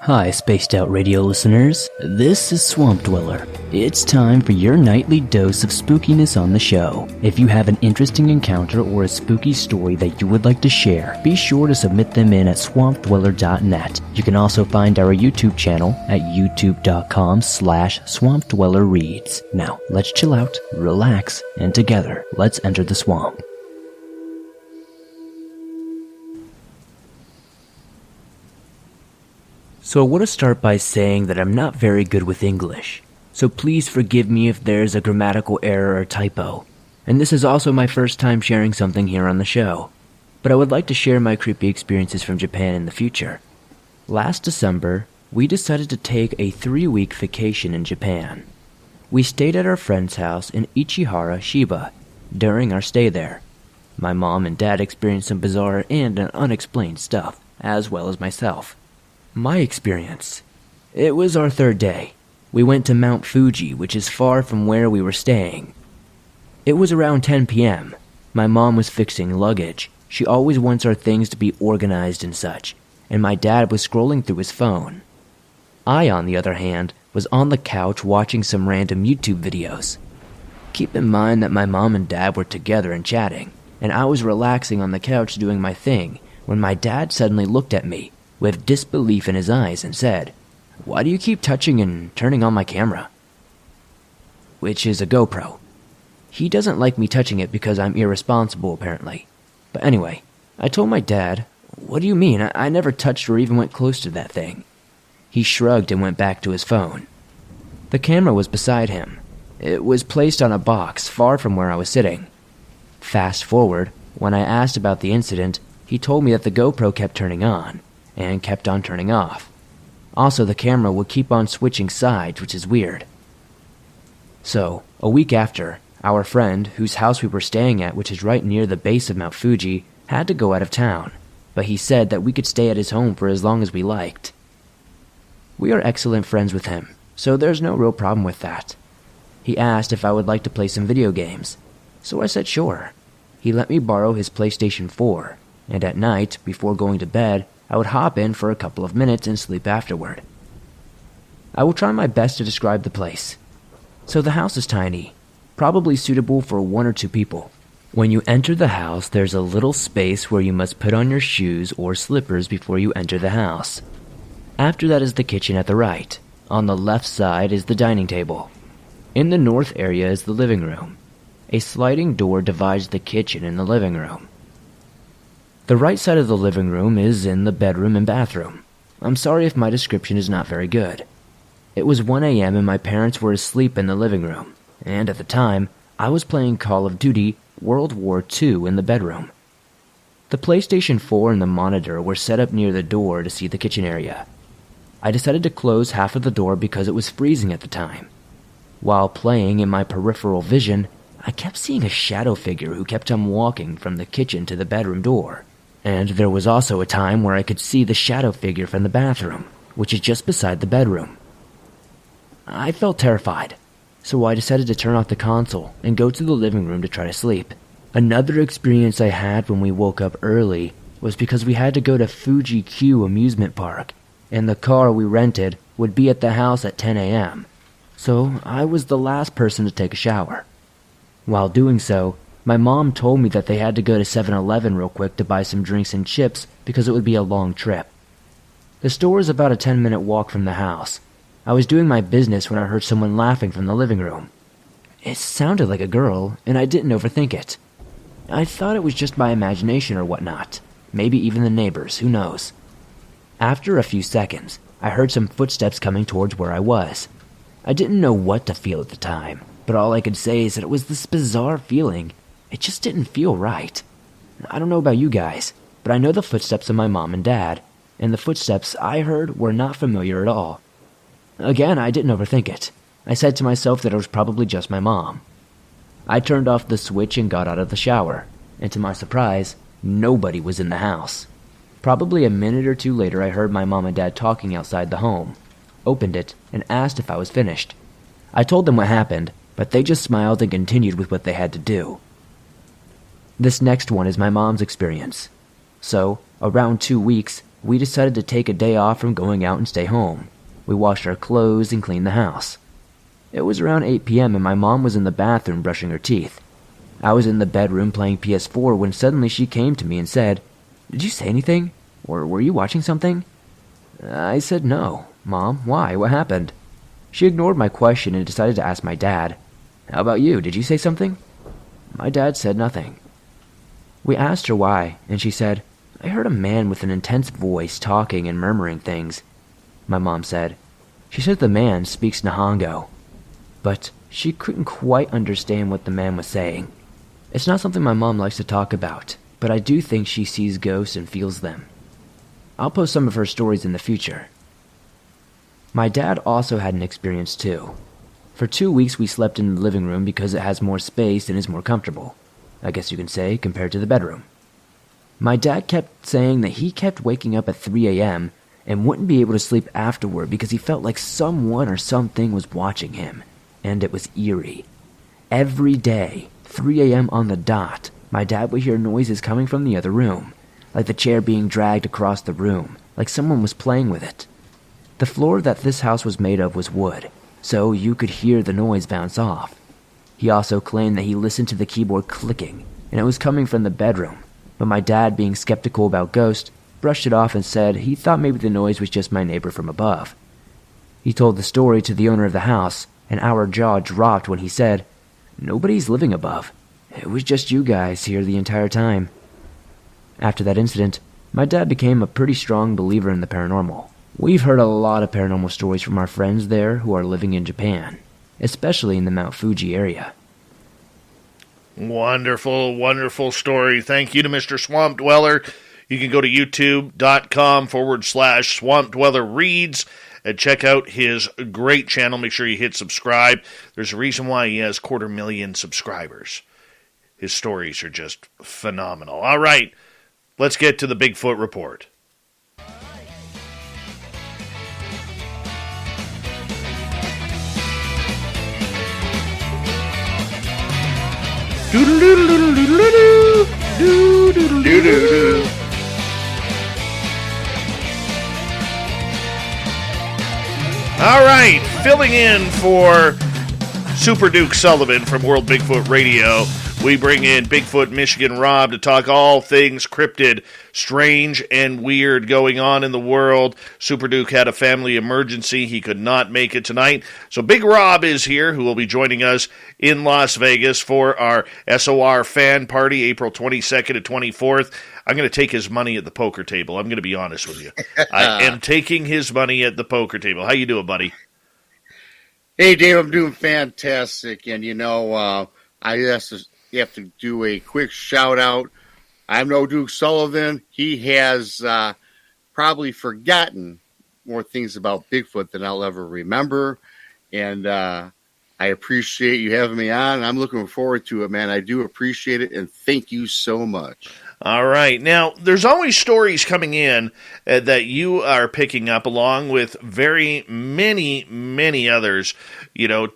Hi, Spaced Out Radio listeners. This is Swamp Dweller. It's time for your nightly dose of spookiness on the show. If you have an interesting encounter or a spooky story that you would like to share, be sure to submit them in at swampdweller.net. You can also find our YouTube channel at youtube.com/swampdwellerreads. Now, let's chill out, relax, and together, let's enter the swamp. So I want to start by saying that I'm not very good with English, so please forgive me if there's a grammatical error or typo. And this is also my first time sharing something here on the show, but I would like to share my creepy experiences from Japan in the future. Last December, we decided to take a 3-week vacation in Japan. We stayed at our friend's house in Ichihara, Shiba, during our stay there. My mom and dad experienced some bizarre and unexplained stuff, as well as myself. My experience. It was our third day. We went to Mount Fuji, which is far from where we were staying. It was around 10 p.m. My mom was fixing luggage. She always wants our things to be organized and such, and my dad was scrolling through his phone. I, on the other hand, was on the couch watching some random YouTube videos. Keep in mind that my mom and dad were together and chatting, and I was relaxing on the couch doing my thing when my dad suddenly looked at me with disbelief in his eyes and said, "Why do you keep touching and turning on my camera?" Which is a GoPro. He doesn't like me touching it because I'm irresponsible, apparently. But anyway, I told my dad, "What do you mean? I never touched or even went close to that thing." He shrugged and went back to his phone. The camera was beside him. It was placed on a box far from where I was sitting. Fast forward, when I asked about the incident, he told me that the GoPro kept turning on, and kept on turning off. Also, the camera would keep on switching sides, which is weird. So, a week after, our friend, whose house we were staying at, which is right near the base of Mount Fuji, had to go out of town, but he said that we could stay at his home for as long as we liked. We are excellent friends with him, so there's no real problem with that. He asked if I would like to play some video games, so I said sure. He let me borrow his PlayStation 4, and at night, before going to bed, I would hop in for a couple of minutes and sleep afterward. I will try my best to describe the place. So the house is tiny, probably suitable for 1 or 2 people. When you enter the house, there's a little space where you must put on your shoes or slippers before you enter the house. After that is the kitchen at the right. On the left side is the dining table. In the north area is the living room. A sliding door divides the kitchen and the living room. The right side of the living room is in the bedroom and bathroom. I'm sorry if my description is not very good. It was 1 a.m. and my parents were asleep in the living room, and at the time, I was playing Call of Duty World War II in the bedroom. The PlayStation 4 and the monitor were set up near the door to see the kitchen area. I decided to close half of the door because it was freezing at the time. While playing, in my peripheral vision, I kept seeing a shadow figure who kept on walking from the kitchen to the bedroom door. And there was also a time where I could see the shadow figure from the bathroom, which is just beside the bedroom. I felt terrified, so I decided to turn off the console and go to the living room to try to sleep. Another experience I had when we woke up early was because we had to go to Fuji Q amusement park, and the car we rented would be at the house at 10 a.m., so I was the last person to take a shower. While doing so, my mom told me that they had to go to 7-Eleven real quick to buy some drinks and chips because it would be a long trip. The store is about a 10-minute walk from the house. I was doing my business when I heard someone laughing from the living room. It sounded like a girl, and I didn't overthink it. I thought it was just my imagination or whatnot. Maybe even the neighbors, who knows. After a few seconds, I heard some footsteps coming towards where I was. I didn't know what to feel at the time, but all I could say is that it was this bizarre feeling. It just didn't feel right. I don't know about you guys, but I know the footsteps of my mom and dad, and the footsteps I heard were not familiar at all. Again, I didn't overthink it. I said to myself that it was probably just my mom. I turned off the switch and got out of the shower, and to my surprise, nobody was in the house. Probably a minute or two later, I heard my mom and dad talking outside the home, opened it, and asked if I was finished. I told them what happened, but they just smiled and continued with what they had to do. This next one is my mom's experience. So, around 2 weeks, we decided to take a day off from going out and stay home. We washed our clothes and cleaned the house. It was around 8 p.m. and my mom was in the bathroom brushing her teeth. I was in the bedroom playing PS4 when suddenly she came to me and said, "Did you say anything? Or were you watching something?" I said, "No. Mom, why? What happened?" She ignored my question and decided to ask my dad, "How about you? Did you say something?" My dad said nothing. We asked her why, and she said, "I heard a man with an intense voice talking and murmuring things." My mom said, "She said the man speaks Nihongo," but she couldn't quite understand what the man was saying. It's not something my mom likes to talk about, but I do think she sees ghosts and feels them. I'll post some of her stories in the future. My dad also had an experience too. For 2 weeks we slept in the living room because it has more space and is more comfortable. I guess you can say, compared to the bedroom. My dad kept saying that he kept waking up at 3 a.m. and wouldn't be able to sleep afterward because he felt like someone or something was watching him, and it was eerie. Every day, 3 a.m. on the dot, my dad would hear noises coming from the other room, like the chair being dragged across the room, like someone was playing with it. The floor that this house was made of was wood, so you could hear the noise bounce off. He also claimed that he listened to the keyboard clicking, and it was coming from the bedroom, but my dad, being skeptical about ghosts, brushed it off and said he thought maybe the noise was just my neighbor from above. He told the story to the owner of the house, and our jaw dropped when he said, "Nobody's living above. It was just you guys here the entire time." After that incident, my dad became a pretty strong believer in the paranormal. We've heard a lot of paranormal stories from our friends there who are living in Japan, especially in the Mount Fuji area. Wonderful, wonderful story. Thank you to Mr. Swamp Dweller. You can go to youtube.com/Swamp Dweller Reads and check out his great channel. Make sure you hit subscribe. There's a reason why he has 250,000 subscribers. His stories are just phenomenal. All right, let's get to the Bigfoot Report. All right, filling in for Super Duke Sullivan from World Bigfoot Radio, we bring in Bigfoot Michigan Rob to talk all things cryptid, strange and weird going on in the world. Super Duke had a family emergency. He could not make it tonight. So Big Rob is here, who will be joining us in Las Vegas for our SOR fan party, April 22nd and 24th. I'm going to take his money at the poker table. I'm going to be honest with you. I am taking his money at the poker table. How you doing, buddy? Hey, Dave, I'm doing fantastic. And, I have to do a quick shout-out. I'm no Duke Sullivan. He has probably forgotten more things about Bigfoot than I'll ever remember. And I appreciate you having me on. I'm looking forward to it, man. I do appreciate it, and thank you so much. All right. Now, there's always stories coming in that you are picking up, along with very many others,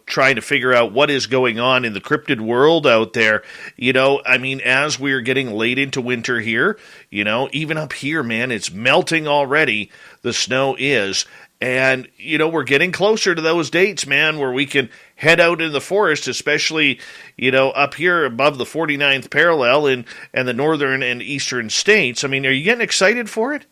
trying to figure out what is going on in the cryptid world out there. As we're getting late into winter here, even up here, man, it's melting already. The snow is. And, we're getting closer to those dates, man, where we can head out in the forest, especially, up here above the 49th parallel and the northern and eastern states. Are you getting excited for it?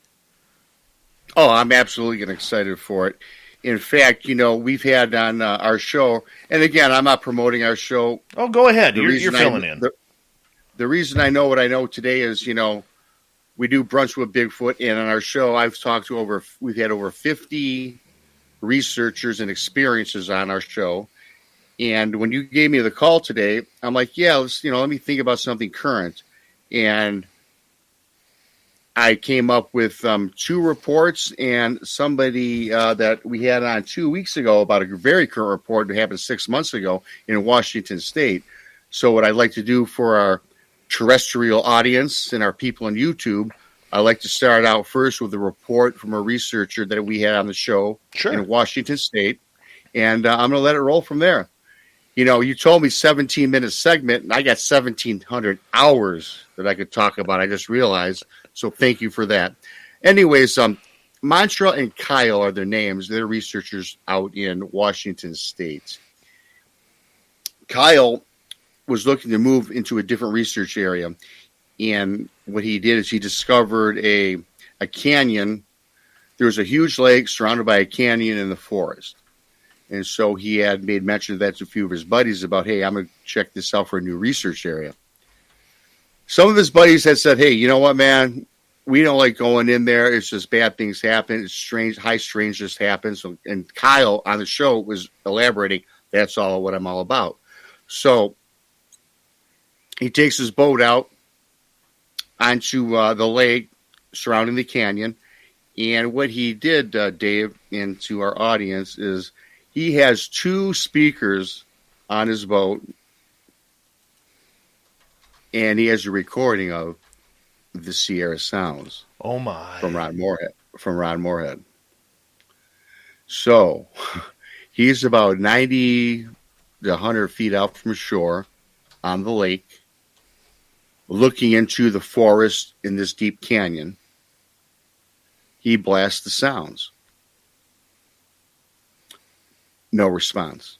Oh, I'm absolutely getting excited for it. In fact, we've had on our show, and again, I'm not promoting our show. Oh, go ahead. You're filling in. The reason I know what I know today is, we do Brunch with Bigfoot, and on our show, we've had over 50 researchers and experiences on our show. And when you gave me the call today, I'm like, yeah, let me think about something current. And I came up with 2 reports, and somebody that we had on 2 weeks ago about a very current report that happened 6 months ago in Washington State. So what I'd like to do for our terrestrial audience and our people on YouTube, I like to start out first with a report from a researcher that we had on the show in Washington State, and I'm going to let it roll from there. You told me 17-minute segment, and I got 1,700 hours that I could talk about. I just realized, so thank you for that. Anyways, Mantra and Kyle are their names. They're researchers out in Washington State. Kyle was looking to move into a different research area. And what he did is he discovered a canyon. There was a huge lake surrounded by a canyon in the forest. And so he had made mention of that to a few of his buddies about, hey, I'm going to check this out for a new research area. Some of his buddies had said, hey, you know what, man? We don't like going in there. It's just bad things happen. It's strange. High strange just happens. So, and Kyle on the show was elaborating, that's all what I'm all about. So he takes his boat out onto the lake surrounding the canyon. And what he did, Dave, and to our audience, is he has 2 speakers on his boat. and he has a recording of the Sierra Sounds. Oh my! From Ron Moorhead. So he's about 90 to 100 feet out from shore on the lake, looking into the forest in this deep canyon. He blasts the sounds. No response.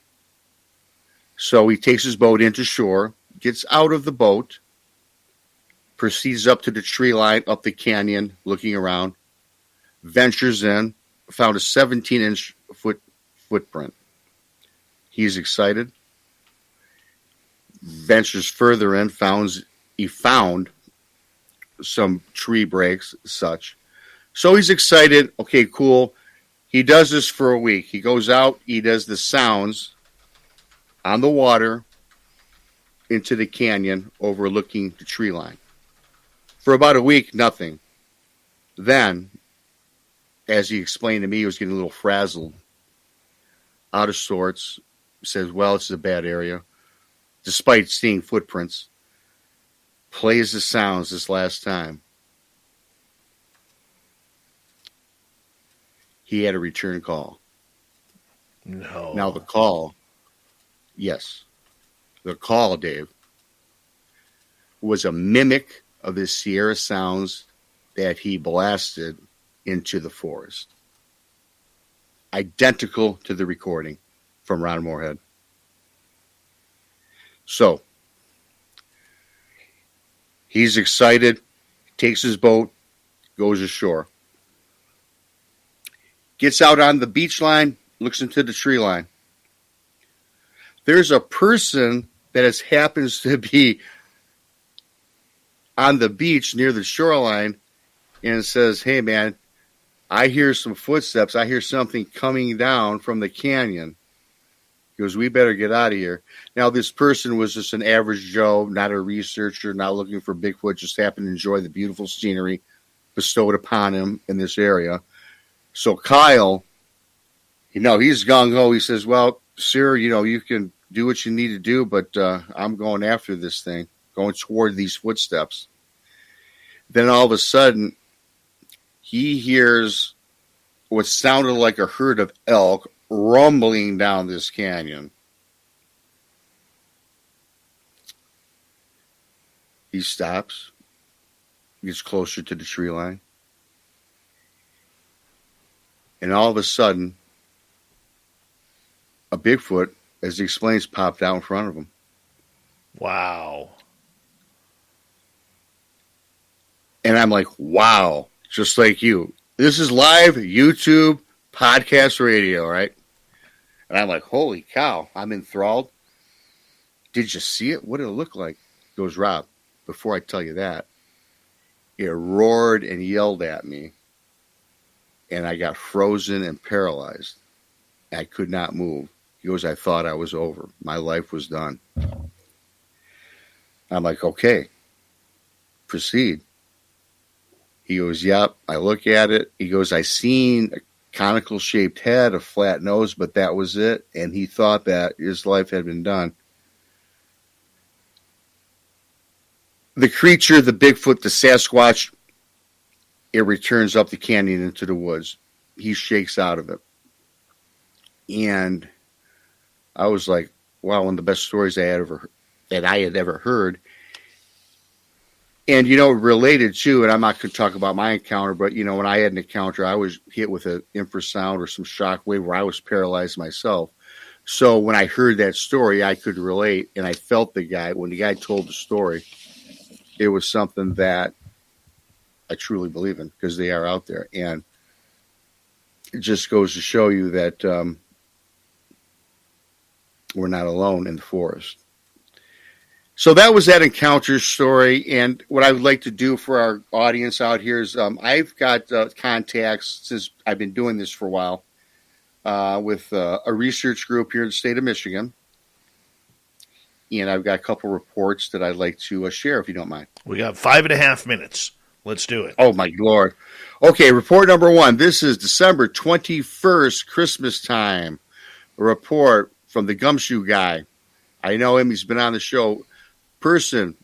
So he takes his boat into shore, gets out of the boat, proceeds up to the tree line, up the canyon, looking around, ventures in, found a 17-inch footprint. He's excited. Ventures further in, he found some tree breaks, such. So he's excited. Okay, cool. He does this for a week. He goes out, he does the sounds on the water into the canyon overlooking the tree line. For about a week, nothing. Then, as he explained to me, he was getting a little frazzled, out of sorts. He says, well, it's a bad area. Despite seeing footprints, plays the sounds this last time. He had a return call. No. Now the call, yes, the call, Dave, was a mimic of his Sierra Sounds that he blasted into the forest. Identical to the recording from Ron Moorhead. So, he's excited, takes his boat, goes ashore. Gets out on the beach line, looks into the tree line. There's a person that happens to be on the beach near the shoreline and says, hey, man, I hear some footsteps. I hear something coming down from the canyon. He goes, we better get out of here. Now, this person was just an average Joe, not a researcher, not looking for Bigfoot, just happened to enjoy the beautiful scenery bestowed upon him in this area. So Kyle, he's gung-ho. He says, well, sir, you can do what you need to do, but I'm going after this thing, going toward these footsteps. Then all of a sudden, he hears what sounded like a herd of elk rumbling down this canyon. He stops, gets closer to the tree line. And all of a sudden, a Bigfoot, as he explains, popped out in front of him. Wow. And I'm like, wow, just like you. This is live YouTube podcast radio, right? And I'm like, holy cow, I'm enthralled. Did you see it? What did it look like? He goes, Rob, before I tell you that, it roared and yelled at me. And I got frozen and paralyzed. I could not move. He goes, I thought I was over. My life was done. I'm like, okay, proceed. He goes, yep. I look at it. He goes, I seen a conical shaped head, a flat nose, but that was it. And he thought that his life had been done. The creature, the Bigfoot, the Sasquatch, it returns up the canyon into the woods. He shakes out of it. And I was like, wow, one of the best stories I had ever heard. And, related to, and I'm not going to talk about my encounter, but, when I had an encounter, I was hit with an infrasound or some shock wave where I was paralyzed myself. So when I heard that story, I could relate, and I felt the guy. When the guy told the story, it was something that I truly believe in because they are out there. And it just goes to show you that we're not alone in the forest. So that was that encounter story. And what I would like to do for our audience out here is I've got contacts since I've been doing this for a while with a research group here in the state of Michigan. And I've got a couple reports that I'd like to share, if you don't mind. We got 5.5 minutes. Let's do it. Oh, my Lord. Okay, report number 1. This is December 21st, Christmas time. A report from the Gumshoe guy. I know him. He's been on the show. Person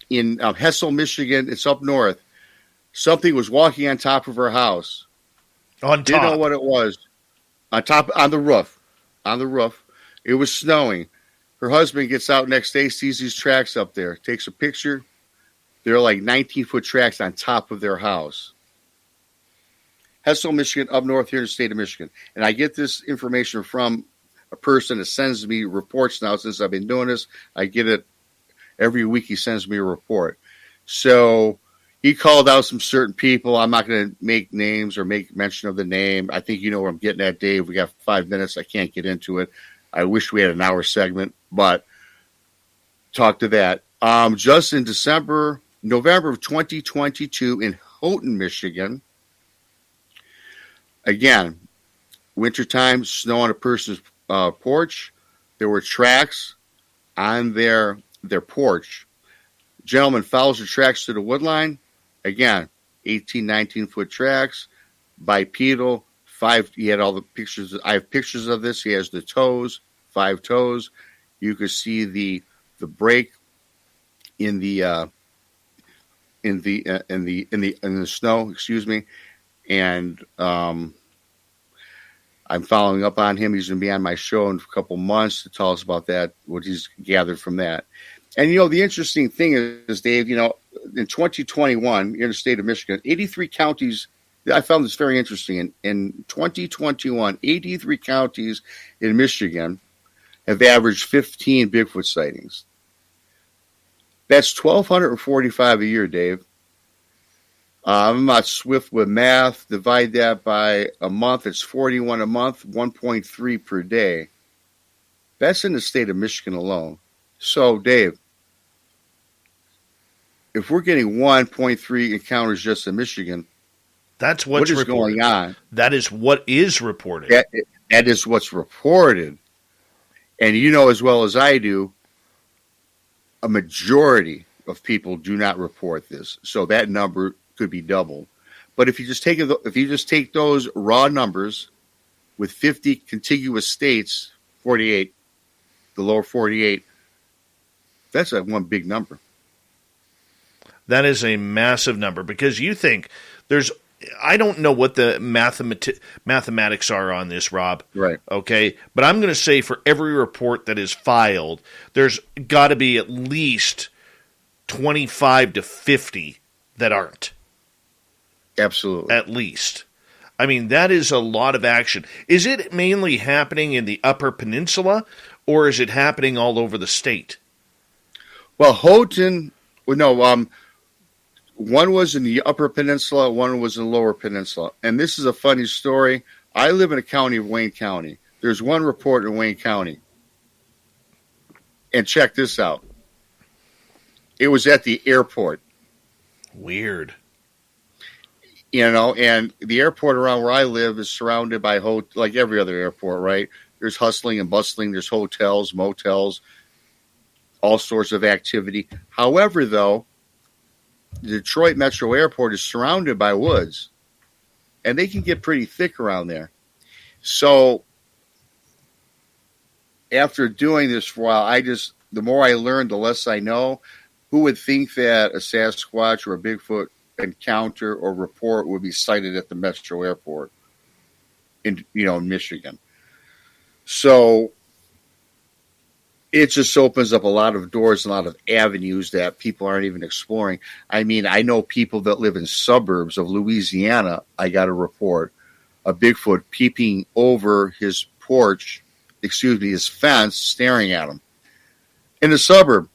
in Hessel, Michigan. It's up north. Something was walking on top of her house. On top. Didn't know what it was. On the roof. On the roof. It was snowing. Her husband gets out next day, sees these tracks up there, takes a picture. They're like 19-foot tracks on top of their house. Hessel, Michigan, up north here in the state of Michigan. And I get this information from a person that sends me reports now since I've been doing this. I get it every week. He sends me a report. So he called out some certain people. I'm not going to make names or make mention of the name. I think you know where I'm getting at, Dave. We got 5 minutes. I can't get into it. I wish we had an hour segment, but talk to that. Just in November of 2022 in Houghton, Michigan. Again, wintertime, snow on a person's porch. There were tracks on their porch. Gentleman follows the tracks to the wood line. Again, 18, 19-foot tracks, bipedal, 5. He had all the pictures. I have pictures of this. He has the toes, 5 toes. You could see the break in the snow. Excuse me, and I'm following up on him. He's going to be on my show in a couple months to tell us about that, what he's gathered from that. And, the interesting thing is, Dave, in 2021, in the state of Michigan, 83 counties, I found this very interesting. In 2021, 83 counties in Michigan have averaged 15 Bigfoot sightings. That's 1,245 a year, Dave. I'm not swift with math. Divide that by a month. It's 41 a month, 1.3 per day. That's in the state of Michigan alone. So, Dave, if we're getting 1.3 encounters just in Michigan, that's what's what is going on. That is what is reported. That is what's reported. And you know as well as I do, a majority of people do not report this. So that number could be doubled. But if you just take those raw numbers with 50 contiguous states, 48, the lower 48, that's one big number. That is a massive number because you think I don't know what the mathematics are on this, Rob. Right. Okay. But I'm going to say for every report that is filed, there's got to be at least 25 to 50 that aren't. Absolutely. At least. I mean, that is a lot of action. Is it mainly happening in the Upper Peninsula, or is it happening all over the state? Well, Houghton, one was in the Upper Peninsula, one was in the Lower Peninsula. And this is a funny story. I live in a county of Wayne County. There's one report in Wayne County. And check this out. It was at the airport. Weird. And the airport around where I live is surrounded by, like every other airport, right? There's hustling and bustling. There's hotels, motels, all sorts of activity. However, though, the Detroit Metro Airport is surrounded by woods, and they can get pretty thick around there. So after doing this for a while, the more I learn, the less I know. Who would think that a Sasquatch or a Bigfoot encounter or report would be cited at the Metro Airport in Michigan? So it just opens up a lot of doors and a lot of avenues that people aren't even exploring. I mean, I know people that live in suburbs of Louisiana. I got a report, a Bigfoot peeping over his porch, his fence, staring at him in the suburb.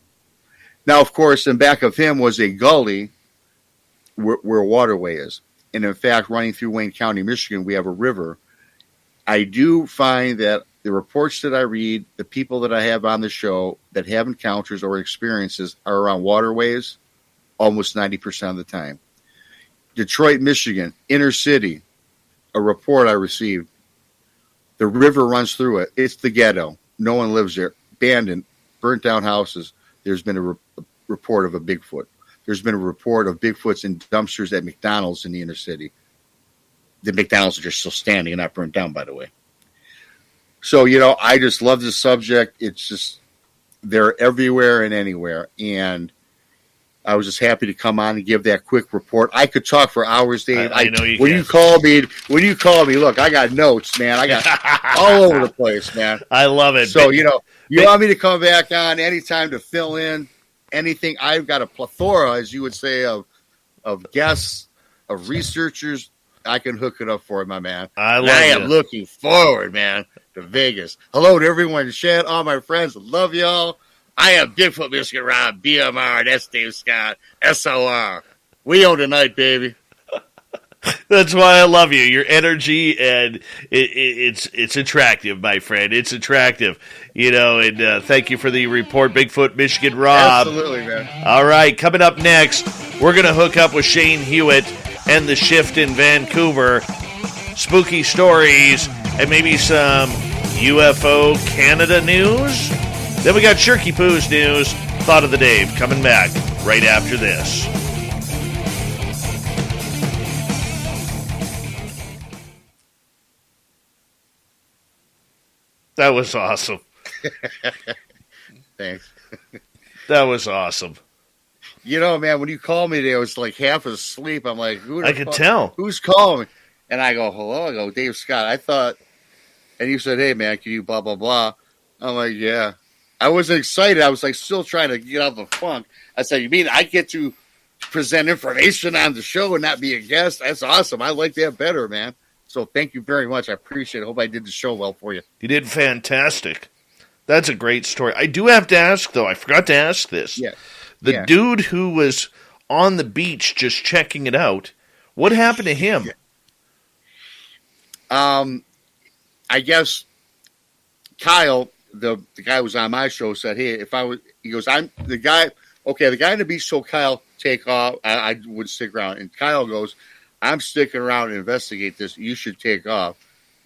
Now, of course, in back of him was a gully where a waterway is. And in fact, running through Wayne County, Michigan, we have a river. I do find that the reports that I read, the people that I have on the show that have encounters or experiences are around waterways almost 90% of the time. Detroit, Michigan, inner city, a report I received. The river runs through it. It's the ghetto. No one lives there. Abandoned, burnt down houses. There's been a report of a Bigfoot. There's been a report of Bigfoots in dumpsters at McDonald's in the inner city. The McDonald's are just still standing and not burnt down, by the way. So, I just love this subject. It's just, they're everywhere and anywhere. And I was just happy to come on and give that quick report. I could talk for hours, Dave. I know you when can. When you call me, look, I got notes, man. I got all over the place, man. I love it. So, you want me to come back on anytime to fill in anything. I've got a plethora, as you would say, of guests, of researchers. I can hook it up for you, my man. I am looking forward, man, to Vegas. Hello to everyone in chat, all my friends. Love y'all. I am Bigfoot Michigan Rob, BMR. That's Dave Scott, SOR. We own tonight, baby. That's why I love you. Your energy, and it's attractive, my friend. It's attractive. And thank you for the report, Bigfoot Michigan Rob. Absolutely, man. All right, coming up next, we're going to hook up with Shane Hewitt and the Shift in Vancouver. Spooky stories and maybe some UFO Canada news. Then we got Shirky Poo's news. Thought of the Dave coming back right after this. That was awesome. Thanks. That was awesome. Man, when you called me today, I was like half asleep. I'm like, I could tell. Who's calling me? And I go, hello. I go, Dave Scott. I thought, and you said, hey, man, can you blah, blah, blah. I'm like, yeah. I was excited. I was like still trying to get out of the funk. I said, you mean I get to present information on the show and not be a guest? That's awesome. I like that better, man. So thank you very much. I appreciate it. Hope I did the show well for you. You did fantastic. That's a great story. I do have to ask, though. I forgot to ask this. Yeah. The dude who was on the beach just checking it out, what happened to him? I guess Kyle, the guy who was on my show, said, hey, he goes, I'm the guy, okay, the guy on the beach told Kyle, take off. I would stick around. And Kyle goes, I'm sticking around to investigate this. You should take off.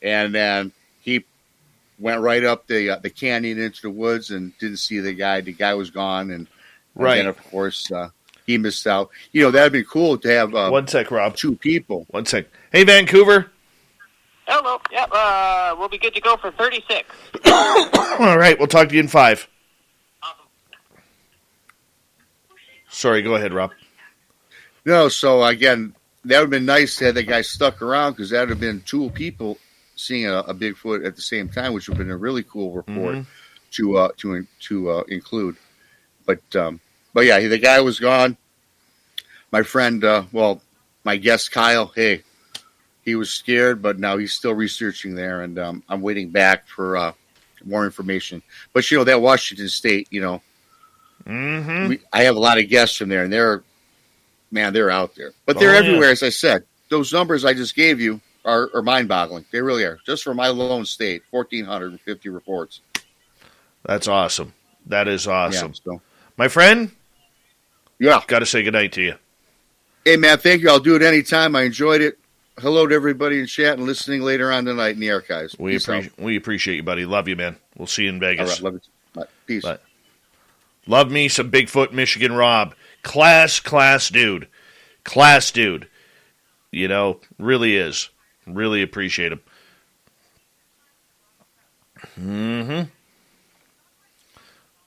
And then he went right up the canyon into the woods and didn't see the guy. The guy was gone. And then, of course, he missed out. That'd be cool to have 1 sec, Rob. 2 people. 1 sec. Hey, Vancouver. Hello. Yep. We'll be good to go for 36. All right. We'll talk to you in 5. Awesome. Sorry. Go ahead, Rob. No, so again, that would have been nice to have that guy stuck around because that would have been 2 people seeing a Bigfoot at the same time, which would have been a really cool report to include. But yeah, the guy was gone. My friend, my guest Kyle, hey, he was scared, but now he's still researching there, and I'm waiting back for more information. But that Washington State, I have a lot of guests from there, and they're out there. But they're everywhere, as I said. Those numbers I just gave you are mind-boggling. They really are. Just for my lone state, 1,450 reports. That's awesome. That is awesome. Yeah, so. My friend? Yeah. Got to say goodnight to you. Hey, man, thank you. I'll do it anytime. I enjoyed it. Hello to everybody in chat and listening later on tonight in the archives. We appreciate you, buddy. Love you, man. We'll see you in Vegas. All right, love you. Bye. Peace. Bye. Love me some Bigfoot Michigan Rob. Class dude. Class dude. Really is. Really appreciate him.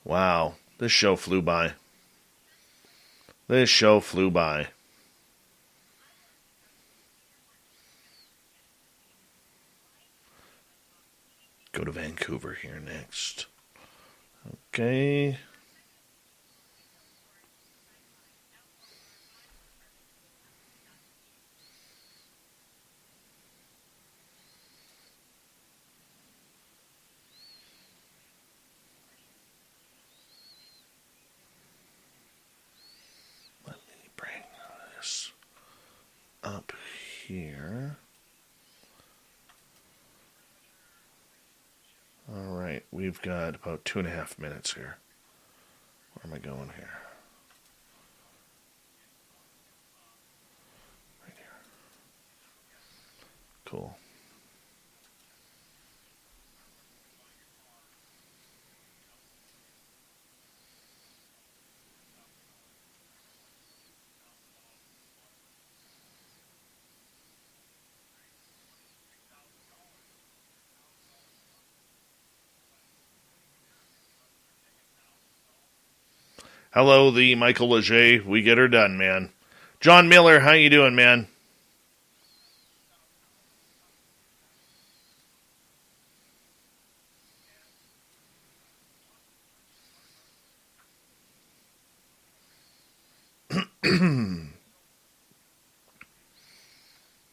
Wow. This show flew by. Go to Vancouver here next. Okay. Let me bring this up here. All right, we've got about 2.5 minutes here. Where am I going here? Right here. Cool. Hello, the Michael Leger. We get her done, man. John Miller, how you doing, man?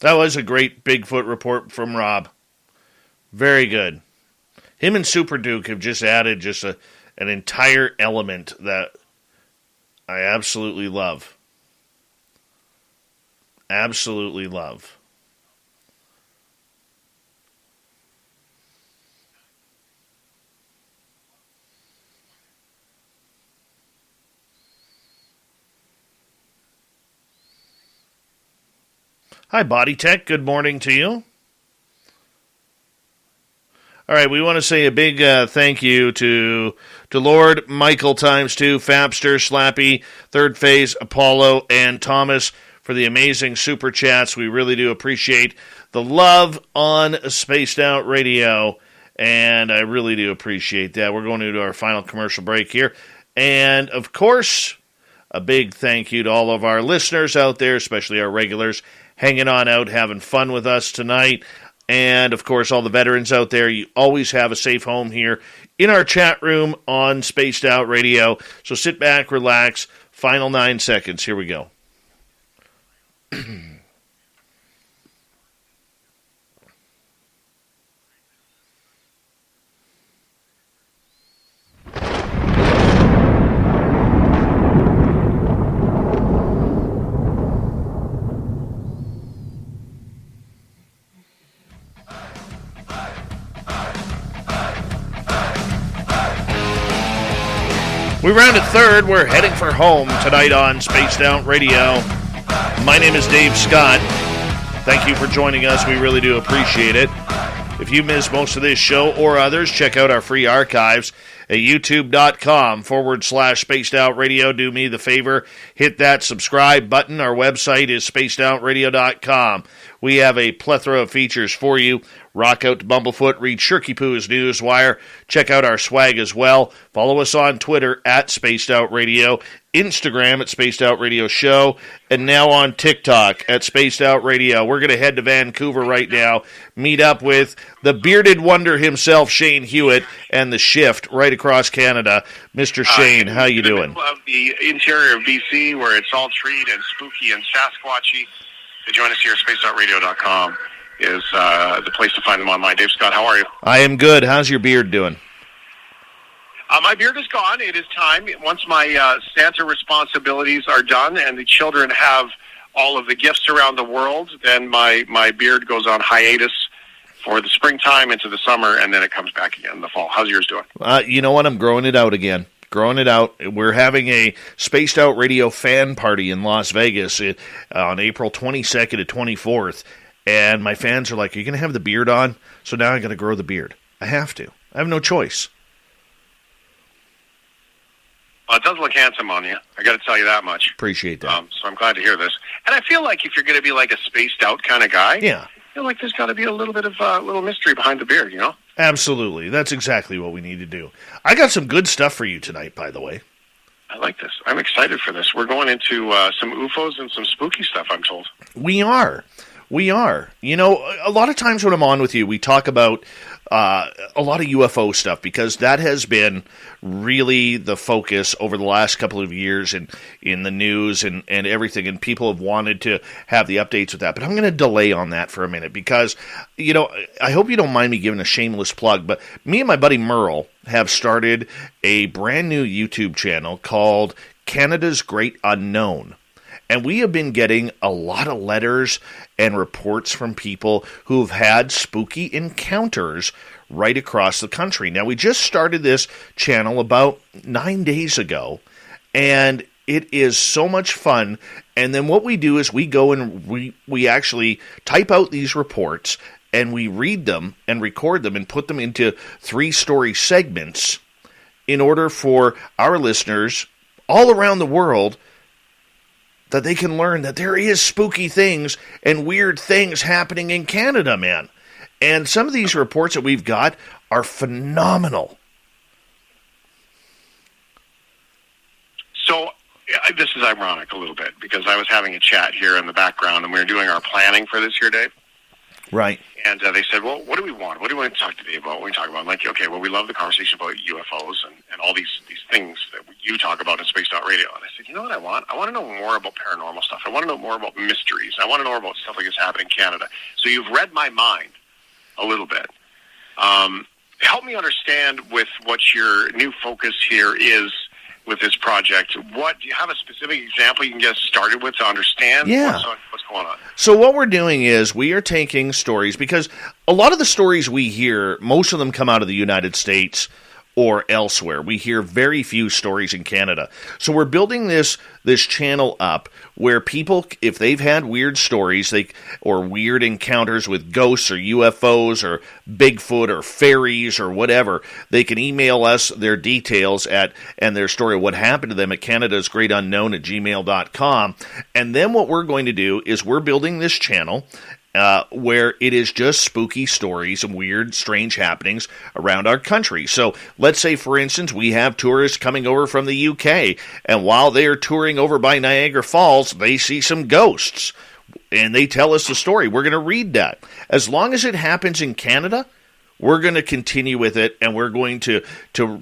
That was a great Bigfoot report from Rob. Very good. Him and Super Duke have just added an entire element that I absolutely love. Absolutely love. Hi, Body Tech. Good morning to you. All right, we want to say a big thank you to Lord, Michael ×2, Fabster, Slappy, Third Phase, Apollo, and Thomas for the amazing super chats. We really do appreciate the love on Spaced Out Radio, and I really do appreciate that. We're going to do our final commercial break here. And, of course, a big thank you to all of our listeners out there, especially our regulars, hanging on out, having fun with us tonight. And, of course, all the veterans out there, you always have a safe home here in our chat room on Spaced Out Radio. So sit back, relax. Final 9 seconds. Here we go. We rounded third. We're heading for home tonight on Spaced Out Radio. My name is Dave Scott. Thank you for joining us. We really do appreciate it. If you missed most of this show or others, check out our free archives at youtube.com/Spaced Out Radio. Do me the favor, hit that subscribe button. Our website is spacedoutradio.com. We have a plethora of features for you. Rock out to Bumblefoot, read Shirky Poo's Newswire. Check out our swag as well. Follow us on Twitter at Spaced Out Radio, Instagram at Spaced Out Radio Show, and now on TikTok at Spaced Out Radio. We're going to head to Vancouver right now, meet up with the bearded wonder himself, Shane Hewitt, and the Shift right across Canada. Mr. Shane, how you doing? Of the interior of BC, where it's all treed and spooky and Sasquatchy. To join us here at spacedoutradio.com is the place to find them online. Dave Scott, how are you? I am good. How's your beard doing? My beard is gone. It is time. Once my Santa responsibilities are done and the children have all of the gifts around the world, then my beard goes on hiatus for the springtime into the summer, and then it comes back again in the fall. How's yours doing? You know what? I'm growing it out again. Growing it out. We're having a Spaced Out Radio fan party in Las Vegas on April 22nd to 24th. And my fans are like, are you going to have the beard on? So now I'm going to grow the beard. I have to. I have no choice. Well, it does look handsome on you. I got to tell you that much. Appreciate that. So I'm glad to hear this. And I feel like if you're going to be like a spaced out kind of guy, yeah, I feel like there's got to be a little bit of little mystery behind the beard, you know? Absolutely. That's exactly what we need to do. I got some good stuff for you tonight, by the way. I like this. I'm excited for this. We're going into some UFOs and some spooky stuff, I'm told. We are. We are. You know, a lot of times when I'm on with you, we talk about a lot of UFO stuff because that has been really the focus over the last couple of years in the news and everything, and people have wanted to have the updates with that. But I'm going to delay on that for a minute because, you know, I hope you don't mind me giving a shameless plug, but me and my buddy Merle have started a brand new YouTube channel called Canada's Great Unknown. And we have been getting a lot of letters and reports from people who have had spooky encounters right across the country. Now, we just started this channel about 9 days ago, and it is so much fun. And then what we do is we go and we actually type out these reports, and we read them and record them and put them into 3-story segments in order for our listeners all around the world that they can learn that there is spooky things and weird things happening in Canada, man. And some of these reports that we've got are phenomenal. So this is ironic a little bit because I was having a chat here in the background and we were doing our planning for this here, Dave. Right. And they said, well, what do we want? What do we want to talk to Dave about? What do we talk about? I'm like, okay, well, we love the conversation about UFOs and all these things that you talk about in Spaced Out Radio. And I said, you know what I want? I want to know more about paranormal stuff. I want to know more about mysteries. I want to know about stuff like this happening in Canada. So you've read my mind a little bit. Help me understand with what your new focus here is with this project. Do you have a specific example you can get started with to understand what's going on? So what we're doing is we are taking stories, because a lot of the stories we hear, most of them come out of the United States or elsewhere. We hear very few stories in Canada. So we're building this channel up where people, if they've had weird stories or weird encounters with ghosts or UFOs or Bigfoot or fairies or whatever, they can email us their details and their story of what happened to them at canadasgreatunknown@gmail.com. And then what we're going to do is we're building this channel where it is just spooky stories and weird, strange happenings around our country. So let's say, for instance, we have tourists coming over from the UK, and while they are touring over by Niagara Falls, they see some ghosts, and they tell us the story. We're going to read that. As long as it happens in Canada, we're going to continue with it, and we're going to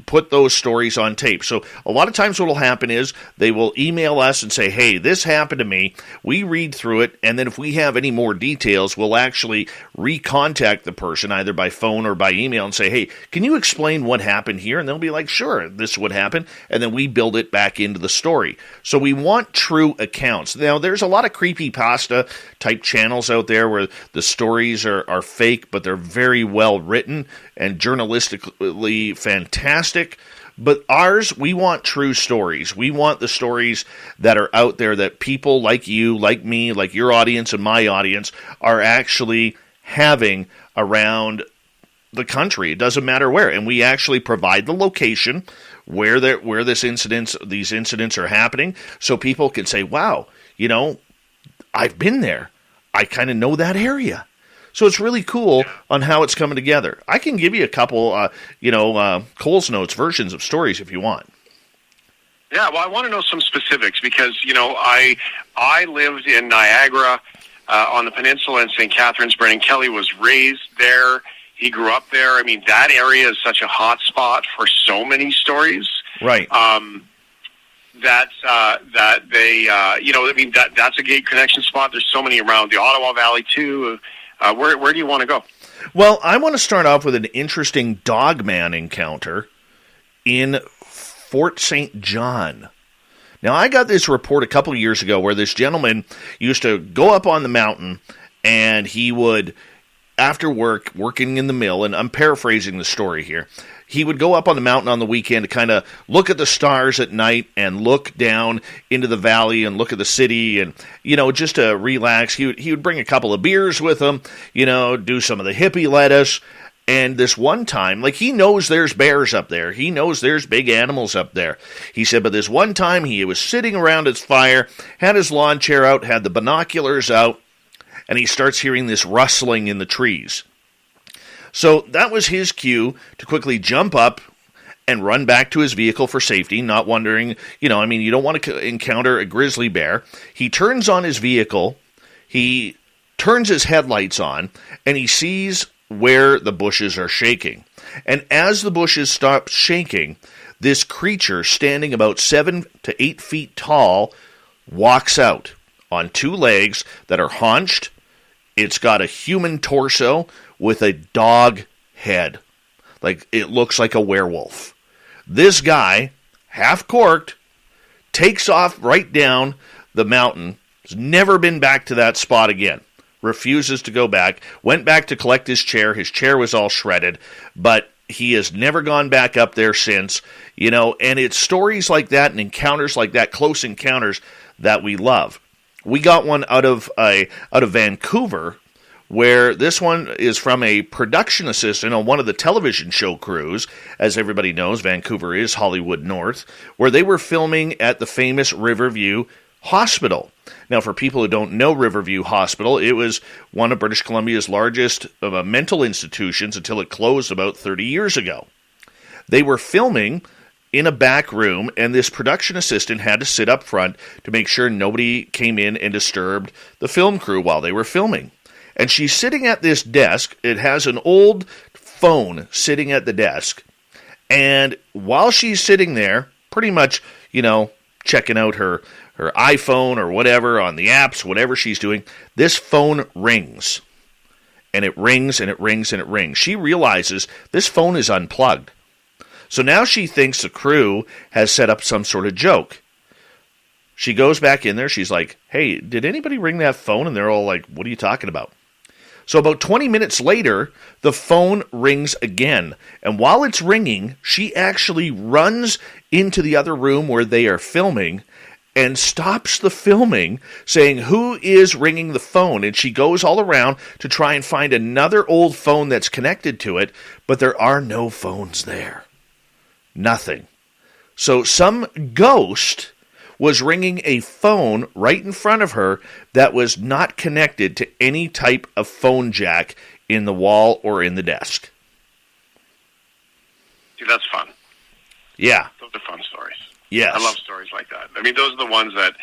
put those stories on tape. So a lot of times what will happen is they will email us and say, hey, this happened to me. We read through it, and then if we have any more details, we'll actually recontact the person either by phone or by email and say, hey, can you explain what happened here? And they'll be like, sure, this would happen. And then we build it back into the story. So we want true accounts. Now, there's a lot of creepypasta type channels out there where the stories are fake, but they're very well written and journalistically fantastic. But ours, we want true stories. We want the stories that are out there that people like you, like me, like your audience and my audience are actually having around the country. It doesn't matter where. And we actually provide the location where these incidents are happening, so people can say, wow, I've been there. I kind of know that area. So it's really cool on how it's coming together. I can give you a couple, Cole's Notes versions of stories if you want. Yeah, well, I want to know some specifics because, I lived in Niagara on the peninsula in St. Catharines. Brennan Kelly was raised there. He grew up there. I mean, that area is such a hot spot for so many stories. Right. That's a gate connection spot. There's so many around the Ottawa Valley, too. Where do you want to go? Well, I want to start off with an interesting dogman encounter in Fort St. John. Now, I got this report a couple of years ago where this gentleman used to go up on the mountain, and he would, after work, working in the mill, and I'm paraphrasing the story here, he would go up on the mountain on the weekend to kind of look at the stars at night and look down into the valley and look at the city and, just to relax. He would bring a couple of beers with him, do some of the hippie lettuce. And this one time, he knows there's bears up there. He knows there's big animals up there. He said, but this one time he was sitting around his fire, had his lawn chair out, had the binoculars out, and he starts hearing this rustling in the trees. So that was his cue to quickly jump up and run back to his vehicle for safety, not wondering, you don't want to encounter a grizzly bear. He turns on his vehicle, he turns his headlights on, and he sees where the bushes are shaking. And as the bushes stop shaking, this creature, standing about 7 to 8 feet tall, walks out on 2 legs that are haunched. It's got a human torso with a dog head. It looks like a werewolf. This guy, half corked, takes off right down the mountain. Has never been back to that spot again. Refuses to go back. Went back to collect his chair. His chair was all shredded. But he has never gone back up there since. And it's stories like that and encounters like that, close encounters, that we love. We got one out of Vancouver, where this one is from a production assistant on one of the television show crews. As everybody knows, Vancouver is Hollywood North, where they were filming at the famous Riverview Hospital. Now, for people who don't know Riverview Hospital, it was one of British Columbia's largest mental institutions until it closed about 30 years ago. They were filming in a back room, and this production assistant had to sit up front to make sure nobody came in and disturbed the film crew while they were filming. And she's sitting at this desk. It has an old phone sitting at the desk. And while she's sitting there, pretty much, checking out her iPhone or whatever on the apps, whatever she's doing, this phone rings. And it rings and it rings and it rings. She realizes this phone is unplugged. So now she thinks the crew has set up some sort of joke. She goes back in there. She's like, hey, did anybody ring that phone? And they're all like, what are you talking about? So about 20 minutes later, the phone rings again. And while it's ringing, she actually runs into the other room where they are filming and stops the filming, saying, who is ringing the phone? And she goes all around to try and find another old phone that's connected to it, but there are no phones there. Nothing. So some ghost was ringing a phone right in front of her that was not connected to any type of phone jack in the wall or in the desk. See, that's fun. Yeah. Those are fun stories. Yes. I love stories like that. I mean, those are the ones that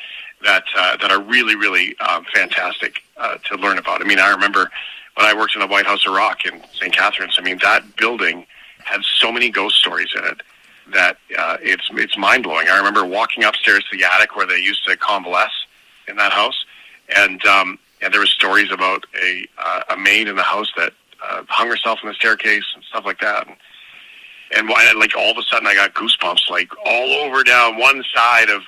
are really, really fantastic to learn about. I mean, I remember when I worked in the White House of Rock in St. Catharines. I mean, that building had so many ghost stories in it that it's mind-blowing. I remember walking upstairs to the attic where they used to convalesce in that house, and there were stories about a maid in the house that hung herself on the staircase and stuff like that. And like all of a sudden I got goosebumps like all over down one side of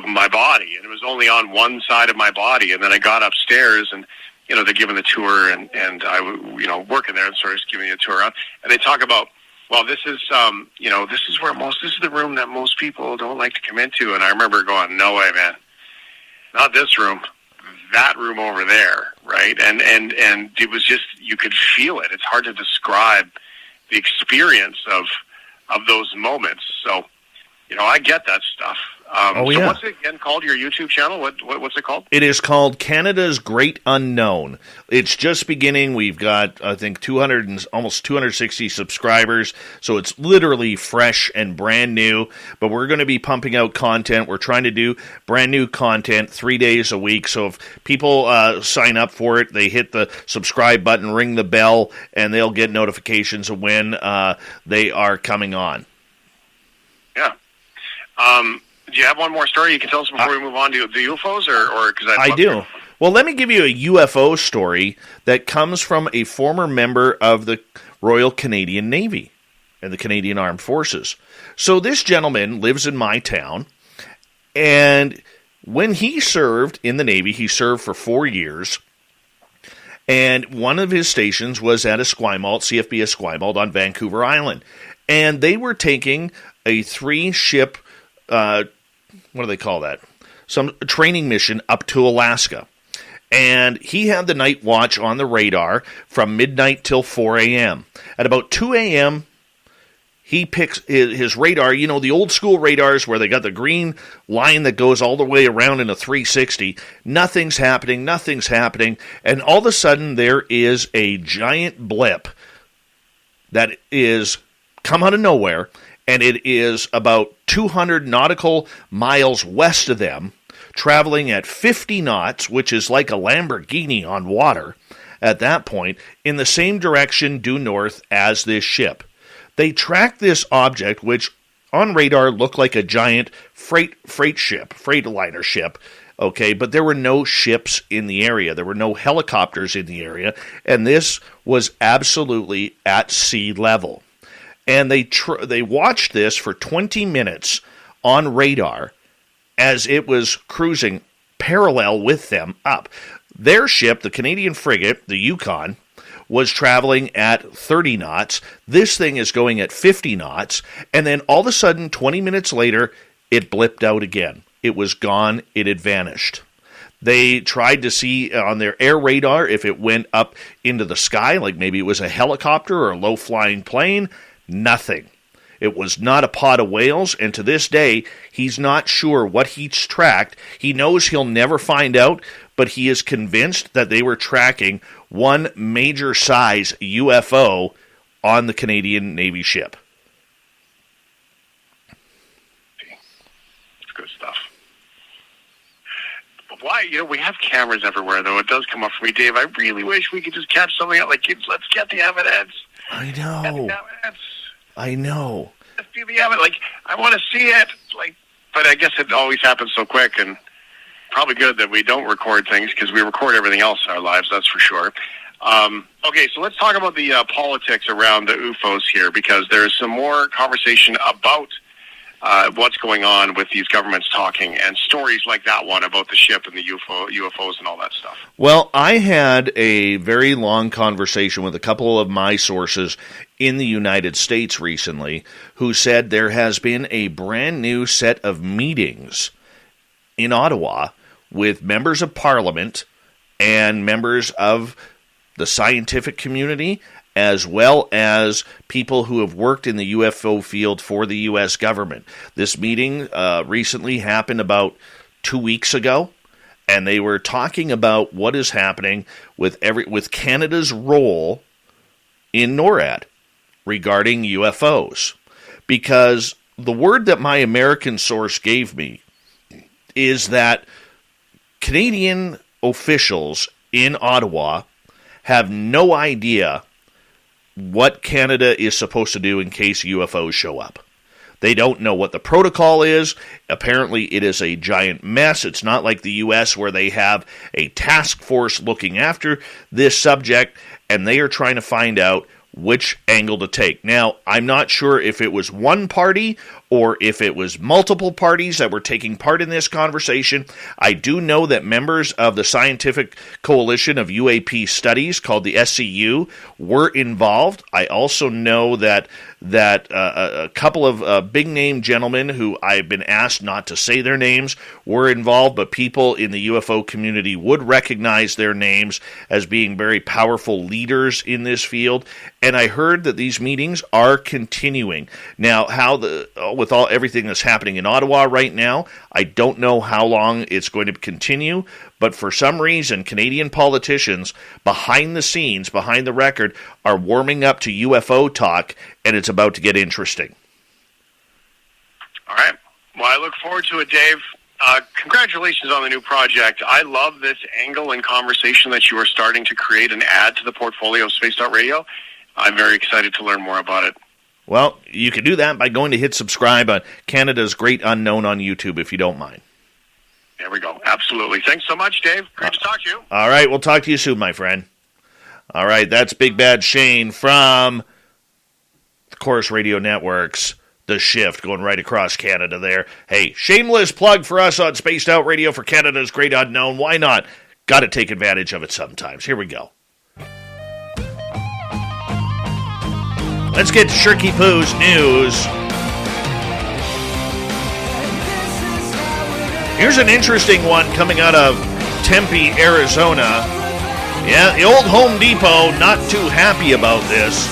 my body, and it was only on one side of my body. And then I got upstairs, and they're giving the tour, and I working there and sort of just giving me a tour around, and they talk about, well, this is this is the room that most people don't like to come into. And I remember going, no way, man, not this room, that room over there, right? And it was just, you could feel it. It's hard to describe the experience of those moments. So, I get that stuff. So what's it again called, your YouTube channel? What's it called? It is called Canada's Great Unknown. It's just beginning. We've got, I think, almost 260 subscribers, so it's literally fresh and brand new. But we're going to be pumping out content. We're trying to do brand new content 3 days a week. So if people sign up for it, they hit the subscribe button, ring the bell, and they'll get notifications of when they are coming on. Yeah. Do you have one more story you can tell us before we move on to the UFOs, or because I do. Well, let me give you a UFO story that comes from a former member of the Royal Canadian Navy and the Canadian Armed Forces. So this gentleman lives in my town, and when he served in the Navy, he served for 4 years, and one of his stations was at Esquimalt, CFB Esquimalt on Vancouver Island, and they were taking a 3-ship what do they call that? Some training mission up to Alaska. And he had the night watch on the radar from midnight till 4 a.m. At about 2 a.m., he picks his radar, the old school radars where they got the green line that goes all the way around in a 360. Nothing's happening. And all of a sudden, there is a giant blip that is come out of nowhere, and it is about 200 nautical miles west of them, traveling at 50 knots, which is like a Lamborghini on water at that point, in the same direction due north as this ship. They tracked this object, which on radar looked like a giant freightliner ship, okay, but there were no ships in the area. There were no helicopters in the area, and this was absolutely at sea level. And they watched this for 20 minutes on radar as it was cruising parallel with them up. Their ship, the Canadian frigate, the Yukon, was traveling at 30 knots. This thing is going at 50 knots. And then all of a sudden, 20 minutes later, it blipped out again. It was gone. It had vanished. They tried to see on their air radar if it went up into the sky, like maybe it was a helicopter or a low-flying plane. Nothing. It was not a pod of whales, and to this day, he's not sure what he's tracked. He knows he'll never find out, but he is convinced that they were tracking one major size UFO on the Canadian Navy ship. why, we have cameras everywhere, though. It does come up for me, Dave. I really wish we could just catch something out. Like, kids, let's get the evidence. I know. Get the evidence. I know. Let's see the evidence. Like, I want to see it. Like, but I guess it always happens so quick, and probably good that we don't record things because we record everything else in our lives, that's for sure. Okay, so let's talk about the politics around the UFOs here, because there's some more conversation about what's going on with these governments talking, and stories like that one about the ship and the UFOs and all that stuff. Well, I had a very long conversation with a couple of my sources in the United States recently who said there has been a brand new set of meetings in Ottawa with members of Parliament and members of the scientific community, as well as people who have worked in the UFO field for the U.S. government. This meeting recently happened about 2 weeks ago, and they were talking about what is happening with Canada's role in NORAD regarding UFOs. Because the word that my American source gave me is that Canadian officials in Ottawa have no idea what Canada is supposed to do in case UFOs show up. They don't know what the protocol is. Apparently, it is a giant mess. It's not like the U.S. where they have a task force looking after this subject, and they are trying to find out which angle to take. Now, I'm not sure if it was one party or if it was multiple parties that were taking part in this conversation. I do know that members of the Scientific Coalition of UAP Studies, called the SCU, were involved. I also know that a couple of big-name gentlemen who I've been asked not to say their names were involved, but people in the UFO community would recognize their names as being very powerful leaders in this field. And I heard that these meetings are continuing. Now, with everything that's happening in Ottawa right now, I don't know how long it's going to continue, but for some reason, Canadian politicians behind the scenes, behind the record, are warming up to UFO talk, and it's about to get interesting. All right. Well, I look forward to it, Dave. Congratulations on the new project. I love this angle and conversation that you are starting to create and add to the portfolio of Spaced Out Radio. I'm very excited to learn more about it. Well, you can do that by going to hit subscribe on Canada's Great Unknown on YouTube, if you don't mind. There we go. Absolutely. Thanks so much, Dave. Great to talk to you. All right. We'll talk to you soon, my friend. All right. That's Big Bad Shane from the Chorus Radio Network's The Shift, going right across Canada there. Hey, shameless plug for us on Spaced Out Radio for Canada's Great Unknown. Why not? Got to take advantage of it sometimes. Here we go. Let's get to Shirky Poo's news. Here's an interesting one coming out of Tempe, Arizona. Yeah, the old Home Depot not too happy about this.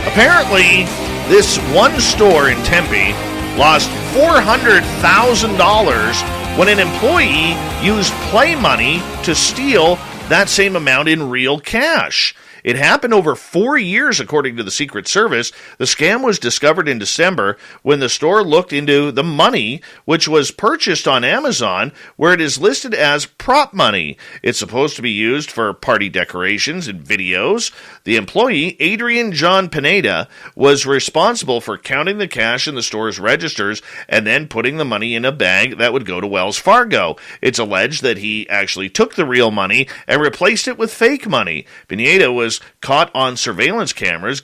Apparently, this one store in Tempe lost $400,000 when an employee used play money to steal that same amount in real cash. It happened over 4 years, according to the Secret Service. The scam was discovered in December when the store looked into the money, which was purchased on Amazon, where it is listed as prop money. It's supposed to be used for party decorations and videos. The employee, Adrian John Pineda, was responsible for counting the cash in the store's registers and then putting the money in a bag that would go to Wells Fargo. It's alleged that he actually took the real money and replaced it with fake money. Pineda was caught on surveillance cameras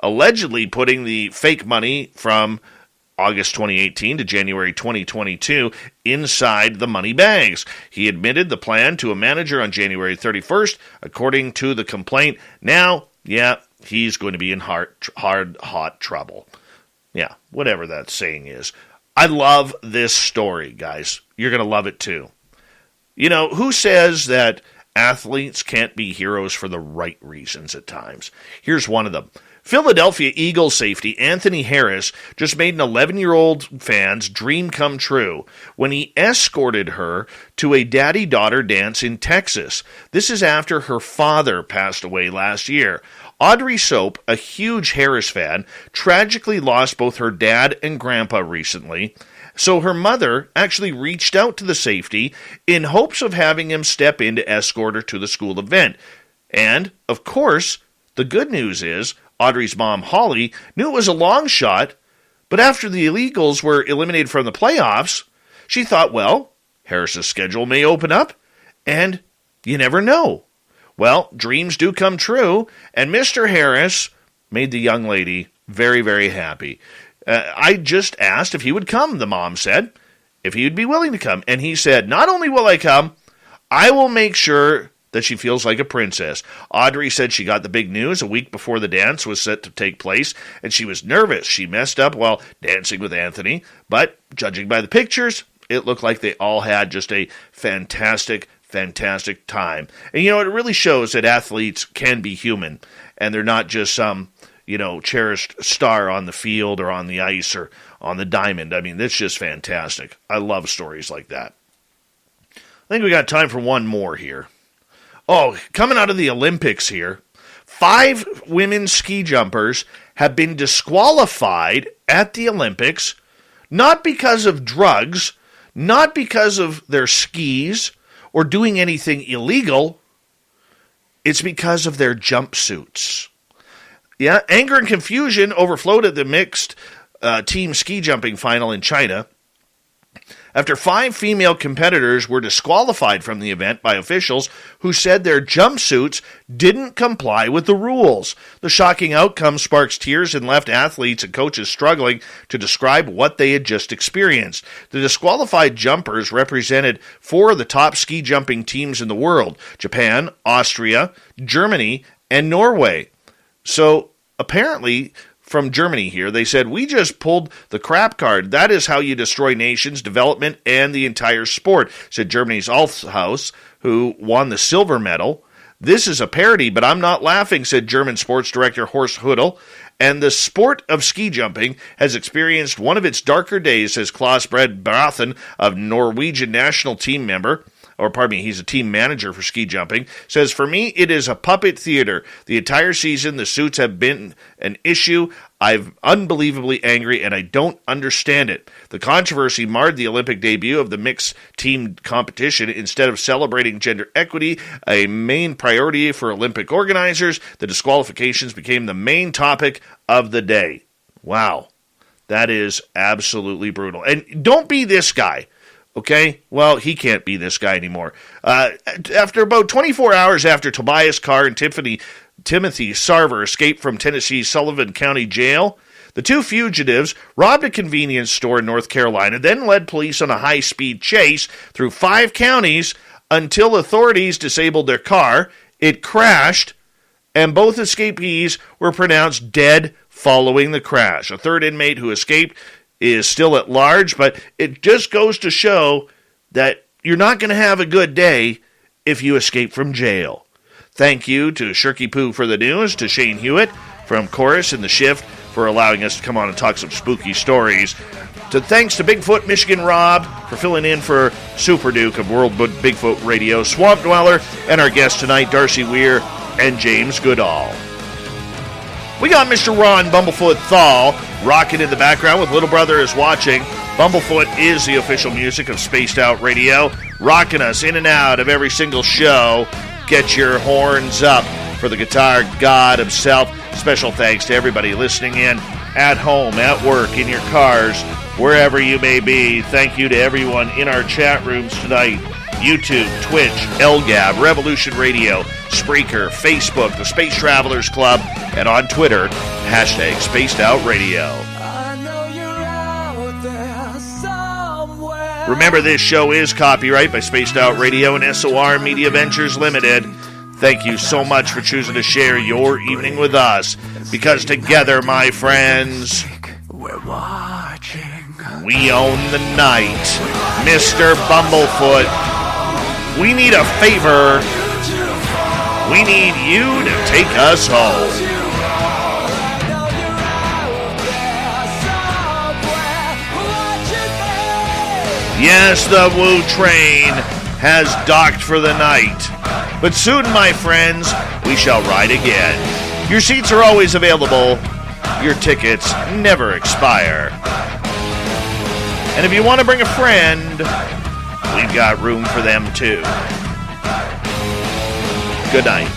allegedly putting the fake money from August 2018 to January 2022 inside the money bags. He admitted the plan to a manager on January 31st, according to the complaint. Now, he's going to be in hot trouble. Yeah, whatever that saying is. I love this story, guys. You're going to love it too. You know, who says that athletes can't be heroes for the right reasons at times? Here's one of them. Philadelphia Eagles safety Anthony Harris just made an 11-year-old fan's dream come true when he escorted her to a daddy-daughter dance in Texas. This is after her father passed away last year. Audrey Soap, a huge Harris fan, tragically lost both her dad and grandpa recently, so her mother actually reached out to the safety in hopes of having him step in to escort her to the school event. And, of course, the good news is Audrey's mom, Holly, knew it was a long shot, but after the illegals were eliminated from the playoffs, she thought, well, Harris's schedule may open up, and you never know. Well, dreams do come true, and Mr. Harris made the young lady very, very happy. I just asked if he would come, the mom said, if he would be willing to come. And he said, not only will I come, I will make sure that she feels like a princess. Audrey said she got the big news a week before the dance was set to take place, and she was nervous. She messed up while dancing with Anthony, but judging by the pictures, it looked like they all had just a fantastic time. And, you know, it really shows that athletes can be human, and they're not just some, cherished star on the field or on the ice or on the diamond. I mean, that's just fantastic. I love stories like that. I think we got time for one more here. Oh, coming out of the Olympics here, 5 women ski jumpers have been disqualified at the Olympics, not because of drugs, not because of their skis or doing anything illegal. It's because of their jumpsuits. Yeah, anger and confusion overflowed at the mixed team ski jumping final in China after 5 female competitors were disqualified from the event by officials who said their jumpsuits didn't comply with the rules. The shocking outcome sparks tears and left athletes and coaches struggling to describe what they had just experienced. The disqualified jumpers represented 4 of the top ski jumping teams in the world: Japan, Austria, Germany, and Norway. So apparently, from Germany here, they said, we just pulled the crap card. That is how you destroy nations, development, and the entire sport, said Germany's Althaus, who won the silver medal. This is a parody, but I'm not laughing, said German sports director Horst Hudel. And the sport of ski jumping has experienced one of its darker days, says Klaus Bred Brathen, a Norwegian national team member. He's a team manager for ski jumping, says, for me, it is a puppet theater. The entire season, the suits have been an issue. I'm unbelievably angry, and I don't understand it. The controversy marred the Olympic debut of the mixed team competition. Instead of celebrating gender equity, a main priority for Olympic organizers, the disqualifications became the main topic of the day. Wow. That is absolutely brutal. And don't be this guy. Okay, well, he can't be this guy anymore. After about 24 hours after Tobias Carr and Timothy Sarver escaped from Tennessee's Sullivan County Jail, the 2 fugitives robbed a convenience store in North Carolina, then led police on a high-speed chase through 5 counties until authorities disabled their car. It crashed, and both escapees were pronounced dead following the crash. A 3rd inmate who escaped is still at large, but it just goes to show that you're not going to have a good day if you escape from jail. Thank you to Shirky Poo for the news, to Shane Hewitt from Chorus and The Shift for allowing us to come on and talk some spooky stories. Thanks to Bigfoot Michigan Rob for filling in for Super Duke of World Bigfoot Radio, Swamp Dweller, and our guests tonight, Darcy Weir and James Goodall. We got Mr. Ron Bumblefoot Thal rocking in the background with Little Brother is Watching. Bumblefoot is the official music of Spaced Out Radio, rocking us in and out of every single show. Get your horns up for the guitar god himself. Special thanks to everybody listening in at home, at work, in your cars, wherever you may be. Thank you to everyone in our chat rooms tonight. YouTube, Twitch, LGAB, Revolution Radio, Spreaker, Facebook, the Space Travelers Club, and on Twitter, hashtag Spaced Out Radio. Remember, this show is copyright by Spaced Out Radio and SOR Media Ventures Limited. Thank you so much for choosing to share your evening with us, because together, my friends, we're watching. We own the night. Mr. Bumblefoot, we need a favor. We need you to take us home. Yes, the Woo train has docked for the night. But soon, my friends, we shall ride again. Your seats are always available. Your tickets never expire. And if you want to bring a friend, we've got room for them too. Good night.